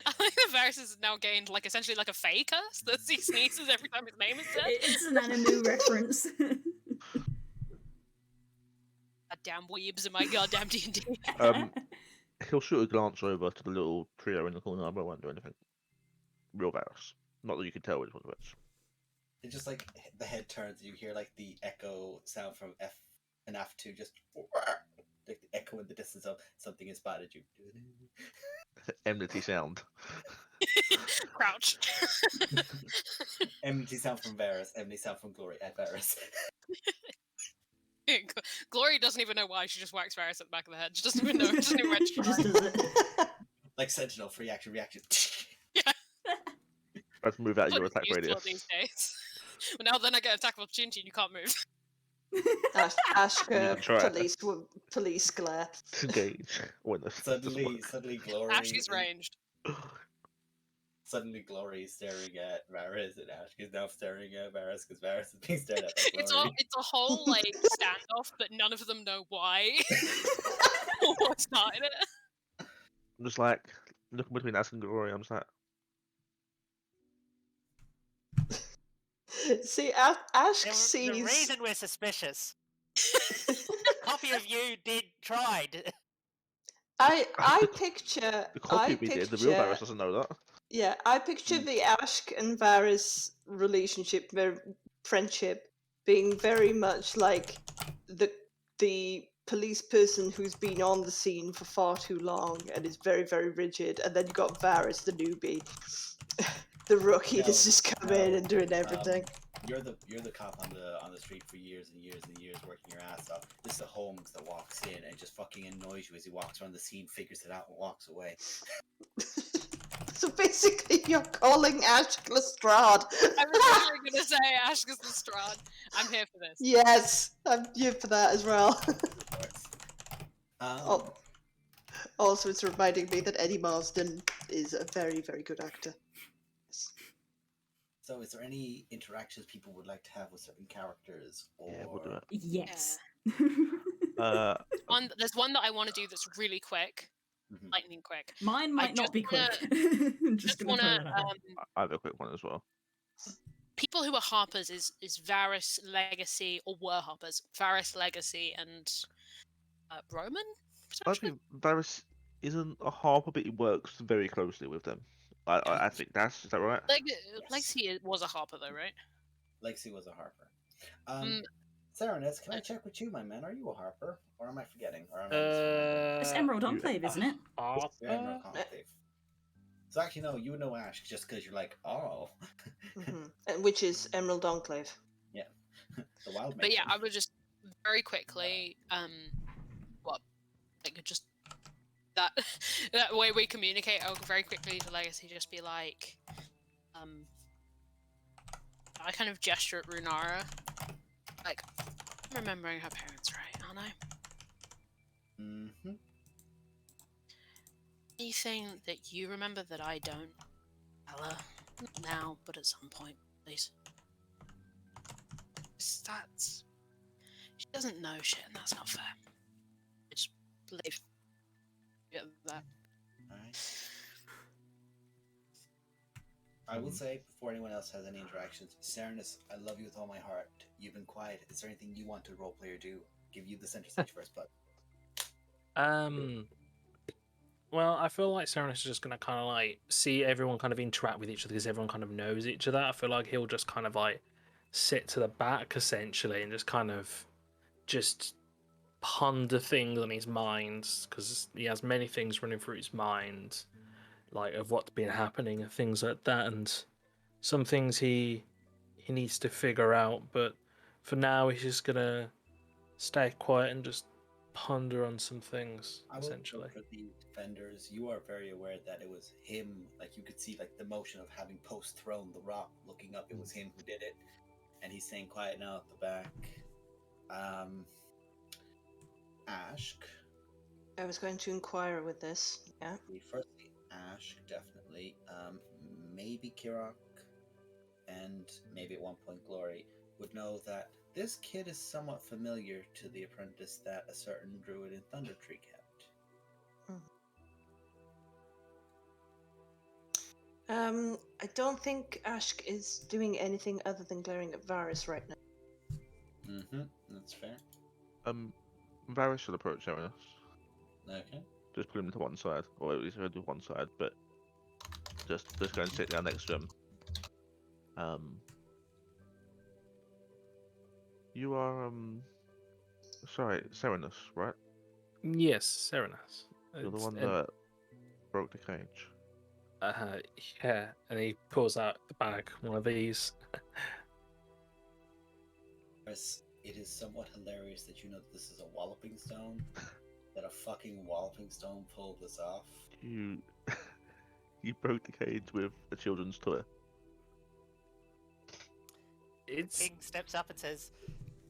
I think that Varys has now gained like essentially like a fey curse that he sneezes every time his name is said. It's an anime reference. Goddamn weebs in my goddamn D&D. He'll shoot a glance over to the little trio in the corner, but won't do anything. Real Varys. Not that you can tell which one's which. It just like the head turns, you hear like the echo sound from F and F2, just like the echo in the distance of something has spotted you. Enmity sound. Crouch. Enmity sound from Varys, enmity sound from Glory at Varys. Glory doesn't even know why. She just whacks Varys at the back of the head. She doesn't even know. She doesn't even She just does it. Like Sentinel, free action, reaction. Let's move out of What your is attack useful radius. these days. Well, now then I get attack of opportunity and you can't move. Ashka, try. police glare. Disengage. When this doesn't work. Suddenly Glory. Ash is ranged. Suddenly Glory is staring at Varys, and Ash is now staring at Varys because Varys is being stared at by It's Glory. a whole like standoff, but none of them know why or what started it. I'm just like looking between Ash and Glory. I'm just like, See, Ash The sees. reason we're suspicious Copy of you did tried. I picture. The copy I we did, the real picture. virus doesn't know that. Yeah, I picture the Ashk and Varys relationship, their friendship, being very much like the police person who's been on the scene for far too long and is very, very rigid, and then you got Varys, the newbie, the rookie that's just come in and doing everything. You're the cop on the street for years and years and years, working your ass off. This is the Holmes that walks in and just fucking annoys you as he walks around the scene, figures it out, and walks away. So basically, you're calling Ashk Lestrade. I was literally going to say Ashkus Lestrade. I'm here for this. Yes, I'm here for that as well. Um, Also, it's reminding me that Eddie Marsden is a very, very good actor. So, is there any interactions people would like to have with certain characters? Or... Yeah, we'll do it. Yes. There's one that I want to do that's really quick, lightning quick. Mine might not be quick. I'm just gonna throw that out there. I have a quick one as well. People who are Harpers is Varys Legacy, or were Harpers, Varys Legacy and Roman? I think Varys isn't a Harper, but he works very closely with them. I think is that right? Legacy was a Harper though, right? Lexi was a Harper. Serenus, can I check with you, my man? Are you a Harper? Or am I forgetting? Or am I It's Emerald Enclave, isn't it? You're Emerald Enclave. So actually, no, you would know Ash just because you're like, oh. Which is Emerald Enclave. Yeah. The wild But yeah, I would just very quickly, just that way we communicate, I would very quickly to Legacy just be like, I kind of gesture at Runara, like, I'm remembering her parents right, aren't I? Mm-hmm. Anything that you remember that I don't, Ella? Not now, but at some point, please. That's... She doesn't know shit, and that's not fair. I just believe that. Alright. I will say, before anyone else has any interactions, Serenus, I love you with all my heart. You've been quiet. Is there anything you want to roleplay or do? Give you the center stage first, but... Well, I feel like Serenus is just going to kind of like see everyone kind of interact with each other because everyone kind of knows each other. I feel like he'll just kind of like sit to the back essentially and just kind of just ponder things on his mind because he has many things running through his mind, like of what's been happening and things like that, and some things he needs to figure out. But for now, he's just gonna stay quiet and just ponder on some things essentially. For the defenders, you are very aware that it was him. Like you could see, like the motion of having post-thrown the rock, looking up. It was him who did it, and he's staying quiet now at the back. Ashk. I was going to inquire with this. Yeah. Firstly, Ashk definitely. Maybe Kirok, and maybe at one point Glory would know that this kid is somewhat familiar to the apprentice that a certain druid in Thundertree kept. I don't think Ashk is doing anything other than glaring at Varys right now. Mm-hmm. That's fair. Varys should approach Serenus. Okay. Just put him to one side, or at least he'll do one side, but just go and sit down next to him. You are sorry, Serenus, right? Yes, Serenus. You're the one that broke the cage. Yeah, and he pulls out the bag, one of these. It is somewhat hilarious that you know that this is a walloping stone. That a fucking walloping stone pulled this off. You broke the cage with a children's toy. King steps up and says,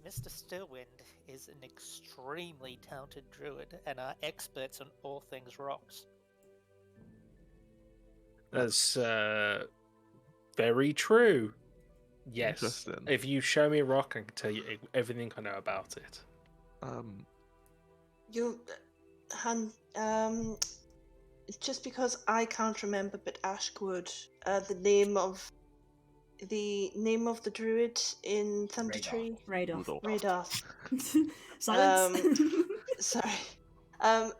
Mr. Stillwind is an extremely talented druid and are experts on all things rocks. That's very true. Yes. If you show me a rock, I can tell you everything I know about it. Just because I can't remember, but Ashwood, the name of the name of the druid in Thunder Radar. Tree? Radar. Radoth. Silence. Sorry.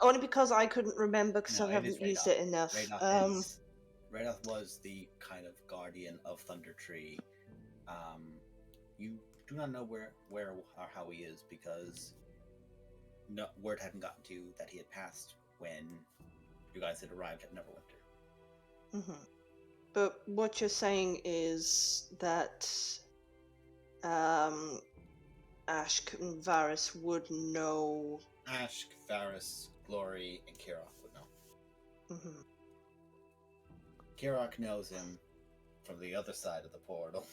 Only because I couldn't remember because No, I it haven't is used Radoth. it enough. Radoth was the kind of guardian of Thunder Tree. You do not know where or how he is because no word hadn't gotten to you that he had passed when you guys had arrived at Neverwinter. Mhm. But what you're saying is that Ashk and Varys would know. Ashk, Varys, Glory, and Kirok would know. Mhm. Kirok knows him from the other side of the portal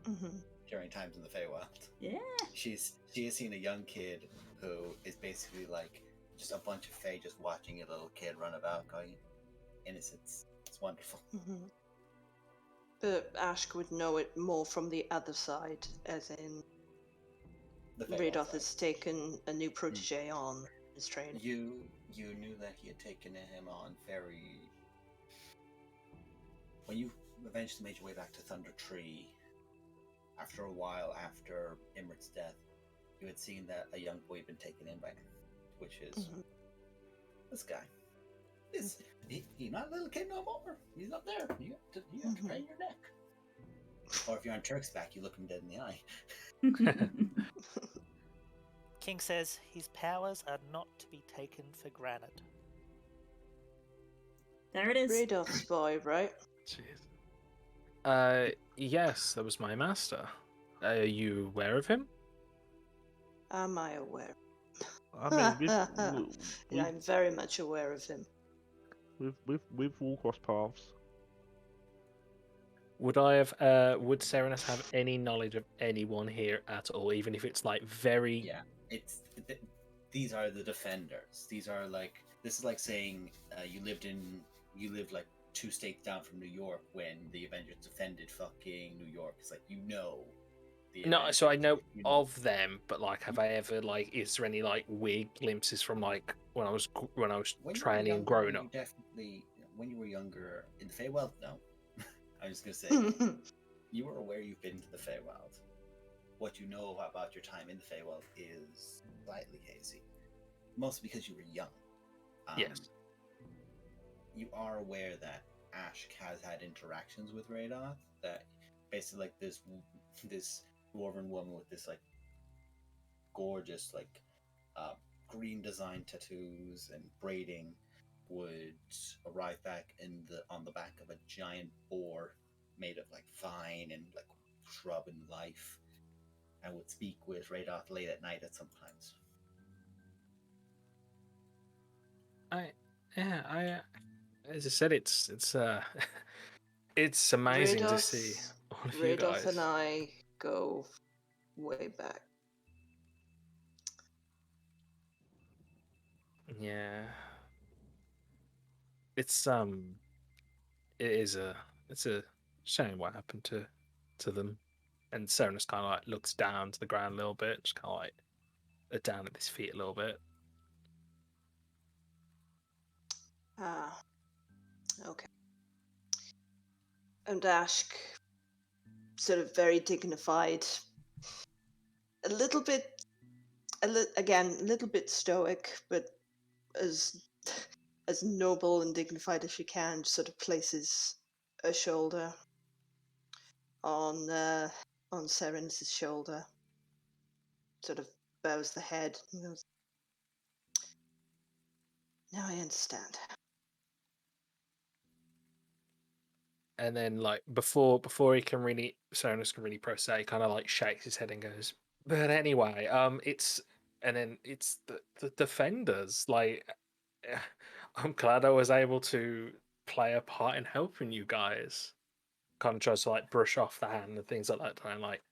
Mhm. during times in the Feywild. Yeah. She has seen a young kid who is basically like just a bunch of Fey just watching a little kid run about going innocence. It's wonderful. Mhm. But Ashk would know it more from the other side, as in The Feywild Radoth side. has taken a new protege on his training. You knew that he had taken him on very. When you eventually made your way back to Thunder Tree, after a while after Imrit's death, you had seen that a young boy had been taken in by him, which is Mhm. this guy. He's not a little kid no more. He's up there. You have to crane your neck. Or if you're on Turk's back, you look him dead in the eye. King says his powers are not to be taken for granted. There it is. Radoth's boy, right? Jeez. Yes, that was my master. Are you aware of him? Am I aware? I mean, Yeah, I'm very much aware of him. we've all crossed paths. Would Serenus have any knowledge of anyone here at all, even if it's like very? Yeah, these are the defenders. This is like saying you lived like 2 states down from New York when the Avengers defended fucking New York. It's like the No, so I Avengers, know you of them, but like, have I ever like? Is there any like weird glimpses from like when I was when you were training and younger, growing up? you definitely when you were younger in the Feywild. No, I was gonna say you were aware you've been to the Feywild. What you know about your time in the Feywild is slightly hazy, mostly because you were young. Yes. You are aware that Ashk has had interactions with Radoth. That basically like this dwarven woman with this like gorgeous like green design tattoos and braiding would arrive back on the back of a giant boar made of like vine and like shrub and life, and would speak with Radoth late at night at sometimes. As I said, it's it's amazing to see all of you Radoth guys. and I go way back. Yeah. It's it's a shame what happened to them. And Serenus kind of like looks down to the ground a little bit, just kind of like down at his feet a little bit. Ah, okay. And Ashk, sort of very dignified, a little bit, again, a little bit stoic, but as as noble and dignified as she can, sort of places a shoulder on Serenus's shoulder, sort of bows the head and goes, "Now I understand." And then like before he can really Serenus can really process, he kind of like shakes his head and goes, "But anyway, it's and then it's the defenders. Like, I'm glad I was able to play a part in helping you guys." Kind of tries to like brush off the hand and things like that, try and like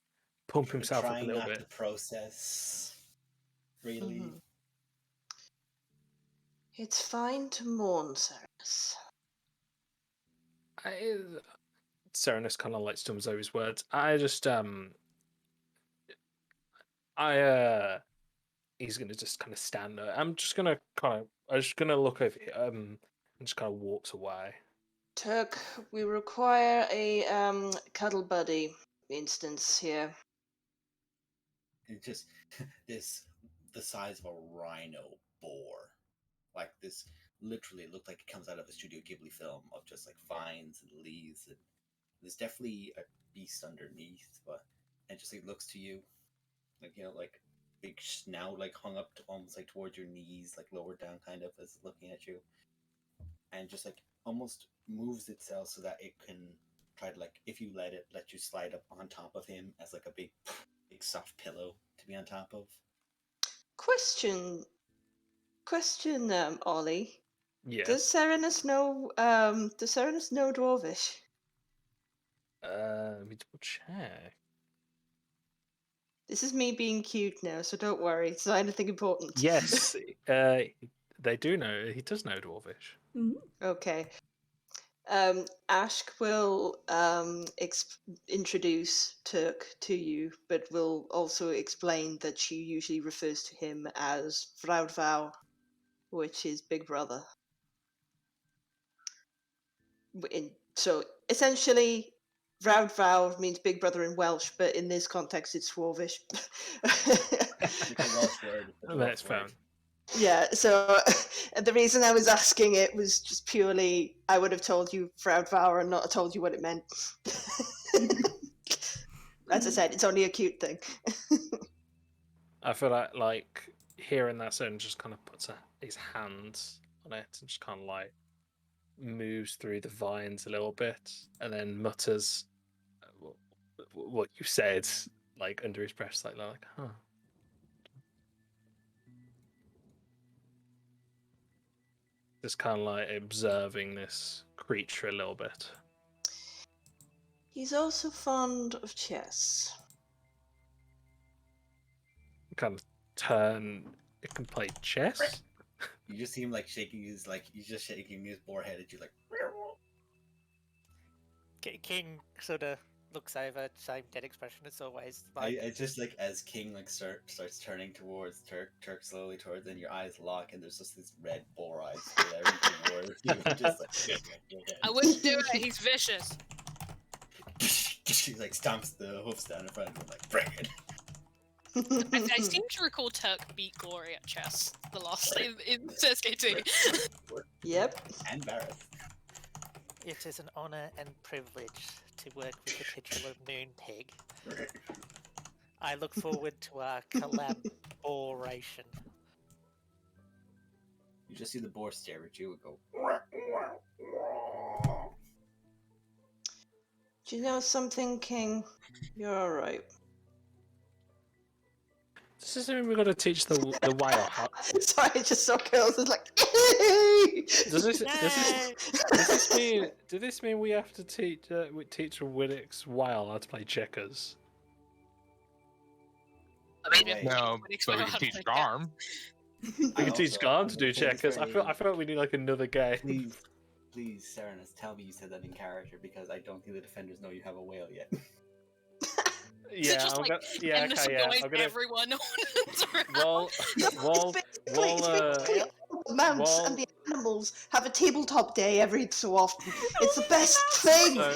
pump himself up a Trying little not bit. to process, really. Mhm. It's fine to mourn, Serenus. Serenus kind of like stumbles over his words. He's gonna just kind of stand there. I'm just gonna look over here, and just kind of walks away. Turk, we require a cuddle buddy instance here. It's just this the size of a rhino boar. Like this literally looked like it comes out of a Studio Ghibli film of just like vines and leaves, and there's definitely a beast underneath, but it just like looks to you like like big snout like hung up to almost like towards your knees, like lower down kind of as looking at you, and just like almost moves itself so that it can try to like if you let you slide up on top of him as like a big soft pillow to be on top of. Question, Ollie. Yeah. Does Serenus know Dwarvish? Let me double check. This is me being cute now, so don't worry. It's not anything important. Yes, they do know. He does know Dwarvish. Okay. Ashk will introduce Turk to you, but will also explain that she usually refers to him as Vroudvouw, which is Big Brother. So essentially, Vroudvouw means Big Brother in Welsh, but in this context, it's Dwarvish. It's a Welsh word. It's a That's Welsh word. fine. Yeah, so the reason I was asking it was just purely I would have told you Vroudvouw and not told you what it meant. As I said, it's only a cute thing. I feel like hearing that sound just kind of puts his hands on it and just kind of like moves through the vines a little bit and then mutters what you said like under his breath, like huh. Just kind of like observing this creature a little bit. He's also fond of chess. Kind of turn. It can play chess. You just see him like shaking his he's just shaking his boar head at you like. King sort of looks over, same dead expression as always. Like, It's just like as King like starts turning towards Turk slowly towards, and your eyes lock, and there's just this red boar eyes with everything just like. I wouldn't do it. He's vicious. She like stomps the hoofs down in front of him like bring it. I seem to recall Turk beat Glory at chess the last in SKT. Yep. And Barrett. it is an honor and privilege to work with the titular Moon Pig. I look forward to our collaboration. You just see the boar stare at you and go. Do you know something, King? You're alright. Does this mean we've got to teach the whale how? Sorry, I just saw girls and like. Does this mean we have to teach Winnick's whale how to play checkers? I mean, Wait. No, Winnick's but we well can how to teach play Garm. We can teach Garm to do checkers. I feel like we need like another game. Please, Serenus, tell me you said that in character because I don't think the defenders know you have a whale yet. Is it just like endless annoying everyone? While The mounts and the animals have a tabletop day every so often. It's the best thing. So,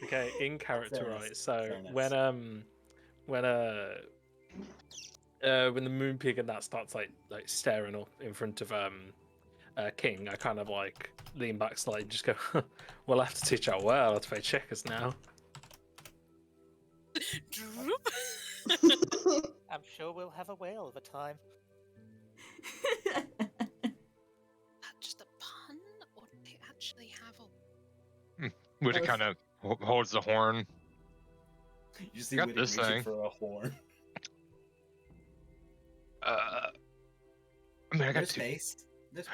okay, in character, right? So when the moon pig and that starts like staring up in front of King, I kind of like lean back slightly and just go, "We'll have to teach our whale how to play checkers now." I'm sure we'll have a whale of a time. Just a pun, or do they actually have a? Would it kind of holds the horn? You see Got Winnick this reaching thing. for a horn. I mean, I got There's two. space. There's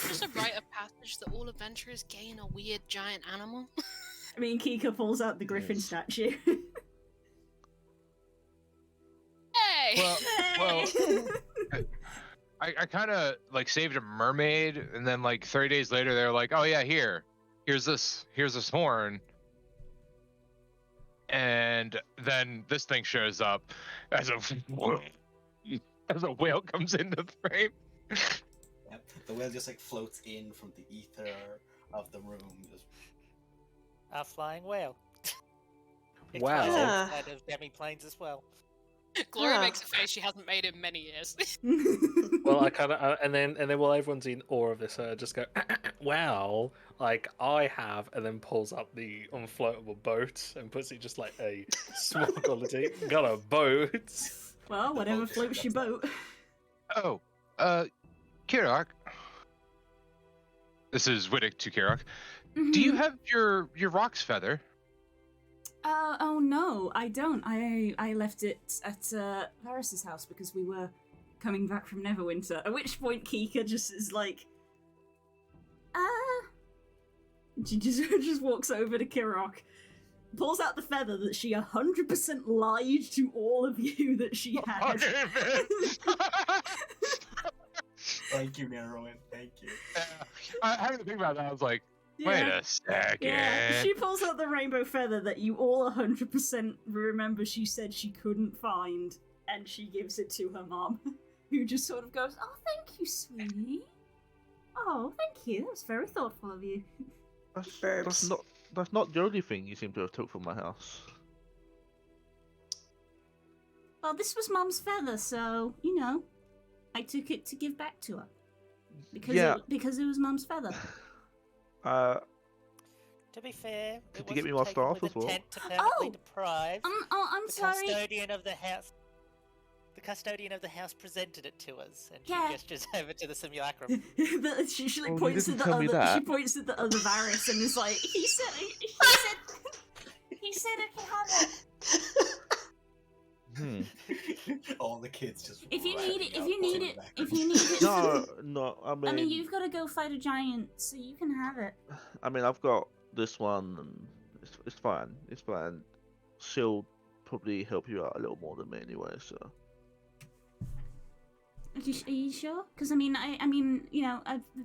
Just a rite of passage that all adventurers gain a weird giant animal. I mean, Kika pulls out the griffin statue. Hey! Well, I kind of like saved a mermaid, and then like 30 days later, they're like, "Oh yeah, here's this horn," and then this thing shows up as a whale comes into frame. Yep. The whale just like floats in from the ether of the room. Just... Our flying whale. It Wow. flies Yeah. outside of demi-planes as well. Gloria Ah. makes a face she hasn't made in many years. Well, I kind of, and then while everyone's in awe of this, just go, wow, like I have, and then pulls up the unfloatable boat and puts it just like a small quality. Got a boat. Well, whatever floats your boat. Oh, Kirok. This is Wittick to Kirok. Do you have your rock's feather? Oh no, I don't. I left it at Varys's house because we were coming back from Neverwinter. At which point Kika just is like, she just walks over to Kirok, pulls out the feather that she 100% lied to all of you that she had. Thank you, Narrowin. Thank you. Having to think about that, I was like, wait a second. Yeah, she pulls out the rainbow feather that you all 100% remember she said she couldn't find, and she gives it to her mom, who just sort of goes, "Oh, thank you, sweetie. Oh, thank you. That was very thoughtful of you." That's not the only thing you seem to have took from my house. Well, this was Mom's feather, so, you know, I took it to give back to her. Because it was Mom's feather. To be fair, Did it you get me wasn't my taken staff with as well? intent to permanently Oh! deprive. I'm The sorry. custodian of the house. The custodian of the house presented it to us, and she Yeah. gestures over to the simulacrum. she like Oh, you points at didn't the tell me other. She that. points at the other Varys and is like, he said I can have it. All the kids just. If you need it, ratting if you out need to it, the if background. you need it. No. I mean, you've got to go fight a giant, so you can have it. I've got this one, and it's fine. It's fine. She'll probably help you out a little more than me anyway. So. Are you sure? Because I mean, you know,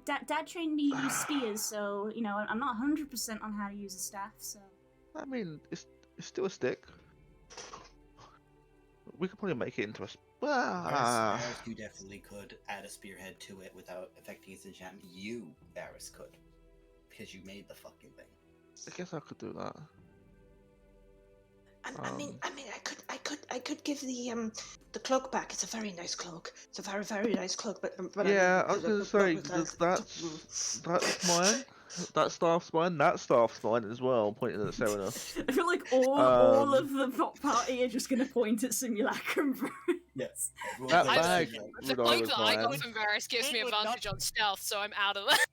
Dad trained me to use spears, so you know, I'm not 100% on how to use a staff. So. I mean, it's still a stick. We could probably make it into a. Varys, you definitely could add a spearhead to it without affecting its enchantment. You, Varys, could. Because you made the fucking thing. I guess I could do that. I could give the cloak back. It's a very nice cloak. It's a very, very nice cloak. But Yeah, I was gonna say that's mine. That staff's mine. That staff's mine as well. Pointing at Serena. I feel like all of the pop party are just going to point at Simulacrum. Yes. That I- bag The would point that I mine. got from Varys gives me It would not- advantage on stealth, so I'm out of that.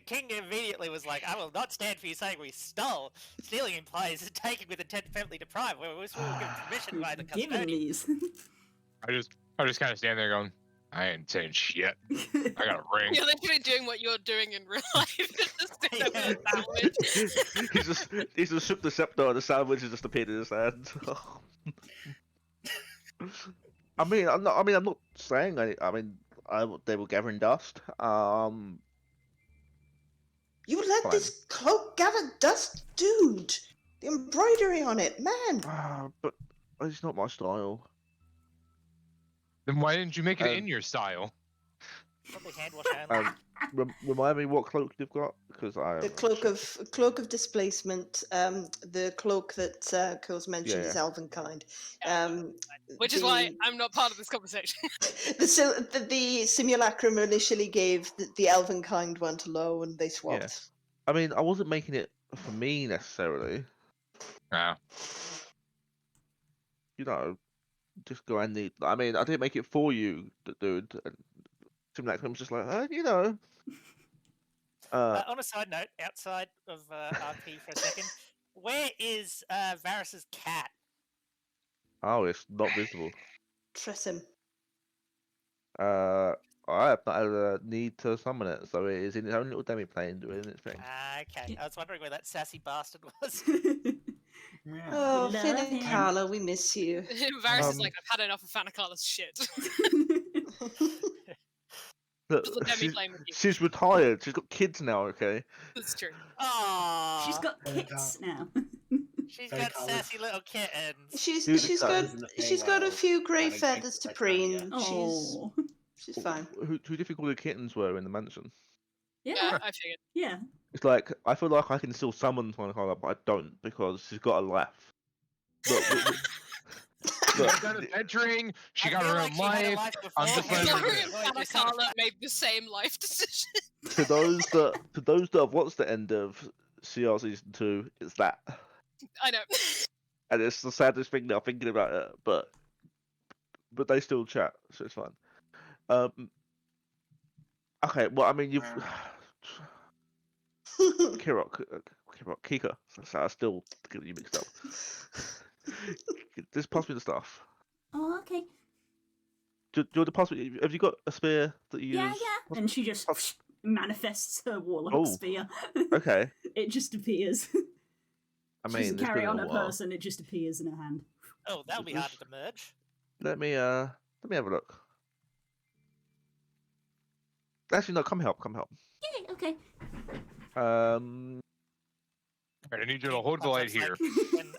King immediately was like, "I will not stand for you saying we stole. Stealing implies taking with intent to permanently deprive. We were given permission by the Given custodian." these. I just kind of stand there going, I ain't saying shit. I got a ring. You're literally doing what you're doing in real life. Just stand there with a sandwich. He's just shook the scepter and the sandwich has just appeared in his hand. I'm not saying they were gathering dust. You let Fine. this cloak gather dust, dude. The embroidery on it, man. But it's not my style. Then why didn't you make it Um, in your style? Probably hand wash only. Remind me what cloak you've got, because I. The cloak of displacement. The cloak that Cole's mentioned is Yeah. elven kind. Which is why I'm not part of this conversation. The simulacrum initially gave the elven kind one to Lo, and they swapped. I mean, I wasn't making it for me necessarily. Ah, You know, just go and need. I mean, I didn't make it for you, dude. And Simulacrum's just like, you know. On a side note, outside of RP for a second, where is Varys's cat? Oh, it's not visible. Tress him. I have not had a need to summon it, so it is in its own little demi plane doing its thing. Okay, I was wondering where that sassy bastard was. Oh, Love Finn and him. Carla, we miss you. Varys is like, I've had enough of Fanacala's shit. Look, Just let me play with you. she's retired. She's got kids now. Okay. That's true. Aww, She's got Very kits now. she's very got colourful. sassy little kittens. She's Dude, got that is in the she's got a Feywild, few grey not a feathers to great preen. idea. Oh. She's fine. Who do you think all the kittens were in the mansion? Yeah, I figured. yeah. It's like I feel like I can still summon Monokola, but I don't because she's got a life. Look, She's done adventuring. She got her own life. I'm just I letting feel her like live. Carla made the same life decision. to those that have watched the end of CR season 2, it's that, I know. and it's the saddest thing now thinking about it. But they still chat, so it's fine. Okay, well, I mean, you've Kika. So I still get you mixed up. Just pass me the stuff. Oh, okay. Do you want to pass me? Have you got a spear that you Yeah, use? yeah. And she just manifests her warlock Oh, spear. Okay. It just appears. I She mean, doesn't it's carry been on a her while. person, it just appears in her hand. Oh, that'll be harder to merge. Let me have a look. Actually, no. Come help. Yay, okay. Um, I need you to hold the light here.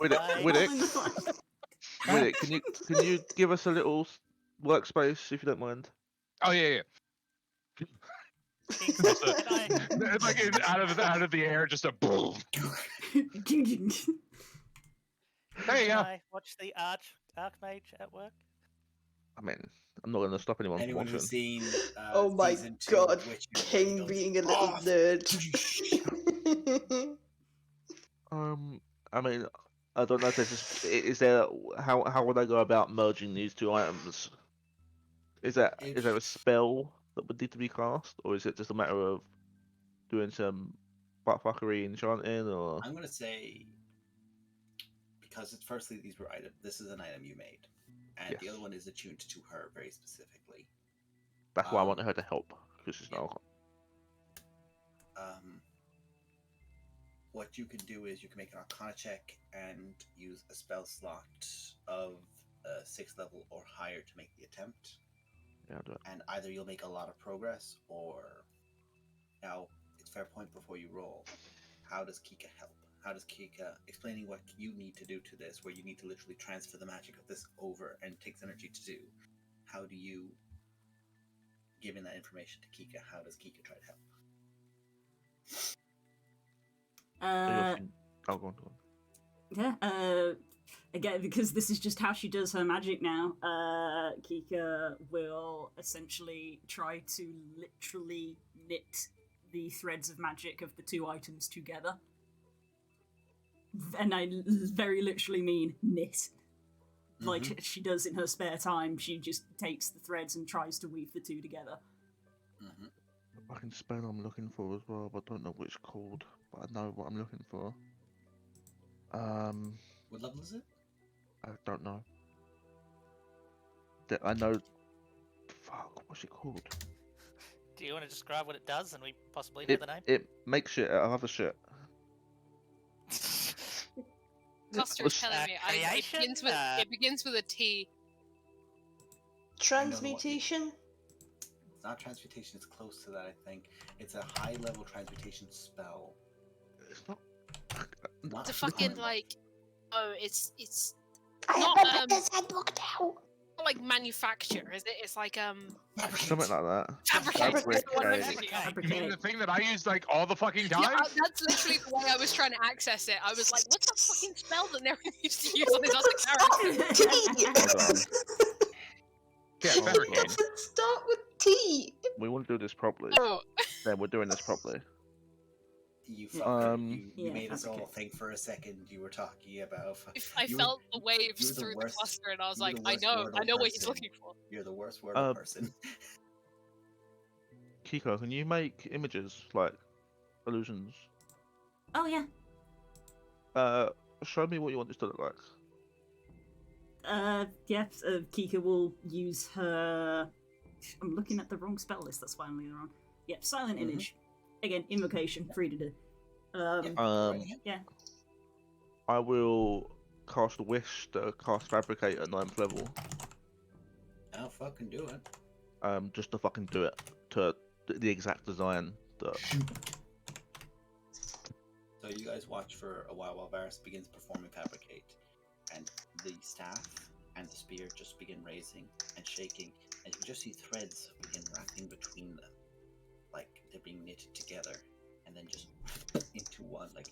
Widdick, can you give us a little workspace if you don't mind? Oh yeah. It's like out of the air, just a boom. There you Can go. I watch the Archmage at work? I mean, I'm not going to stop anyone from Anyone watching. who's seen Oh my season 2 god, of Witcher King goes, being a little "Oh, nerd. I mean, I don't know if there's just is there how would I go about merging these two items? Is there a spell that would need to be cast, or is it just a matter of doing some buttfuckery enchanting, or? I'm gonna say because it's firstly these were this is an item you made, and the Yes. other one is attuned to her very specifically. That's why I wanted her to help, because she's not. What you can do is you can make an Arcana check and use a spell slot of 6th level or higher to make the attempt. Yeah, I'll do it. And either you'll make a lot of progress, or now it's fair point before you roll. How does Kika help? How does Kika explaining what you need to do to this, where you need to literally transfer the magic of this over and takes energy to do? How do you, giving that information to Kika, how does Kika try to help? Go on. Yeah, again, because this is just how she does her magic now, Kika will essentially try to literally knit the threads of magic of the two items together. And I very literally mean knit. Like she does in her spare time, she just takes the threads and tries to weave the two together. I can spell I'm looking for as well, but I don't know which called. But I know what I'm looking for. What level is it? I don't know. I know. Fuck, what's it called? Do you want to describe what it does, and we possibly know the name? It makes shit out of other shit. Custer is telling me it begins with a T. Transmutation? It's not transmutation, it's close to that, I think. It's a high level transmutation spell. It's not. It's a fucking like. Oh, it's I not have this handbook now. not like manufacture, is it? It's like Something like that. fabricate. You mean the thing that I use like all the fucking time? Yeah, that's literally the way I was trying to access it. I was like, what's that fucking spell that no one used to use on this other character? Yeah, Hold on. fabricate. Start with T. We want to do this properly. Oh, Then we're doing this properly. You fucker. You Yeah, made us all fabricate. think for a second you were talking about. I you felt the waves you were the through the worst- cluster, and I was you were like, the I worst know Wordle what he's person. looking for. You're the worst Wordle person. Kiko, can you make images like illusions? Oh yeah. Show me what you want this to look like. Kika will use her. I'm looking at the wrong spell list. That's why I'm looking wrong. Yep, silent image. Again, invocation, free to do. Yeah. I will cast a wish to cast fabricate at 9th level. I'll fucking do it. Just to fucking do it to the exact design that. So you guys watch for a while Varus begins performing fabricate, and the staff and the spear just begin raising and shaking, and you can just see threads begin wrapping between them, like they're being knitted together, and then just into one, like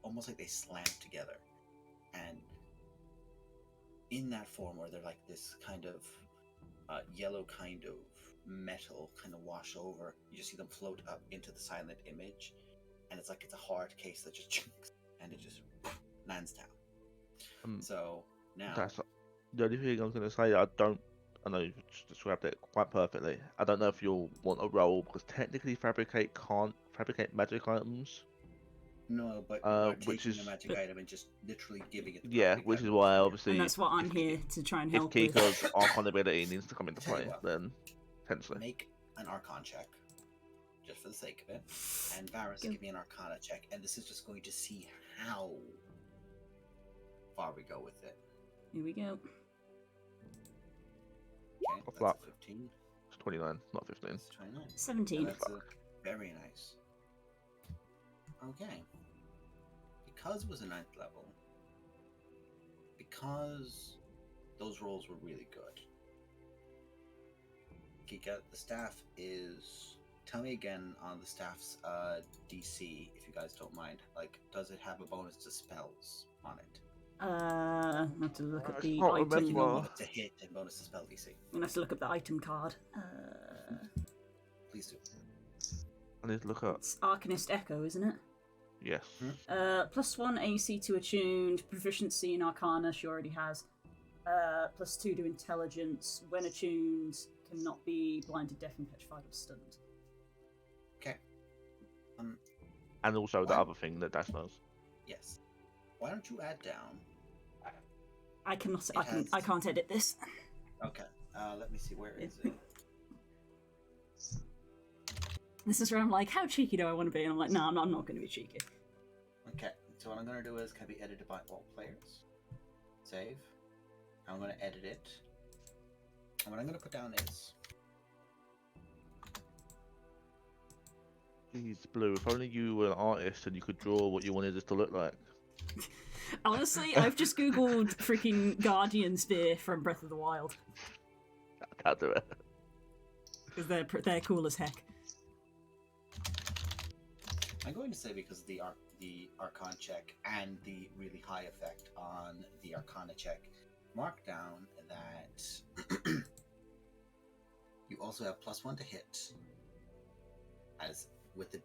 almost like they slam together. And in that form, where they're like this kind of yellow kind of metal kind of wash over, you just see them float up into the silent image, and it's like it's a hard case that just chunks and it just lands down. So now That's the only thing I was going to say. I know you just described it quite perfectly. I don't know if you'll want a roll because technically Fabricate can't fabricate magic items. no, but you are Which taking a is magic item and just literally giving it. yeah, which is why obviously And that's what I'm if, here to try and if help with. Kika's Archon ability needs to come into Tell you play, what. then potentially. Make an Archon check, just for the sake of it, and Varus, Go. give me an Arcana check, and this is just going to see how far we go with it. Here we go. Okay, Off that's luck. a 15. It's 29, not 15. That's 29. 17. And that's a very nice. Okay. Because it was a 9th level, because those rolls were really good, Kika, the staff is... Tell me again on the staff's DC, if you guys don't mind. Like, does it have a bonus to spells on it? I have to look at I the can't item. Like, you know, remember. bonus to hit and bonus to spell DC. I'm gonna have to look up the item card. Please do. I need to look up. It's Arcanist Echo, isn't it? Yes. +1 AC to attuned, proficiency in Arcana she already has. +2 to intelligence. When attuned, cannot be blinded, deafened, petrified, or stunned. Okay. And also the What? other thing that Dash knows. Yes. Why don't you add down? I cannot. It I has- can't edit this. Okay. Let me see. Where is it? This is where I'm like, how cheeky do I want to be? And I'm like, no, I'm not going to be cheeky. Okay. So what I'm going to do is can be edited by all players. Save. I'm going to edit it. And what I'm going to put down is... Jeez, Blue, if only you were an artist and you could draw what you wanted this to look like. Honestly, I've just googled freaking Guardian Spear from Breath of the Wild I can't do it. because they're cool as heck. I'm going to say because of the Arcana check and the really high effect on the Arcana check, mark down that you also have +1 to hit, as with the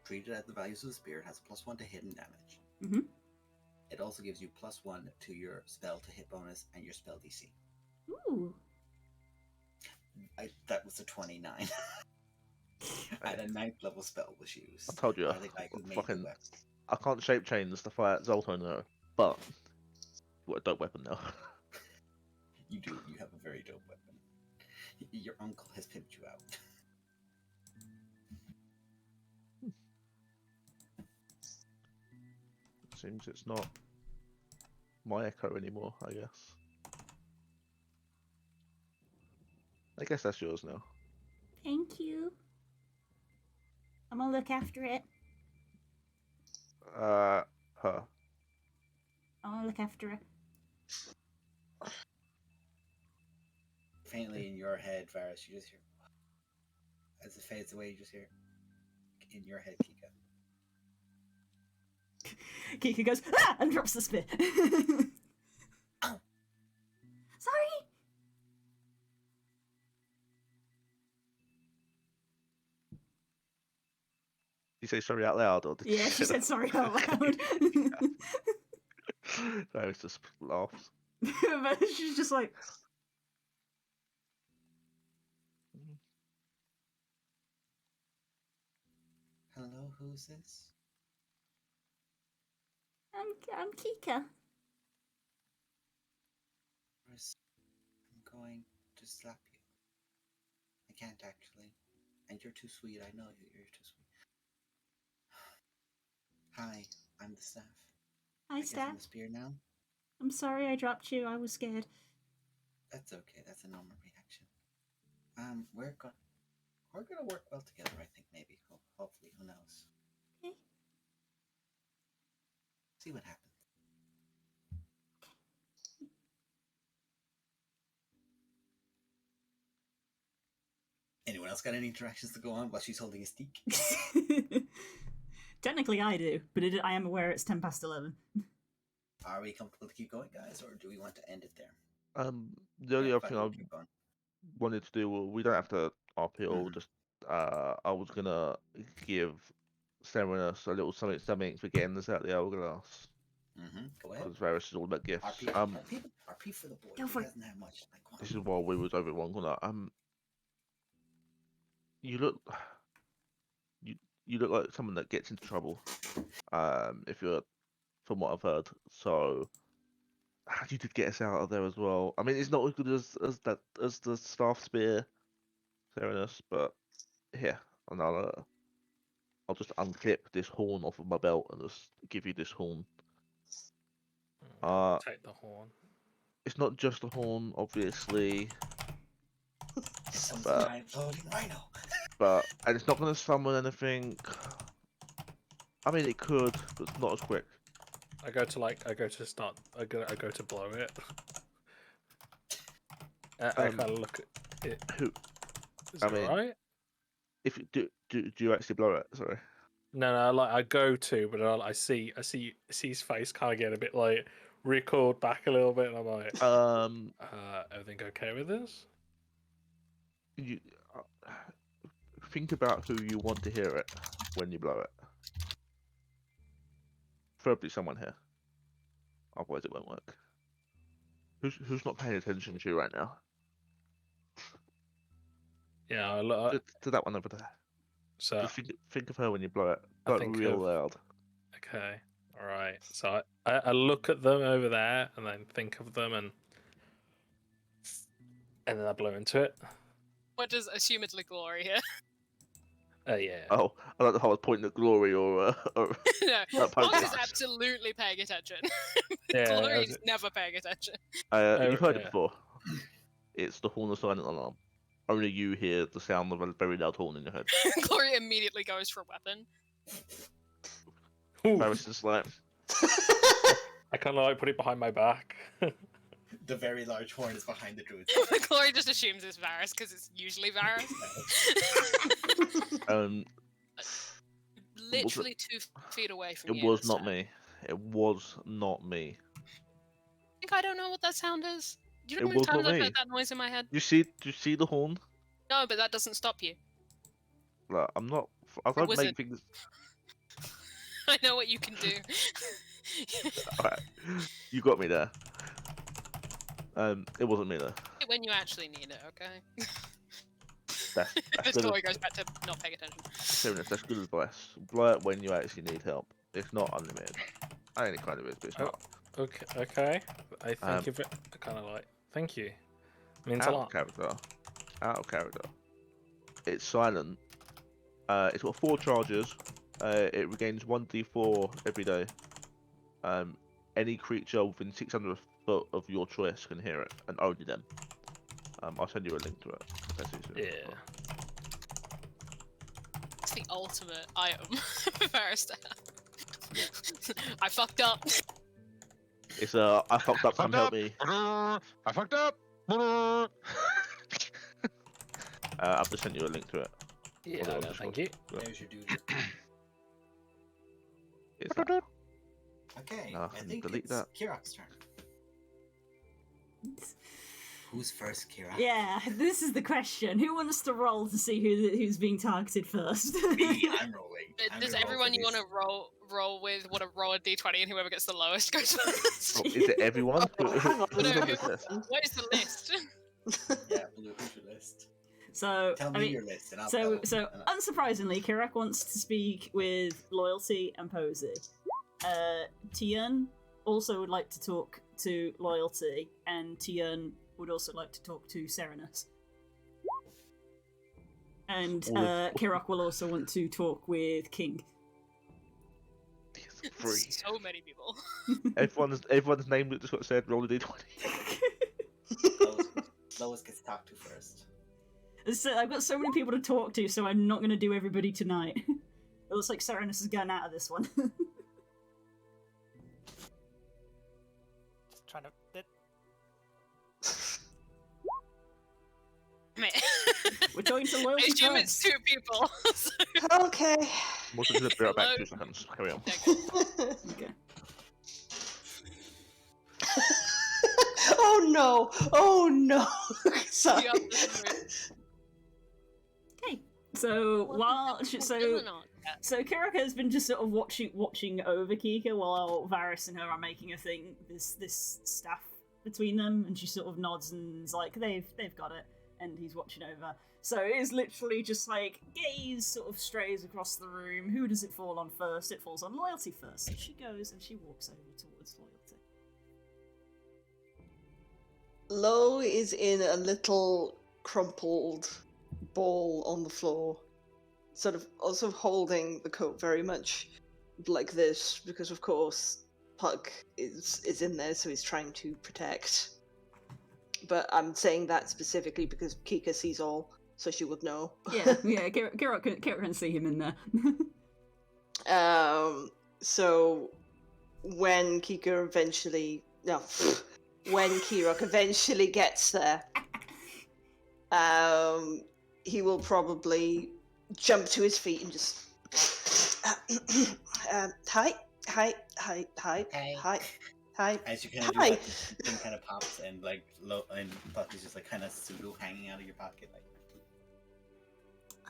treated at the values of the spear, it has a +1 to hit and damage. Mhm. It also gives you +1 to your spell to hit bonus and your spell DC. Ooh. That was a 29. And a 9th level spell was used. I told you, By the guy who made the fucking- weapon. I can't shape chains to fight Zoltan though, but what a dope weapon though. You do. You have a very dope weapon. Your uncle has pimped you out. Seems it's not my echo anymore, I guess. I guess that's yours now. Thank you. I'm gonna look after it. Her. I'm gonna look after it. Faintly in your head, Varus, you just hear... As it fades away, you just hear... In your head, Kika. Kika goes, ah! And drops the spear. Ow. Sorry! Did you say sorry out loud or did you Yeah, she say said sorry out loud. that? No, it's just laughs. But she's just like, Hello, who's this? I'm Kika. Varus, I'm going to slap you. I can't actually. And you're too sweet, I know you're too sweet. Hi, I'm the staff. Hi, I guess Staff. I'm the spear now? I'm sorry I dropped you. I was scared. That's okay, that's a normal reaction. We're gonna work well together, I think, maybe. Hopefully, who knows? Okay. See what happens. Anyone else got any interactions to go on while she's holding a stick? Technically, I do, but I am aware it's 10 past 11. Are we comfortable to keep going, guys, or do we want to end it there? The only Yeah, other fine, thing we'll I keep going. wanted to do, well, we don't have to RP all. Mhm. Just I was gonna give Serenus a little something for getting this out the hourglass. Go ahead. Because Varus is all about gifts. RP for the boy. Go He for it. hasn't had much. Like, come on. This is while we was over in one corner. You look, you look like someone that gets into trouble. If you're, from what I've heard. So, you did get us out of there as well. I mean, it's not as good as the staff spear, Serenus, but here, and I'll just unclip this horn off of my belt and just give you this horn. Take the horn. It's not just a horn, obviously, It's some but- giant floating rhino. and it's not going to summon anything. I mean, it could, but it's not as quick. I go to blow it. I kind of look at it. Who? Is I it mean- alright? If you do you actually blow it? Sorry. No, like I go to, but I see his face kind of get a bit like recoiled back a little bit, and I'm like, everything okay with this? You think about who you want to hear it when you blow it. Preferably someone here. Otherwise, it won't work. Who's not paying attention to you right now? Yeah, I look. To that one over there. So Just think of her when you blow it. I Blow it think real of- loud. okay, all right. So I look at them over there, and then think of them, and then I blow into it. What does assumedly glory here? Yeah. Oh, I like the whole pointing at Glory or No, That Fox is Pokemon. absolutely paying attention. Yeah, Glory as is never paying attention. you've heard it yeah. before. It's the horn of silent alarm. Only you hear the sound of a very loud horn in your head. Glory immediately goes for a weapon. Ooh, Varus is like, I kind of like put it behind my back. The very large horn is behind the druid's Glory just assumes it's Varus because it's usually Varus. Literally 2 feet away from it you. was this not time. me. It was not me. I think I don't know what that sound is. Do you It know how many was not times I've me. heard that noise in my head? Do you see the horn? No, but that doesn't stop you. Like, I don't wizard. make things. I know what you can do. Alright, you got me there. It wasn't me though. When you actually need it, okay? That's This good. Glory goes back to not paying attention. Seriousness, that's good advice. Blow it when you actually need help. It's not unlimited. I only kind of is, but it's not. Okay. I think of it. I kind of like. Thank you. Means a Out lot. of character. Out of character. It's silent. It's got 4 charges. It regains 1d4 every day. Any creature within 600 foot of your choice can hear it, and only them. I'll send you a link to it. That's easier. Yeah. It's the ultimate item for Varus to have. I fucked up. It's I fucked up. Come Fucked help up. me. I fucked up. I've just sent you a link to it. Yeah, Although I'm no, just thank not- you. There's your dude. It's that. Okay, No, I think delete it's that. Kirok's turn. Who's first, Kira? Yeah, this is the question. Who wants to roll to see who's being targeted first? Me, I'm rolling. I'm Does gonna roll everyone for you want this. to roll with want to roll a d20 and whoever gets the lowest goes first? Oh, is it everyone? Hang on. Who's No, on this list? What is the list? Yeah, Blue, who's your list? So, Tell I me mean, your list, and I'll so, tell so unsurprisingly, Kirak wants to speak with Loyalty and Posey. Tian also would like to talk to Loyalty, and Tian would also like to talk to Serenus. And Kirak will also want to talk with King. Free. So many people. Everyone's name that just got said. Roll a d20. Lois gets talked to first. So I've got so many people to talk to, so I'm not going to do everybody tonight. It looks like Serenus is going out of this one. Just trying to. Meh. We're talking to I loyalty assume it's first. 2 people. so- Okay. I'm also going to be right back Hello? 2 seconds. Carry on. Okay. Oh no! Oh no! Sorry. You have this room. Okay. So What while is that? so Still not yet. so Kiraka has been just sort of watching over Kika while Varys and her are making a thing. This staff between them, and she sort of nods and is like, they've got it, and he's watching over. So it is literally just like gaze sort of strays across the room. Who does it fall on first? It falls on Loyalty first. So she goes and she walks over towards Loyalty. Lo is in a little crumpled ball on the floor, sort of also holding the coat very much like this, because of course Puck is in there, so he's trying to protect. But I'm saying that specifically because Kika sees all, so she would know. Yeah, Kirok can see him in there. So when Kika eventually when Kirok eventually gets there, he will probably jump to his feet and just hi. As you kind of do Hi. that, the thing kind of pops and like and Puck is just like kind of pseudo hanging out of your pocket, like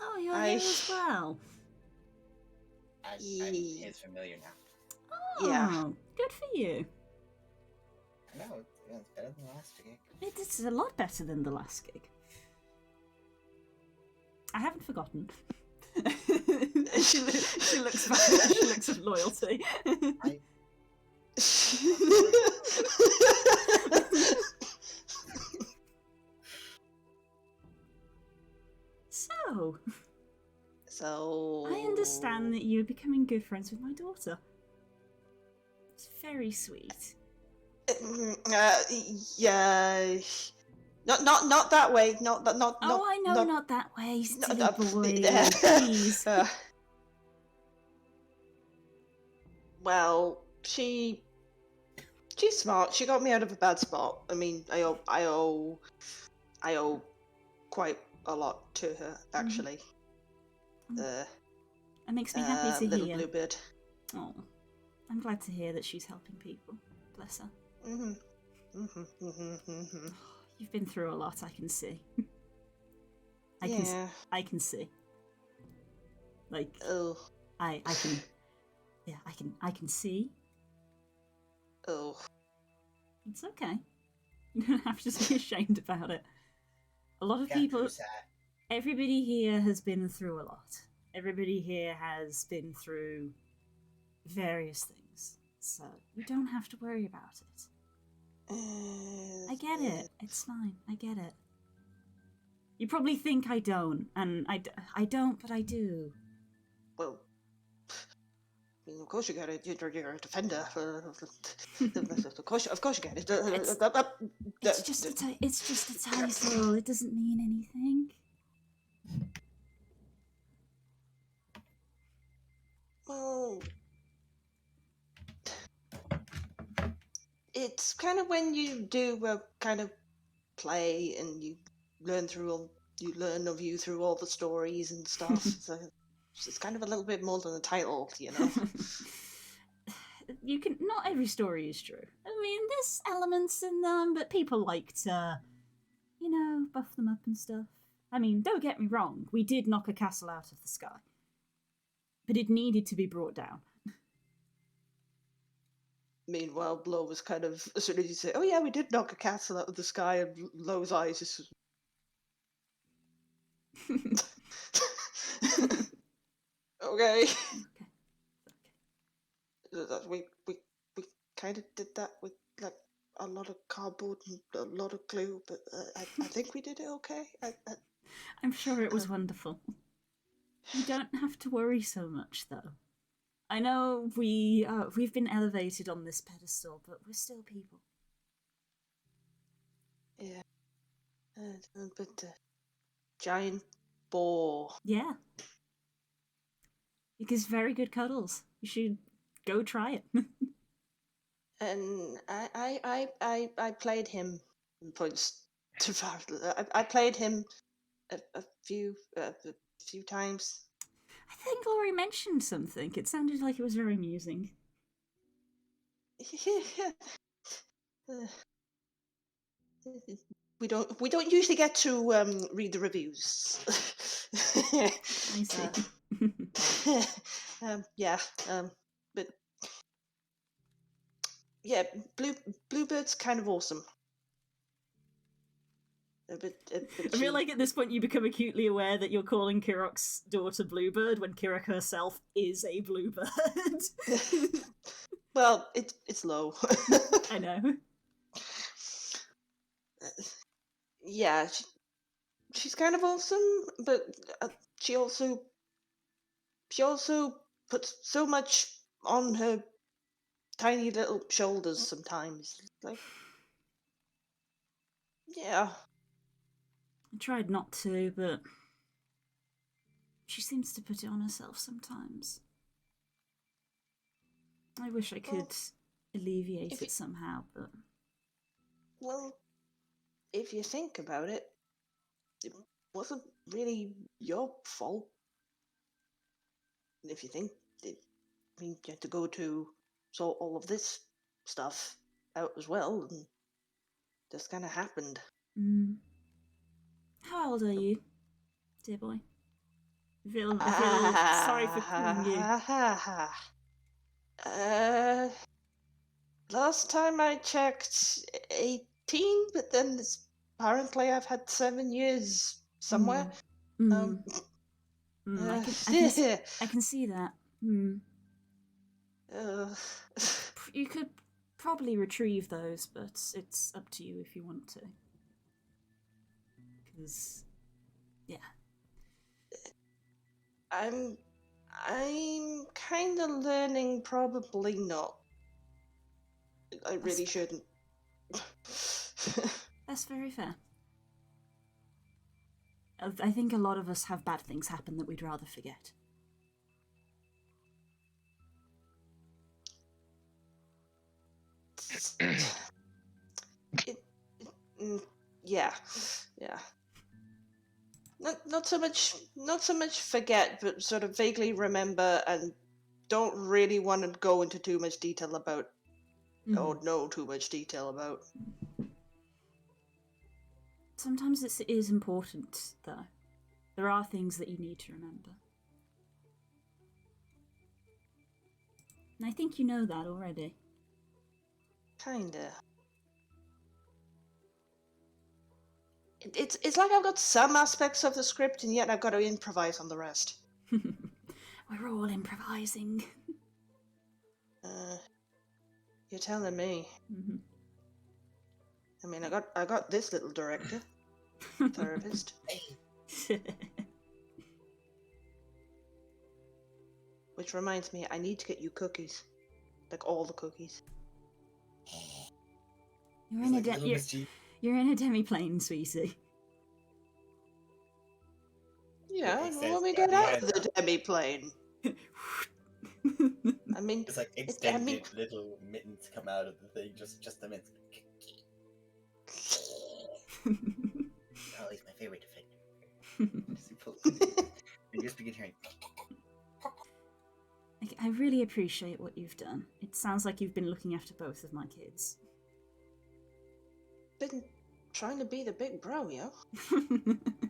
Oh, you're I- here as well. I'm his familiar now. Oh, Yeah. good for you. I know it's better than the last gig. It's a lot better than the last gig. I haven't forgotten. she looks back. She looks at Loyalty. So, I understand that you're becoming good friends with my daughter. It's very sweet. Yeah. Not that way. Not. Oh, I know, not that way, silly no, boy. yeah. Please. Well, she's smart. She got me out of a bad spot. I mean, I owe quite a lot to her, actually. It makes me happy to little hear. bluebird. Oh, I'm glad to hear that she's helping people. Bless her. You've been through a lot, I can see. I can see. Like, Oh. I can see. Oh. It's okay. You don't have to be ashamed about it. A lot of people, everybody here has been through a lot. Everybody here has been through various things. So you don't have to worry about it. I get it. It's fine. I get it. You probably think I don't, and I don't, but I do. Well, I mean, of course you get it. You're a defender. Of course you get it. It's just a title. It doesn't mean anything. Well, it's kind of when you do a kind of play and you learn of you through all the stories and stuff. So it's kind of a little bit more than a title, you know. Not every story is true. I mean, there's elements in them, but people like to, buff them up and stuff. I mean, don't get me wrong, we did knock a castle out of the sky. But it needed to be brought down. Meanwhile, Blow was kind of, as soon as you say, oh yeah, we did knock a castle out of the sky, and Blow's eyes just... Okay. We kind of did that with like a lot of cardboard and a lot of glue, but I think we did it okay. I'm sure it was wonderful. You don't have to worry so much, though. I know we've been elevated on this pedestal, but we're still people. Yeah. But the giant boar. Yeah. It gives very good cuddles. You should go try it. And I played him. Points to I played him a few times. I think Laurie mentioned something. It sounded like it was very amusing. We don't usually get to read the reviews. I see. Yeah, but yeah, Bluebird's kind of awesome. I feel like at this point you become acutely aware that you're calling Kirok's daughter Bluebird when Kirok herself is a bluebird. Well, it's low. I know. Yeah, she's kind of awesome, but she also puts so much on her tiny little shoulders sometimes. Like, yeah. I tried not to, but she seems to put it on herself sometimes. I wish I could alleviate it somehow, but... Well, if you think about it, it wasn't really your fault. If you think, I mean, you had to go to sort all of this stuff out as well, and just kind of happened. How old are you, dear boy? I feel sorry for calling you. Last time I checked, 18, but then apparently I've had 7 years somewhere. I can see that. You could probably retrieve those, but it's up to you if you want to. Because, yeah. I'm kind of learning probably not. I really shouldn't. That's very fair. I think a lot of us have bad things happen that we'd rather forget. Yeah. Not so much forget, but sort of vaguely remember and don't really want to go into too much detail about, or know too much detail about. Sometimes it is important, though. There are things that you need to remember. And I think you know that already. Kinda. It's like I've got some aspects of the script, and yet I've got to improvise on the rest. We're all improvising. You're telling me. I mean, I got this little director, therapist. Which reminds me, I need to get you cookies, like all the cookies. You're in a demi-plane, sweetie. Yeah, when we get out of the demi-plane. I mean, it's like extended little mittens come out of the thing, just the mittens. Oh, he's my favorite defender. You just begin hearing. I really appreciate what you've done. It sounds like you've been looking after both of my kids. Been trying to be the big bro, yo.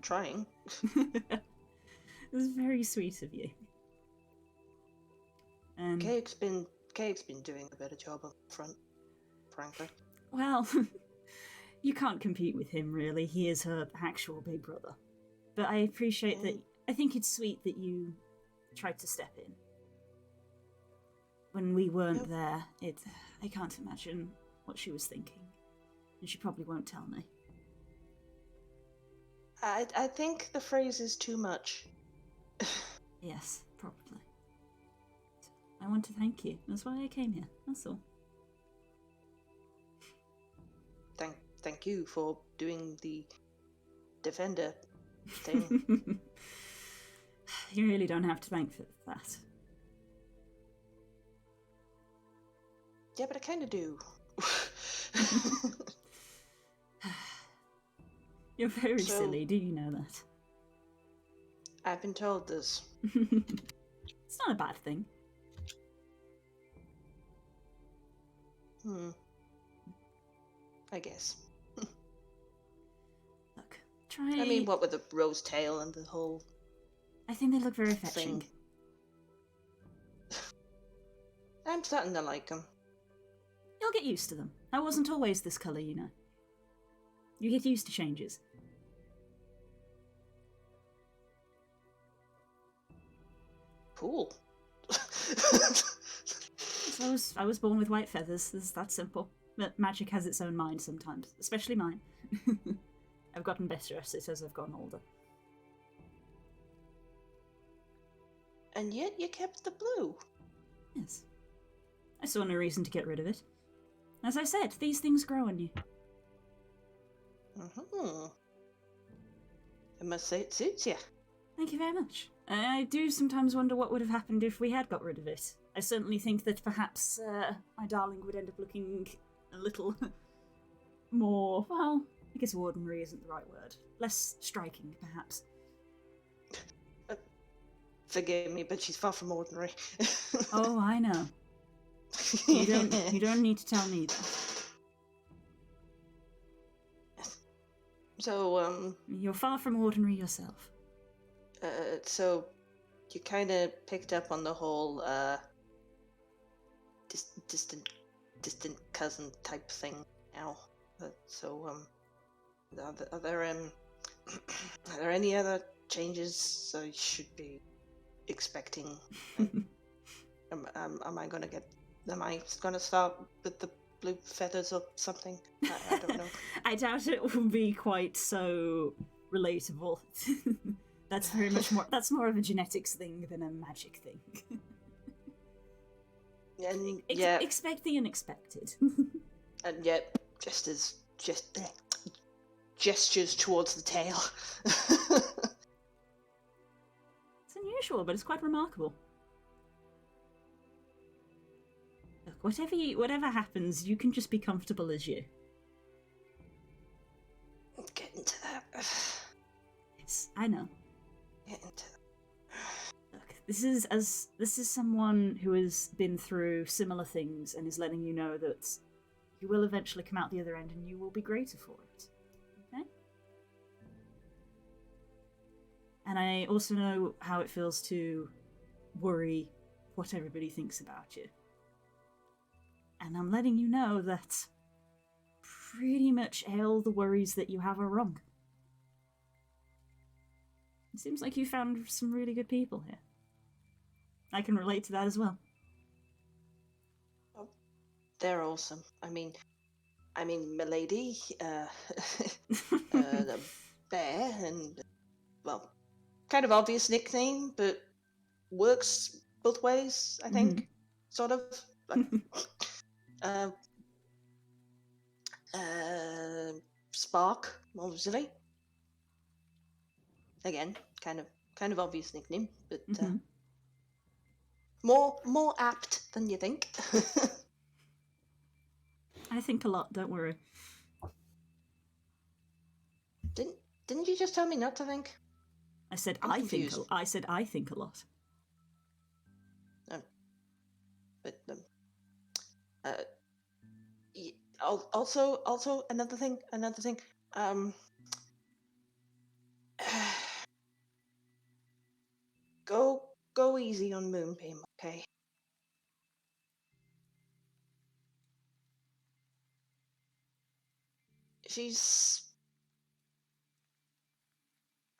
Trying. It was very sweet of you. Cake's been doing a better job up front, frankly. Well, you can't compete with him, really. He is her actual big brother. But I appreciate that. I think it's sweet that you tried to step in. When we weren't there, I can't imagine what she was thinking. And she probably won't tell me. I think the phrase is too much. Yes, probably. I want to thank you. That's why I came here. That's all. Thank you for doing the defender thing. You really don't have to thank for that. Yeah, but I kind of do. You're very silly, do you know that? I've been told this. It's not a bad thing. I guess. Look, try. I mean, what with the rose tail and the whole I think they look very fetching. thing. I'm starting to like them. You'll get used to them. I wasn't always this colour, you know. You get used to changes. Cool. So I was born with white feathers. It's that simple. But magic has its own mind sometimes, especially mine. I've gotten better at it as I've gotten older. And yet you kept the blue. Yes. I saw no reason to get rid of it. As I said, these things grow on you. I must say it suits you. Thank you very much. I do sometimes wonder what would have happened if we had got rid of it. I certainly think that perhaps my darling would end up looking a little more, well, I guess ordinary isn't the right word. Less striking, perhaps. Forgive me, but she's far from ordinary. Oh, I know. You don't need to tell me that. So, You're far from ordinary yourself. So you kind of picked up on the whole distant cousin type thing now. Are there are there any other changes I should be expecting? Am I gonna start with the blue feathers or something? I don't know. I doubt it will be quite so relatable. That's very much more. That's more of a genetics thing than a magic thing. And Expect the unexpected. and yet, gestures towards the tail. It's unusual, but it's quite remarkable. Look, whatever happens, you can just be comfortable as you. Get into that. Yes, I know. Get into that. Look, this is someone who has been through similar things and is letting you know that you will eventually come out the other end and you will be greater for it. Okay? And I also know how it feels to worry what everybody thinks about you. And I'm letting you know that pretty much all the worries that you have are wrong. It seems like you found some really good people here. I can relate to that as well. Oh, they're awesome. I mean, Milady, the bear, and well, kind of obvious nickname, but works both ways. I think, sort of. Like, Spark, obviously. Again, kind of obvious nickname, but more apt than you think. I think a lot, don't worry. Didn't you just tell me not to think? I said I'm I confused. think. I said I think a lot. But also another thing. Go easy on Moonbeam, okay?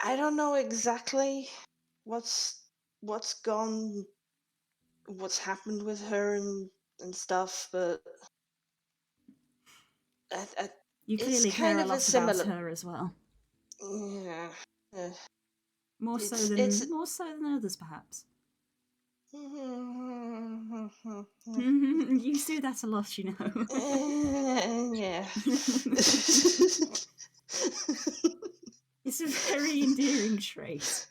I don't know exactly what's happened with her and stuff, but You clearly it's care kind a of lot similar. about her as well. Yeah. More so than others, perhaps. You do that a lot, you know. Yeah. It's a very endearing trait.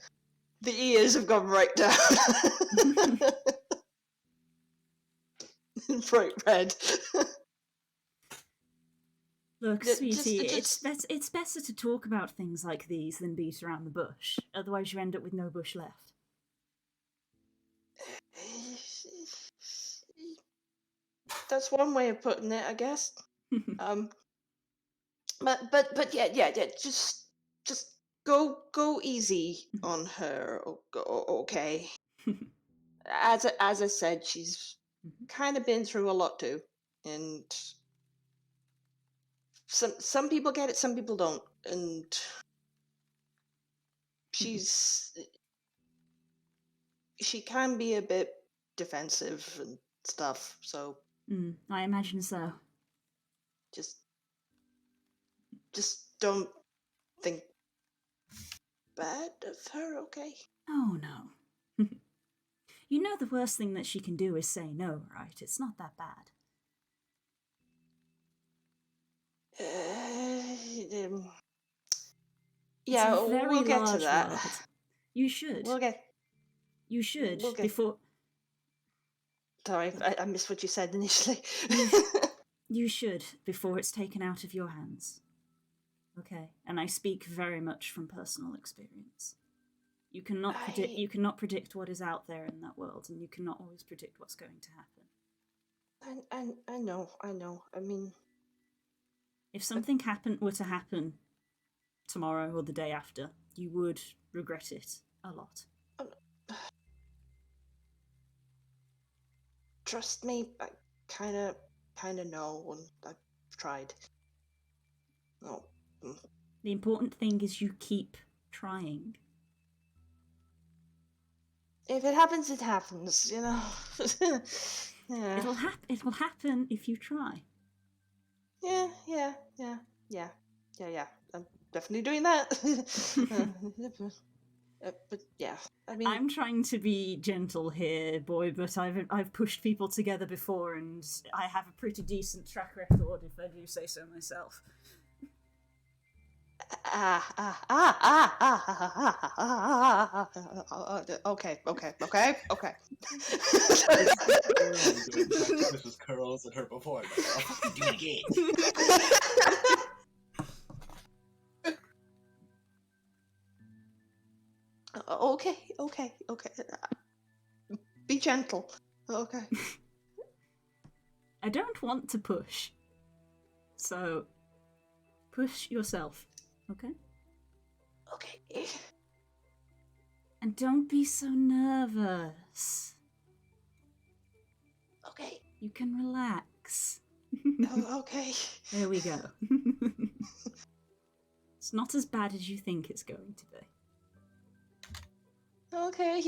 The ears have gone right down. Bright red. Look, Just- sweetie, just- it's better to talk about things like these than beat around the bush. Otherwise, you end up with no bush left. That's one way of putting it, I guess. But yeah. Just go easy on her. Okay. As I said, she's kind of been through a lot too, and some people get it, some people don't, and she can be a bit defensive and stuff. So I imagine so. just don't think bad of her, okay? Oh no. You know the worst thing that she can do is say no, right? It's not that bad. Yeah, It's a very we'll get to large that. world. You should. We'll get before. Sorry, I missed what you said initially. You should before it's taken out of your hands. Okay, and I speak very much from personal experience. You cannot predict. You cannot predict what is out there in that world, and you cannot always predict what's going to happen. I know. I mean, if something were to happen tomorrow or the day after, you would regret it a lot. Trust me, I kind of know, and I've tried. No. The important thing is you keep trying. If it happens, it happens. You know. Yeah. It will happen if you try. Yeah. I'm definitely doing that. But yeah, I mean, I'm trying to be gentle here, boy, but I've pushed people together before, and I have a pretty decent track record, if I do say so myself. Okay. This was curls at her before. But I'll fucking do it again. Okay. Be gentle. Okay. I don't want to push. So, push yourself, okay? Okay. And don't be so nervous. Okay. You can relax. Okay. There we go. It's not as bad as you think it's going to be. Okay.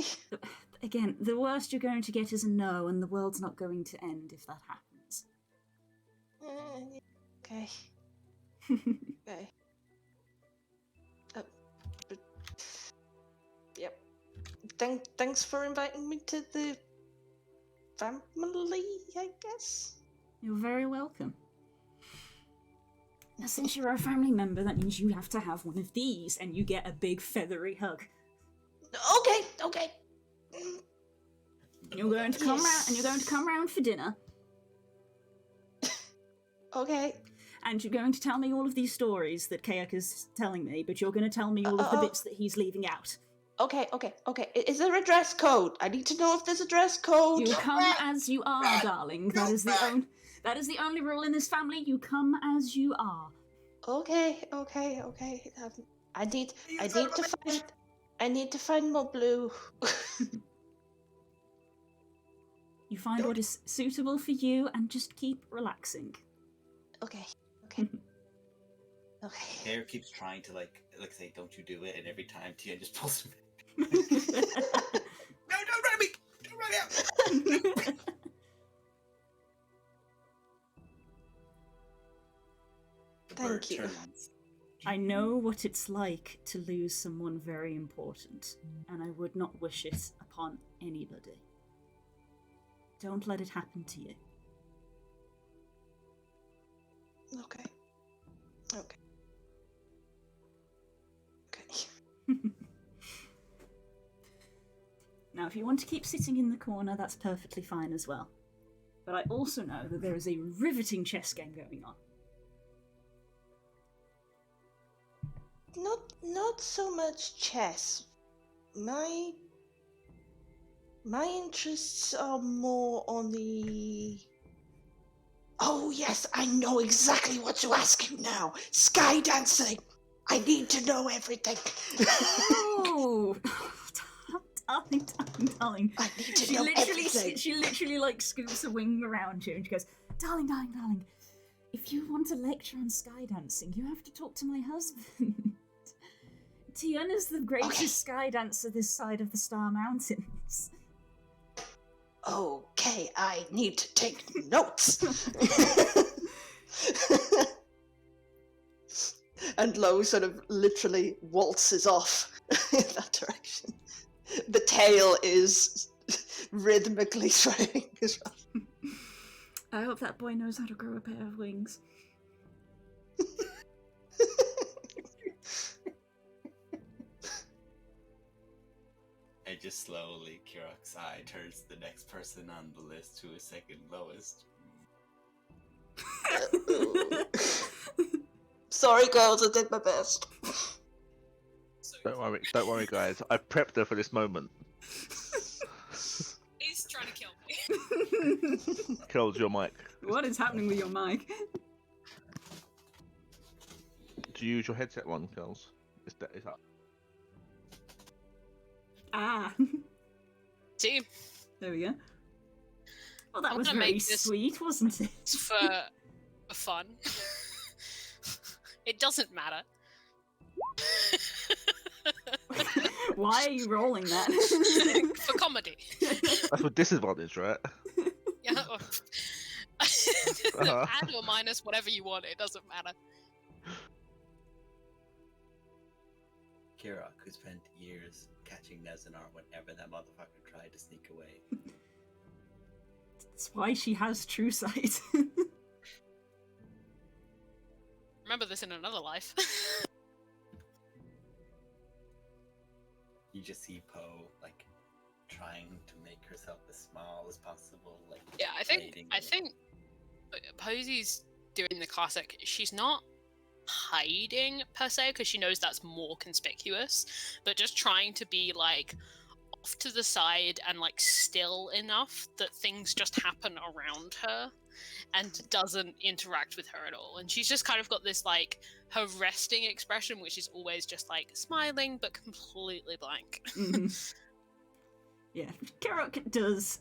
Again, the worst you're going to get is a no, and the world's not going to end if that happens. Okay. Okay. But, yep. Thanks for inviting me to the family, I guess. You're very welcome. Now, since you're a family member, that means you have to have one of these, and you get a big feathery hug. Okay. You're going to come round, and you're going to come round for dinner. Okay. And you're going to tell me all of these stories that Kayak is telling me, but you're going to tell me all of the bits that he's leaving out. Okay. Is there a dress code? I need to know if there's a dress code. You come as you are, darling. That is the only rule in this family. You come as you are. Okay. I need to find more blue. You find what is suitable for you and just keep relaxing. Okay. Hair keeps trying to like say, "Don't you do it?" And every time Tia just pulls him. No, don't run me! Don't run out! Thank you. I know what it's like to lose someone very important, and I would not wish it upon anybody. Don't let it happen to you. Okay. Now, if you want to keep sitting in the corner, that's perfectly fine as well. But I also know that there is a riveting chess game going on. not so much chess. My interests are more on the... Oh yes, I know exactly what to ask you now. Sky dancing. I need to know everything. Oh, darling. I need to know everything. She literally like scoops a wing around you and she goes, darling. If you want a lecture on sky dancing, you have to talk to my husband. Tiana's the greatest sky dancer this side of the Star Mountains. Okay, I need to take notes. And Lo sort of literally waltzes off in that direction. The tail is rhythmically swaying as well. I hope that boy knows how to grow a pair of wings. And just slowly, Kirok's eye turns to the next person on the list who is second lowest. Sorry, girls, I did my best. Don't worry, guys. I prepped her for this moment. He's trying to kill me. Kills your mic. What is happening with your mic? Do you use your headset one, Kills? It's up. Ah. See, There we go. Well, that I'm was gonna very make this- sweet, wasn't it? it's for fun. It doesn't matter. Why are you rolling that? For comedy. That's with disadvantage, right? Yeah. Add or minus, whatever you want, it doesn't matter. Kirok, who spent years catching Nezanar whenever that motherfucker tried to sneak away. That's why she has true sight. Remember this in another life. You just see Poe, like, trying to make herself as small as possible, like, Yeah, I waiting. think Posey's doing the classic. She's not hiding per se because she knows that's more conspicuous, but just trying to be like off to the side and like still enough that things just happen around her and doesn't interact with her at all. And she's just kind of got this like her resting expression, which is always just like smiling but completely blank. Mhm. Yeah, Kirok does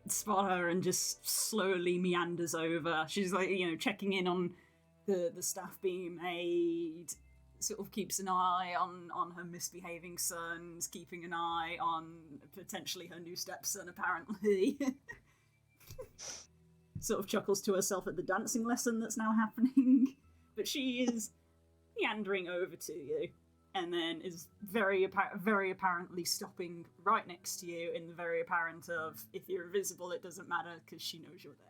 spot her and just slowly meanders over. She's like, checking in on the stuff being made, sort of keeps an eye on her misbehaving sons, keeping an eye on potentially her new stepson, apparently. Sort of chuckles to herself at the dancing lesson that's now happening. But she is meandering over to you, and then is very apparently stopping right next to you in the very apparent of, if you're invisible, it doesn't matter, because she knows you're there.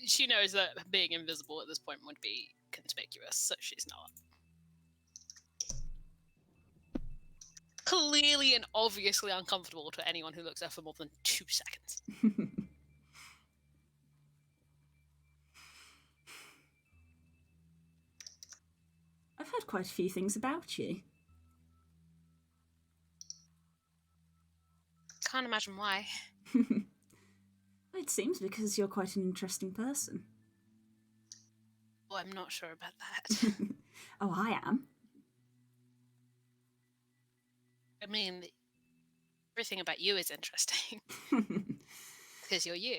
She knows that being invisible at this point would be conspicuous, so she's not. Clearly and obviously uncomfortable to anyone who looks at her for more than 2 seconds. I've heard quite a few things about you. Can't imagine why. It seems because you're quite an interesting person. Oh, I'm not sure about that. Oh, I am. I mean, everything about you is interesting. Because you're you.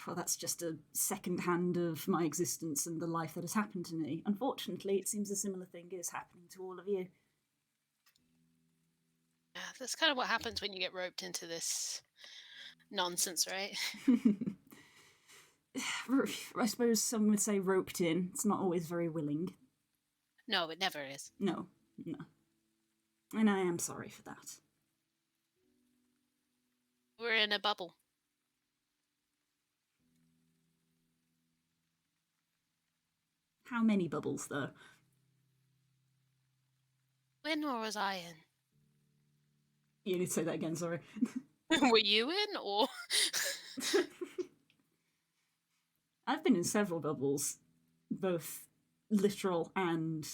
Well, that's just a second hand of my existence and the life that has happened to me. Unfortunately, it seems a similar thing is happening to all of you. Yeah, that's kind of what happens when you get roped into this nonsense, right? I suppose some would say roped in. It's not always very willing. No, it never is. No. And I am sorry for that. We're in a bubble. How many bubbles, though? When or was I in? You need to say that again, sorry. Were you in, or? I've been in several bubbles, both literal and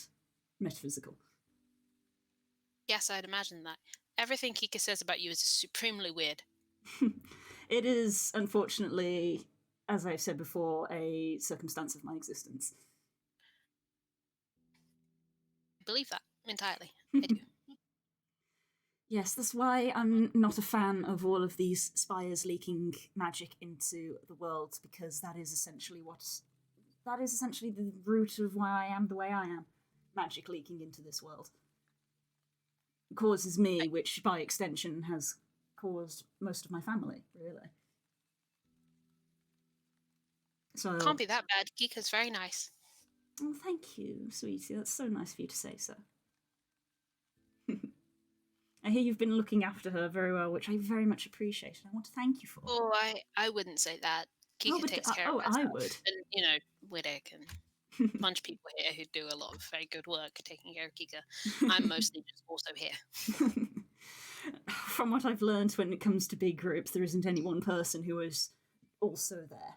metaphysical. Yes, I'd imagine that. Everything Kika says about you is supremely weird. It is, unfortunately, as I've said before, a circumstance of my existence. I believe that entirely. I do. Yes, that's why I'm not a fan of all of these spires leaking magic into the world, because that is essentially the root of why I am the way I am. Magic leaking into this world. It causes me, which by extension has caused most of my family, really. So Can't be that bad. Kika's very nice. Oh, thank you, sweetie. That's so nice for you to say so. I hear you've been looking after her very well, which I very much appreciate, and I want to thank you for. Oh, I wouldn't say that. Kika takes care of herself. I would. And, you know, Widdick and a bunch of people here who do a lot of very good work taking care of Kika. I'm mostly just also here. From what I've learned when it comes to big groups, there isn't any one person who is also there.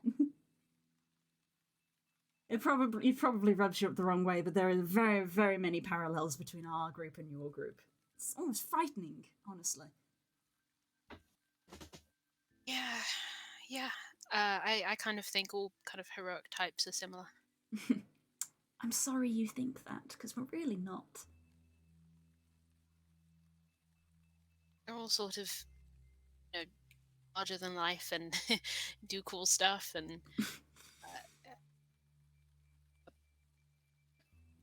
It probably rubs you up the wrong way, but there are very, very many parallels between our group and your group. It's almost frightening, honestly. Yeah. I kind of think all kind of heroic types are similar. I'm sorry you think that, because we're really not. They're all sort of, you know, larger than life and do cool stuff and...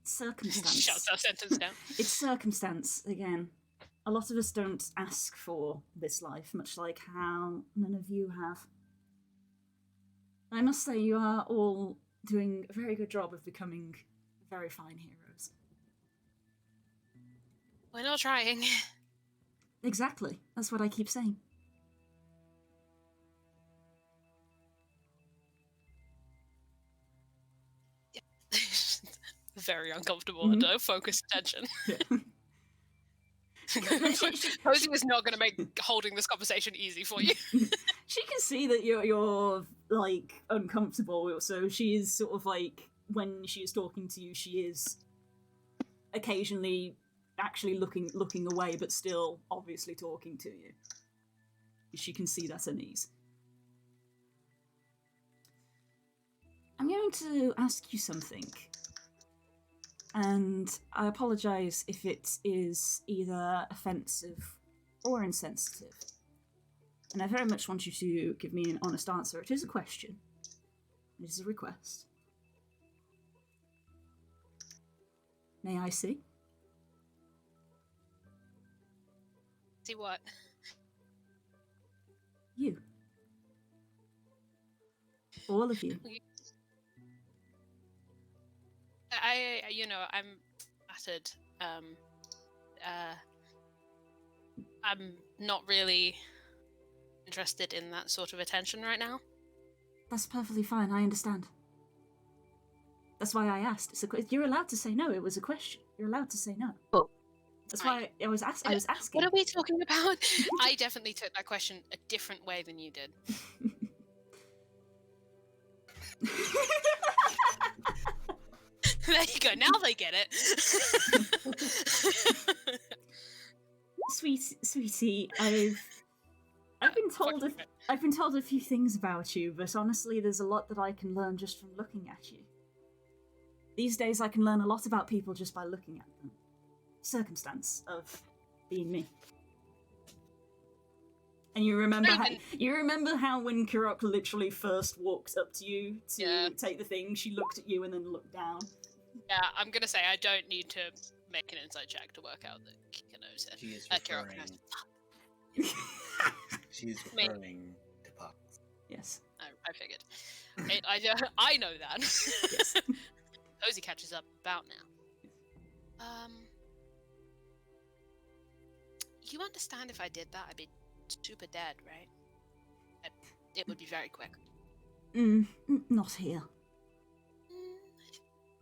Circumstance. Shut that sentence down. It's circumstance, again. A lot of us don't ask for this life, much like how none of you have. I must say, you are all doing a very good job of becoming very fine heroes. We're not trying. Exactly. That's what I keep saying. Very uncomfortable and focused attention. Yeah. Posey is not going to make holding this conversation easy for you. She can see that you're like uncomfortable, so she is sort of like, when she is talking to you, she is occasionally actually looking away, but still obviously talking to you. She can see that unease. I'm going to ask you something. And I apologise if it is either offensive or insensitive. And I very much want you to give me an honest answer. It is a question. It is a request. May I see? See what? You. All of you. I'm flattered. I'm not really interested in that sort of attention right now. That's perfectly fine, I understand. That's why I asked. You're allowed to say no, it was a question. You're allowed to say no. Oh. That's why I was asking. What are we talking about? I definitely took that question a different way than you did. There you go. Now they get it. Sweetie, I've been told a few things about you, but honestly, there's a lot that I can learn just from looking at you. These days, I can learn a lot about people just by looking at them. Circumstance of being me. And you remember how when Kirok literally first walked up to you to take the thing, she looked at you and then looked down. Yeah, I'm gonna say I don't need to make an insight check to work out that Kika knows it. She is Kirok referring. knows. She's referring to Pucks. Yes. I figured. I know that. Yes. Posey catches up about now. You understand if I did that, I'd be super dead, right? It would be very quick. Not here.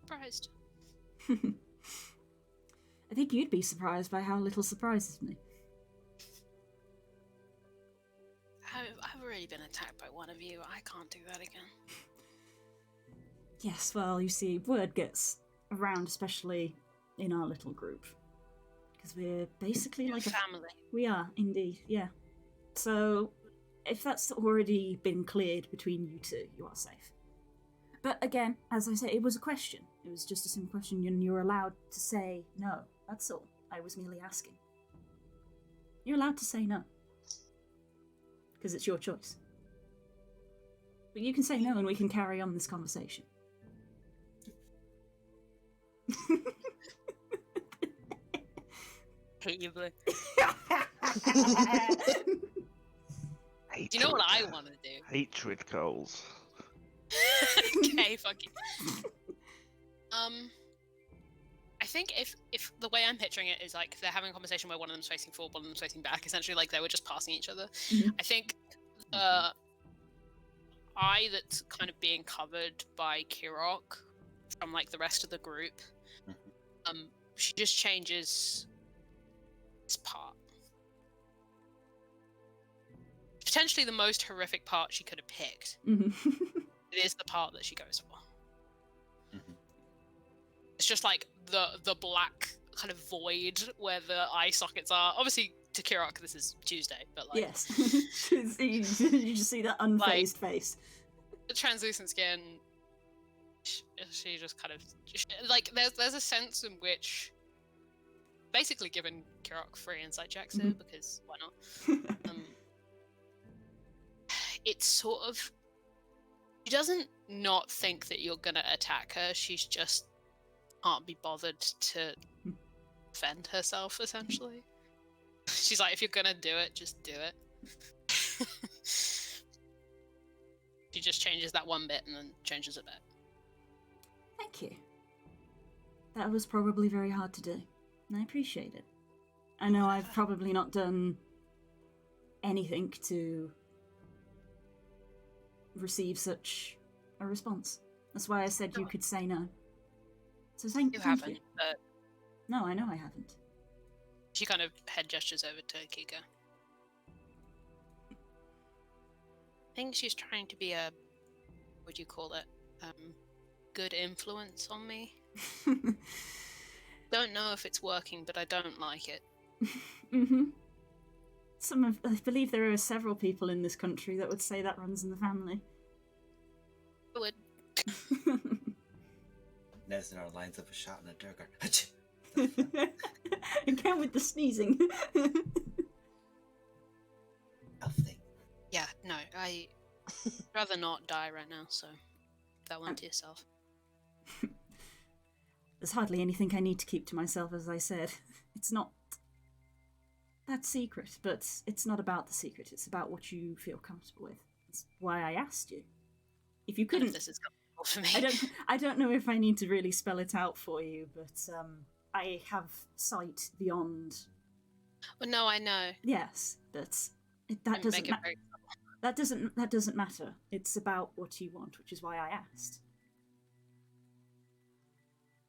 Surprised. I think you'd be surprised by how little surprises me. I've already been attacked by one of you. I can't do that again. Yes, well, you see, word gets around, especially in our little group. Because we're basically like a family. We are, indeed, yeah. So, if that's already been cleared between you two, you are safe. But again, as I say, it was a question. It was just a simple question, and you're allowed to say no. That's all. I was merely asking. You're allowed to say no. Because it's your choice. But you can say no, and we can carry on this conversation. Hate you, Blue. Hatred. Do you know what I want to do? Hatred, Coles. Okay, fuck you. I think if the way I'm picturing it is like they're having a conversation where one of them's facing forward, one of them's facing back, essentially like they were just passing each other. Mhm. I think eye that's kind of being covered by Kirok from like the rest of the group, she just changes this part. Potentially the most horrific part she could have picked. It is the part that she goes for. It's just like the black kind of void where the eye sockets are. Obviously, to Kirok, this is Tuesday, but like Yes. you just see that unfazed face. the translucent skin. She just kind of like there's a sense in which, basically, giving Kirok free insight checks here because why not? It's sort of, she doesn't not think that you're gonna attack her. She's just can't be bothered to defend herself. Essentially, she's like, if you're gonna do it, just do it. She just changes that one bit and then changes a bit. Thank you. That was probably very hard to do, and I appreciate it. I know I've probably not done anything to receive such a response. That's why I said you could say no. So thank You you. haven't, but No, I know I haven't. she kind of head gestures over to Kika. I think she's trying to be a, what do you call it? Good influence on me. Don't know if it's working, but I don't like it. I believe there are several people in this country that would say that runs in the family. I would. Nesnar lines up a shot in a durgar. Again with the sneezing. Elf thing. Yeah, no, I rather not die right now, so that one to yourself. There's hardly anything I need to keep to myself, as I said. It's not that secret, but it's not about the secret. It's about what you feel comfortable with. That's why I asked you. If you None couldn't, of this is comfortable for me. I don't know if I need to really spell it out for you, but I have sight beyond. Well, no, I know. Yes, but that doesn't matter. It's about what you want, which is why I asked.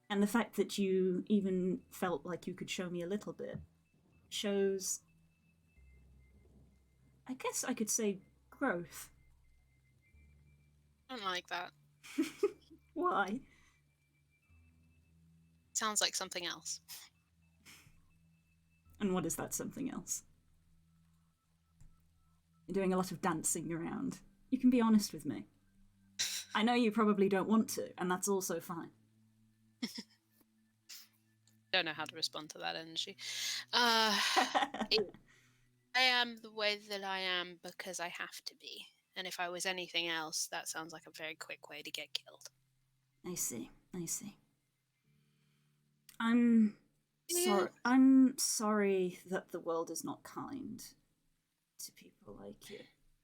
And the fact that you even felt like you could show me a little bit shows, I guess I could say, growth. I don't like that. Why? Sounds like something else. And what is that something else? You're doing a lot of dancing around. You can be honest with me. I know you probably don't want to, and that's also fine. Don't know how to respond to that energy. I am the way that I am because I have to be. And if I was anything else, that sounds like a very quick way to get killed. I see. Yeah. I'm sorry that the world is not kind to people like you.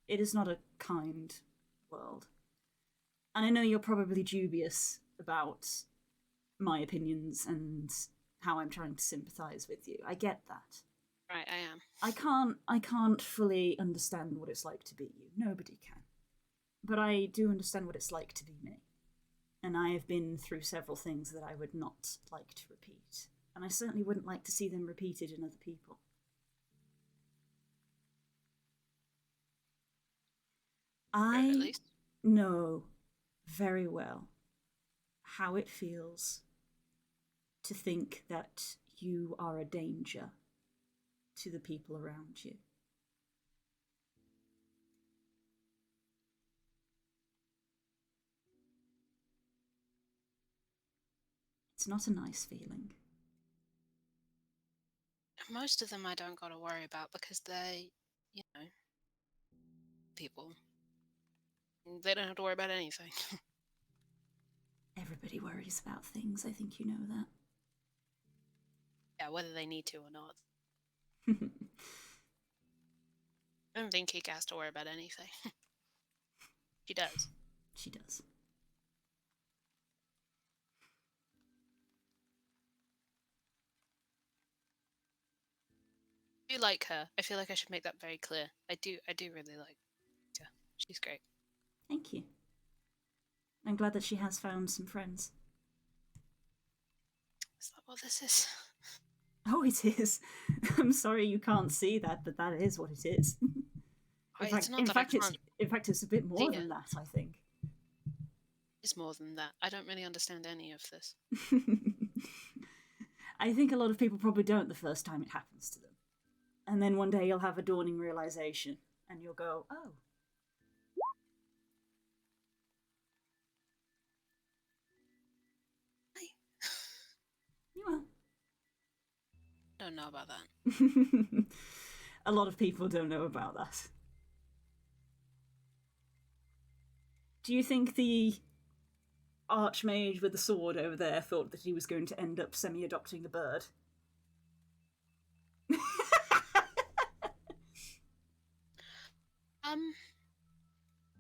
It is not a kind world. And I know you're probably dubious about my opinions and how I'm trying to sympathize with you. I get that. Right, I am. I can't fully understand what it's like to be you. Nobody can. But I do understand what it's like to be me. And I have been through several things that I would not like to repeat. And I certainly wouldn't like to see them repeated in other people. At least. know very well how it feels to think that you are a danger to the people around you. It's not a nice feeling. Most of them I don't got to worry about because they, people. They don't have to worry about anything. Everybody worries about things, I think you know that. Yeah, whether they need to or not. I don't think Kika has to worry about anything. She does. She does. I do like her. I feel like I should make that very clear. I do really like her. She's great. Thank you. I'm glad that she has found some friends. Is that what this is? Oh, it is. I'm sorry you can't see that, but that is what it is. In fact, it's a bit more than that, I think. It's more than that. I don't really understand any of this. I think a lot of people probably don't the first time it happens to them. And then one day you'll have a dawning realization, and you'll go, oh. Hi. You are. Don't know about that. A lot of people don't know about that. Do you think the archmage with the sword over there thought that he was going to end up semi-adopting a bird?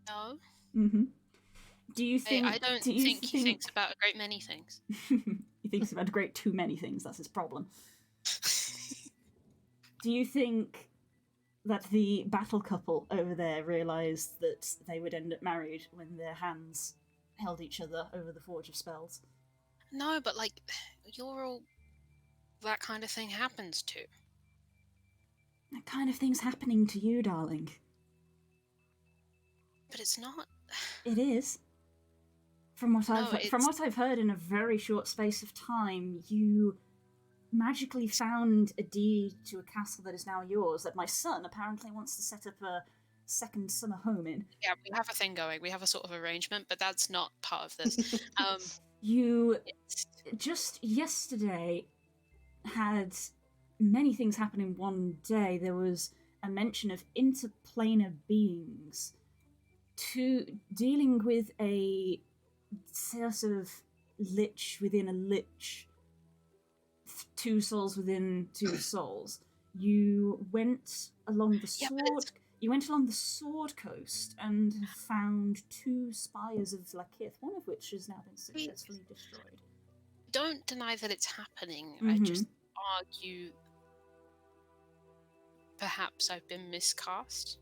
No. Mm-hmm. Do you think? I don't think he thinks about a great many things. He thinks about a great too many things. That's his problem. Do you think that the battle couple over there realised that they would end up married when their hands held each other over the Forge of Spells? No, but like, you're all that kind of thing happens to. That kind of thing's happening to you, darling. But it's not. It is. From what I've heard in a very short space of time, you magically found a deed to a castle that is now yours that my son apparently wants to set up a second summer home in. Yeah, we have a thing going. We have a sort of arrangement, but that's not part of this. You just yesterday had many things happen in one day. There was a mention of interplanar beings dealing with a sort of lich within a lich, two souls within two souls. You went along the sword. You went along the Sword Coast and found two spires of Lakith, one of which has now been successfully destroyed. Don't deny that it's happening. Mm-hmm. I just argue perhaps I've been miscast.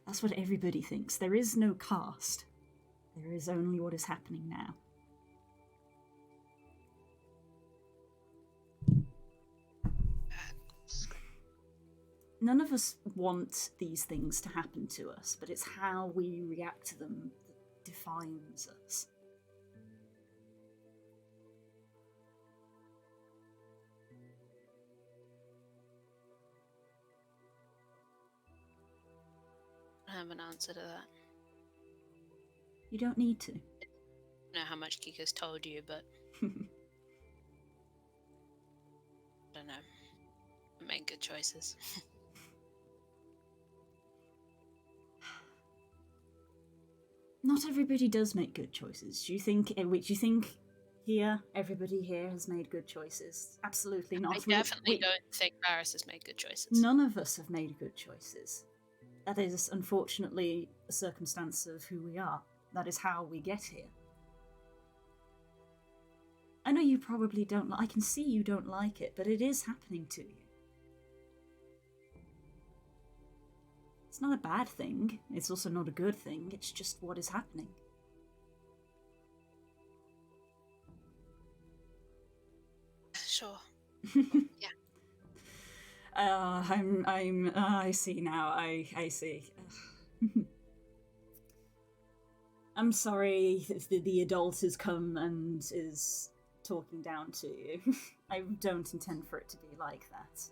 That's what everybody thinks. There is no cast. There is only what is happening now. None of us want these things to happen to us, but it's how we react to them that defines us. I have an answer to that. You don't need to. I don't know how much Kika's told you, but I don't know. I make good choices. Not everybody does make good choices. Do you think here, everybody here has made good choices? Absolutely not. I definitely don't think Varys has made good choices. None of us have made good choices. That is, unfortunately, a circumstance of who we are. That is how we get here. I know you probably don't I can see you don't like it, but it is happening to you. It's not a bad thing. It's also not a good thing. It's just what is happening. Sure. Yeah. I see now. I see. I'm sorry the adult has come and is talking down to you. I don't intend for it to be like that.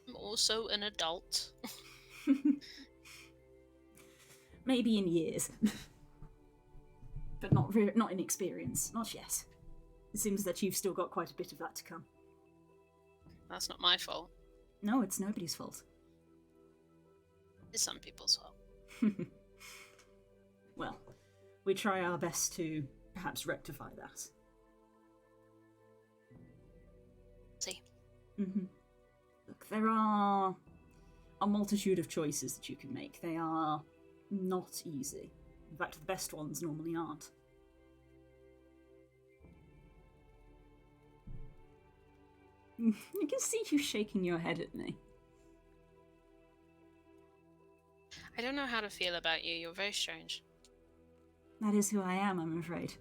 I'm also an adult. Maybe in years. But not not in experience. Not yet. It seems that you've still got quite a bit of that to come. That's not my fault. No, it's nobody's fault. It's some people's fault. Well, we try our best to perhaps rectify that. See. Look, there are a multitude of choices that you can make. They are not easy. In fact, the best ones normally aren't. You can see you shaking your head at me. I don't know how to feel about you. You're very strange. That is who I am, I'm afraid.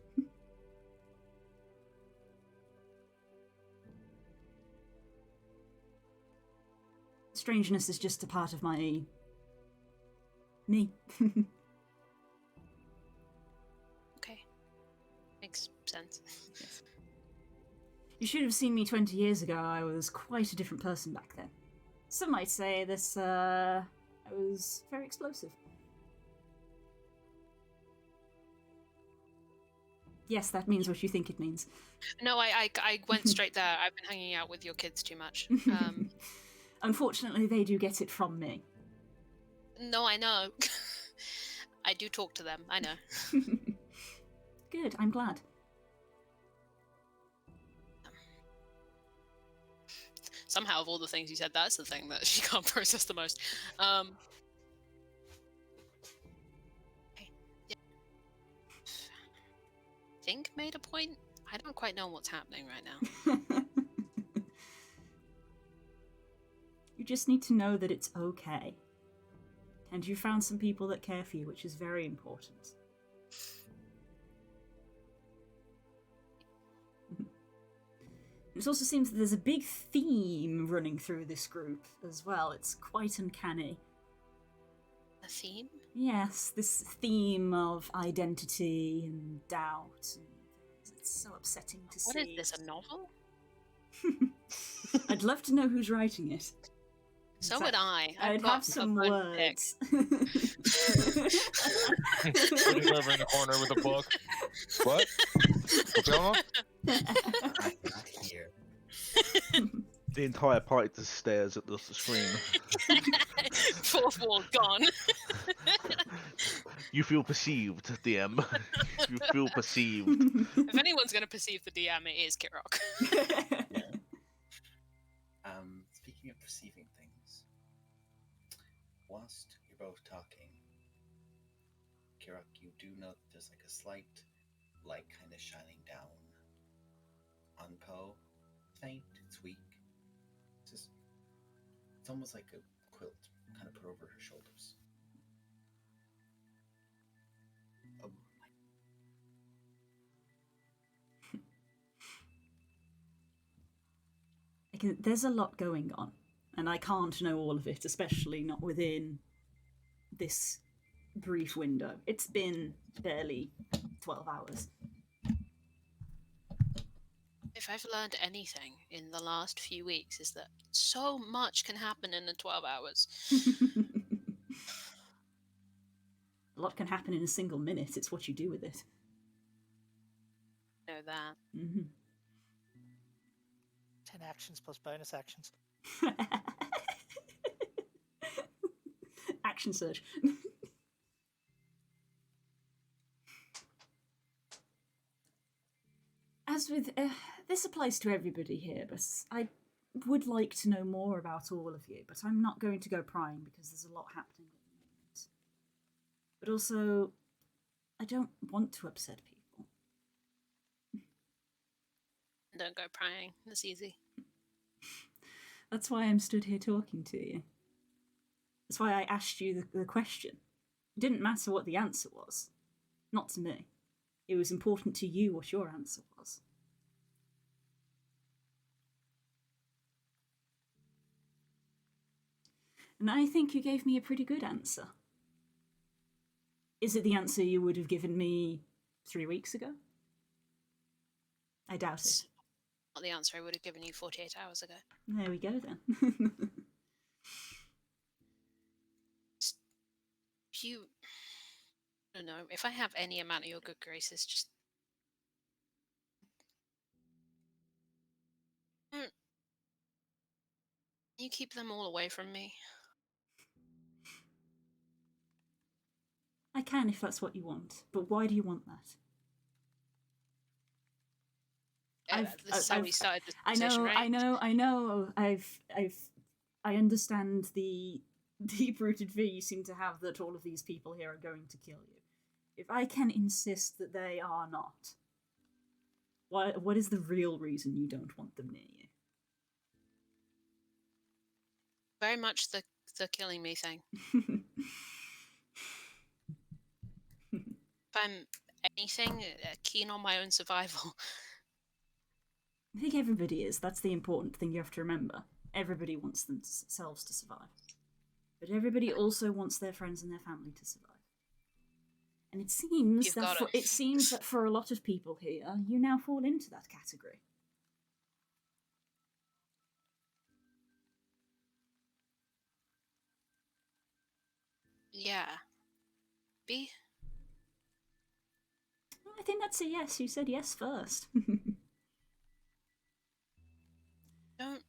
Strangeness is just a part of my... me. Okay. Makes sense. Yes. You should have seen me 20 years ago. I was quite a different person back then. Some might say this, I was very explosive. Yes, that means what you think it means. No, I went straight there. I've been hanging out with your kids too much. Unfortunately, they do get it from me. No, I know. I do talk to them. I know. Good, I'm glad. Somehow, of all the things you said, that's the thing that she can't process the most. Okay. Yeah. Think made a point? I don't quite know what's happening right now. You just need to know that it's okay. And you found some people that care for you, which is very important. It also seems that there's a big theme running through this group as well. It's quite uncanny. A theme? Yes, this theme of identity and doubt. And it's so upsetting to What see. is this, a novel? I'd love to know who's writing it. So would I. I'd have some words. Sitting over in the corner with a book. What? What's going on? I'm not here. The entire party just stares at the screen. Fourth wall gone. You feel perceived, DM. You feel perceived. If anyone's going to perceive the DM, it is Kirok. Yeah. Speaking of perceiving things, whilst you're both talking, Kirok, you do note that there's like a slight light kind of shining down on Poe. Faint, it's weak. It's almost like a quilt kind of put over her shoulders. Oh my. There's a lot going on, and I can't know all of it, especially not within this brief window. It's been barely 12 hours. If I've learned anything in the last few weeks, is that so much can happen in the 12 hours. A lot can happen in a single minute. It's what you do with it. Know that. 10 actions plus bonus actions. Action surge. As with... this applies to everybody here, but I would like to know more about all of you, but I'm not going to go prying because there's a lot happening at the moment. But also, I don't want to upset people. Don't go prying. It's easy. That's why I'm stood here talking to you. That's why I asked you the question. It didn't matter what the answer was. Not to me. It was important to you what your answer was. And I think you gave me a pretty good answer. Is it the answer you would have given me 3 weeks ago? I doubt it. Not the answer I would have given you 48 hours ago. There we go then. You, I don't know, if I have any amount of your good graces, just don't you keep them all away from me. I can if that's what you want, but why do you want that? This is how we started this I conversation, right? I know. I understand the deep-rooted fear you seem to have that all of these people here are going to kill you. If I can insist that they are not, what is the real reason you don't want them near you? Very much the killing me thing. If I'm anything, keen on my own survival. I think everybody is. That's the important thing you have to remember. Everybody wants themselves to survive. But everybody also wants their friends and their family to survive. And it seems that for a lot of people here, you now fall into that category. Yeah. B? I think that's a yes. You said yes first. Don't.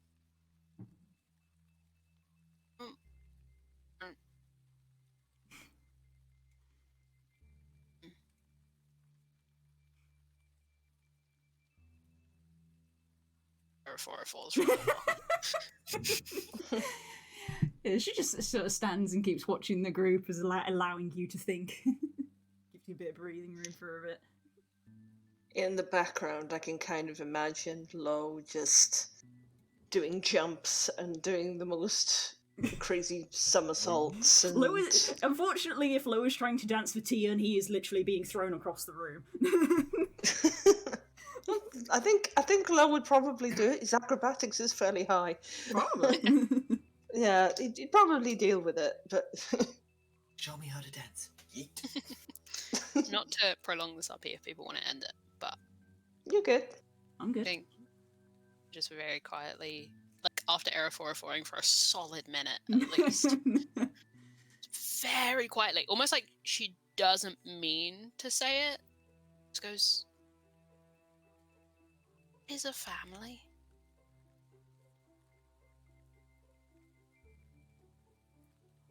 Falls really well. Yeah, she just sort of stands and keeps watching the group as allowing you to think. Gives you a bit of breathing room for a bit. In the background, I can kind of imagine Lo just doing jumps and doing the most crazy somersaults. And... Unfortunately, if Lo is trying to dance for Tia, he is literally being thrown across the room. I think Lo would probably do it. His acrobatics is fairly high. Probably. Yeah, he'd probably deal with it, but... Show me how to dance. Yeet. Not to prolong this up here if people want to end it, but... You're good. I'm good. I think just very quietly, like after aerophoring for a solid minute at least, very quietly, almost like she doesn't mean to say it, just goes, is a family.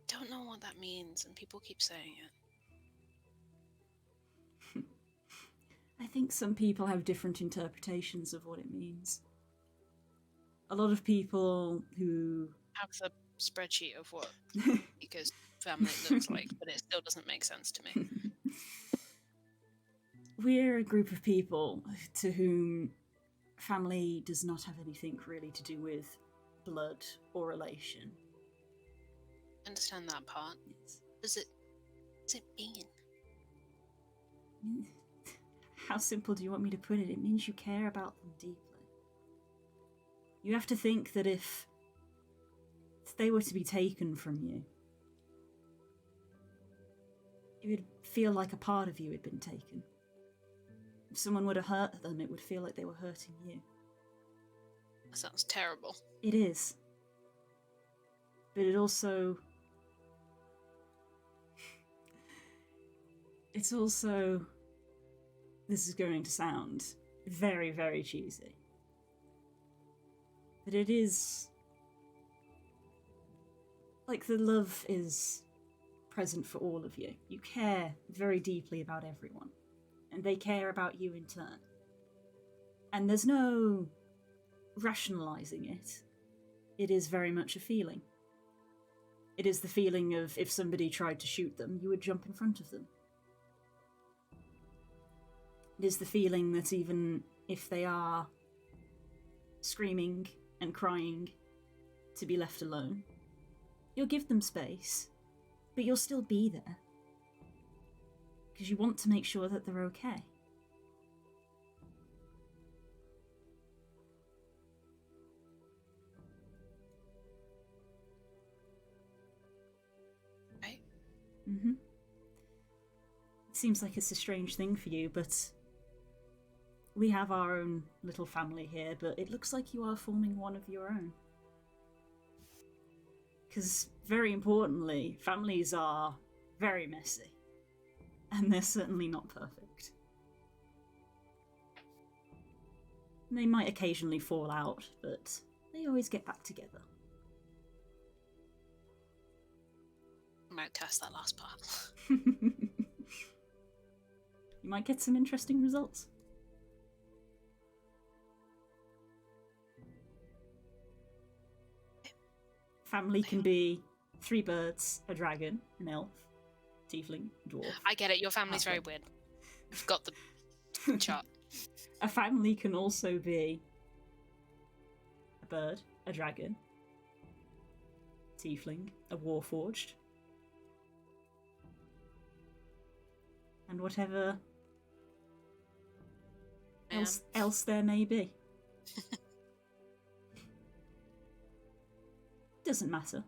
Don't know what that means, and people keep saying it. I think some people have different interpretations of what it means. A lot of people who Have the spreadsheet of what because family looks like, but it still doesn't make sense to me. We're a group of people to whom family does not have anything really to do with blood or relation. I understand that part. Yes. Does it mean? How simple do you want me to put it? It means you care about them deeply. You have to think that if they were to be taken from you, it would feel like a part of you had been taken. If someone were to hurt them, it would feel like they were hurting you. That sounds terrible. It is. But it also... It's also... This is going to sound very, very cheesy. But it is... Like, the love is present for all of you. You care very deeply about everyone. And they care about you in turn. And there's no rationalizing it. It is very much a feeling. It is the feeling of if somebody tried to shoot them, you would jump in front of them. It is the feeling that even if they are screaming and crying to be left alone, you'll give them space, but you'll still be there. Because you want to make sure that they're okay. Right? Mm-hmm. It seems like it's a strange thing for you, but we have our own little family here, but it looks like you are forming one of your own. Because, very importantly, families are very messy. And they're certainly not perfect. They might occasionally fall out, but they always get back together. I might test that last part. You might get some interesting results. Family can be 3 birds, a dragon, an elf, tiefling, dwarf. I get it, your family's very halfling. weird. You've got the chart. A family can also be a bird, a dragon, tiefling, a warforged, and whatever else there may be. Doesn't matter,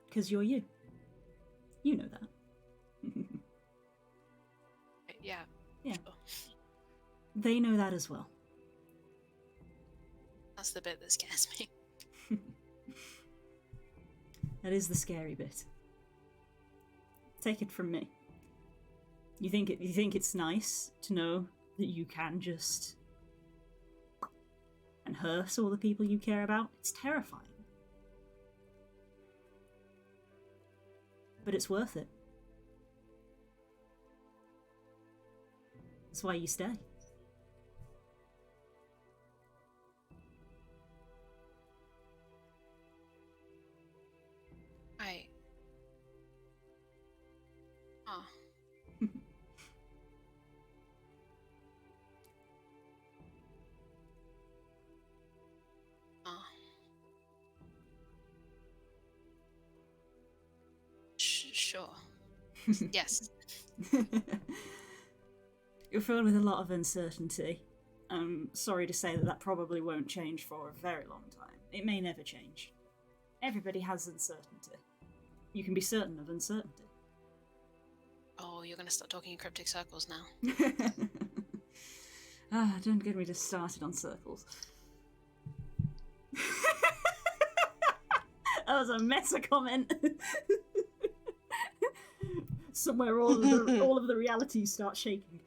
because you're you. You know that. Yeah. Yeah. Sure. They know that as well. That's the bit that scares me. That is the scary bit. Take it from me. You think it's nice to know that you can just and hurt all the people you care about? It's terrifying. But it's worth it. That's why you stay. Right. Oh. Oh. Sure. Yes. You're filled with a lot of uncertainty. I'm sorry to say that probably won't change for a very long time. It may never change. Everybody has uncertainty. You can be certain of uncertainty. Oh, you're going to start talking in cryptic circles now. Don't get me just started on circles. That was a meta comment. Somewhere all of the realities start shaking.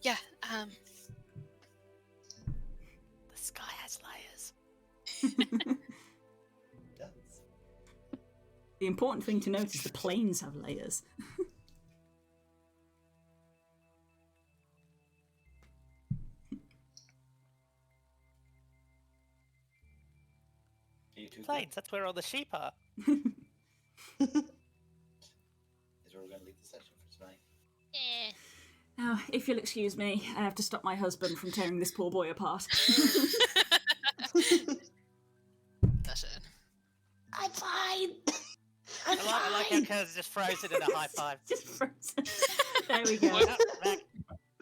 Yeah, The sky has layers. Yes. The important thing to note is the planes have layers. You two Plains, that's where all the sheep are. is where we're going to leave the session for tonight. Now, if you'll excuse me, I have to stop my husband from tearing this poor boy apart. that's it. I'm fine. I like how Kurz just froze it in a high five. Just frozen. There we go. Oh, back.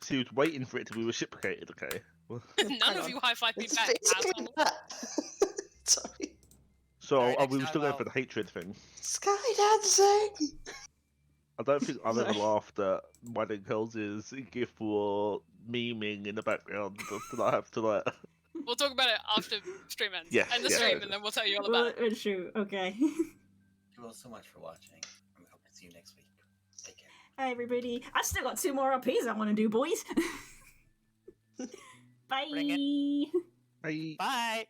So he was waiting for it to be reciprocated, okay? Well, None of you high-five me It's back, basically asshole. that. Sorry. so Sorry, we next were time still going I'll- for the hatred thing. Skydancing. I don't think I've ever Sorry. laughed at Wedding Hills' gif or memeing in the background that I have to like. We'll talk about it after stream ends. Yeah, End the yeah. stream, and then we'll tell you all about Well, it. true. Okay. Thank you all so much for watching. And we hope to see you next week. Take care. Hi, everybody. I've still got 2 more RPs I want to do, boys. Bye. Bring Bye. Bye.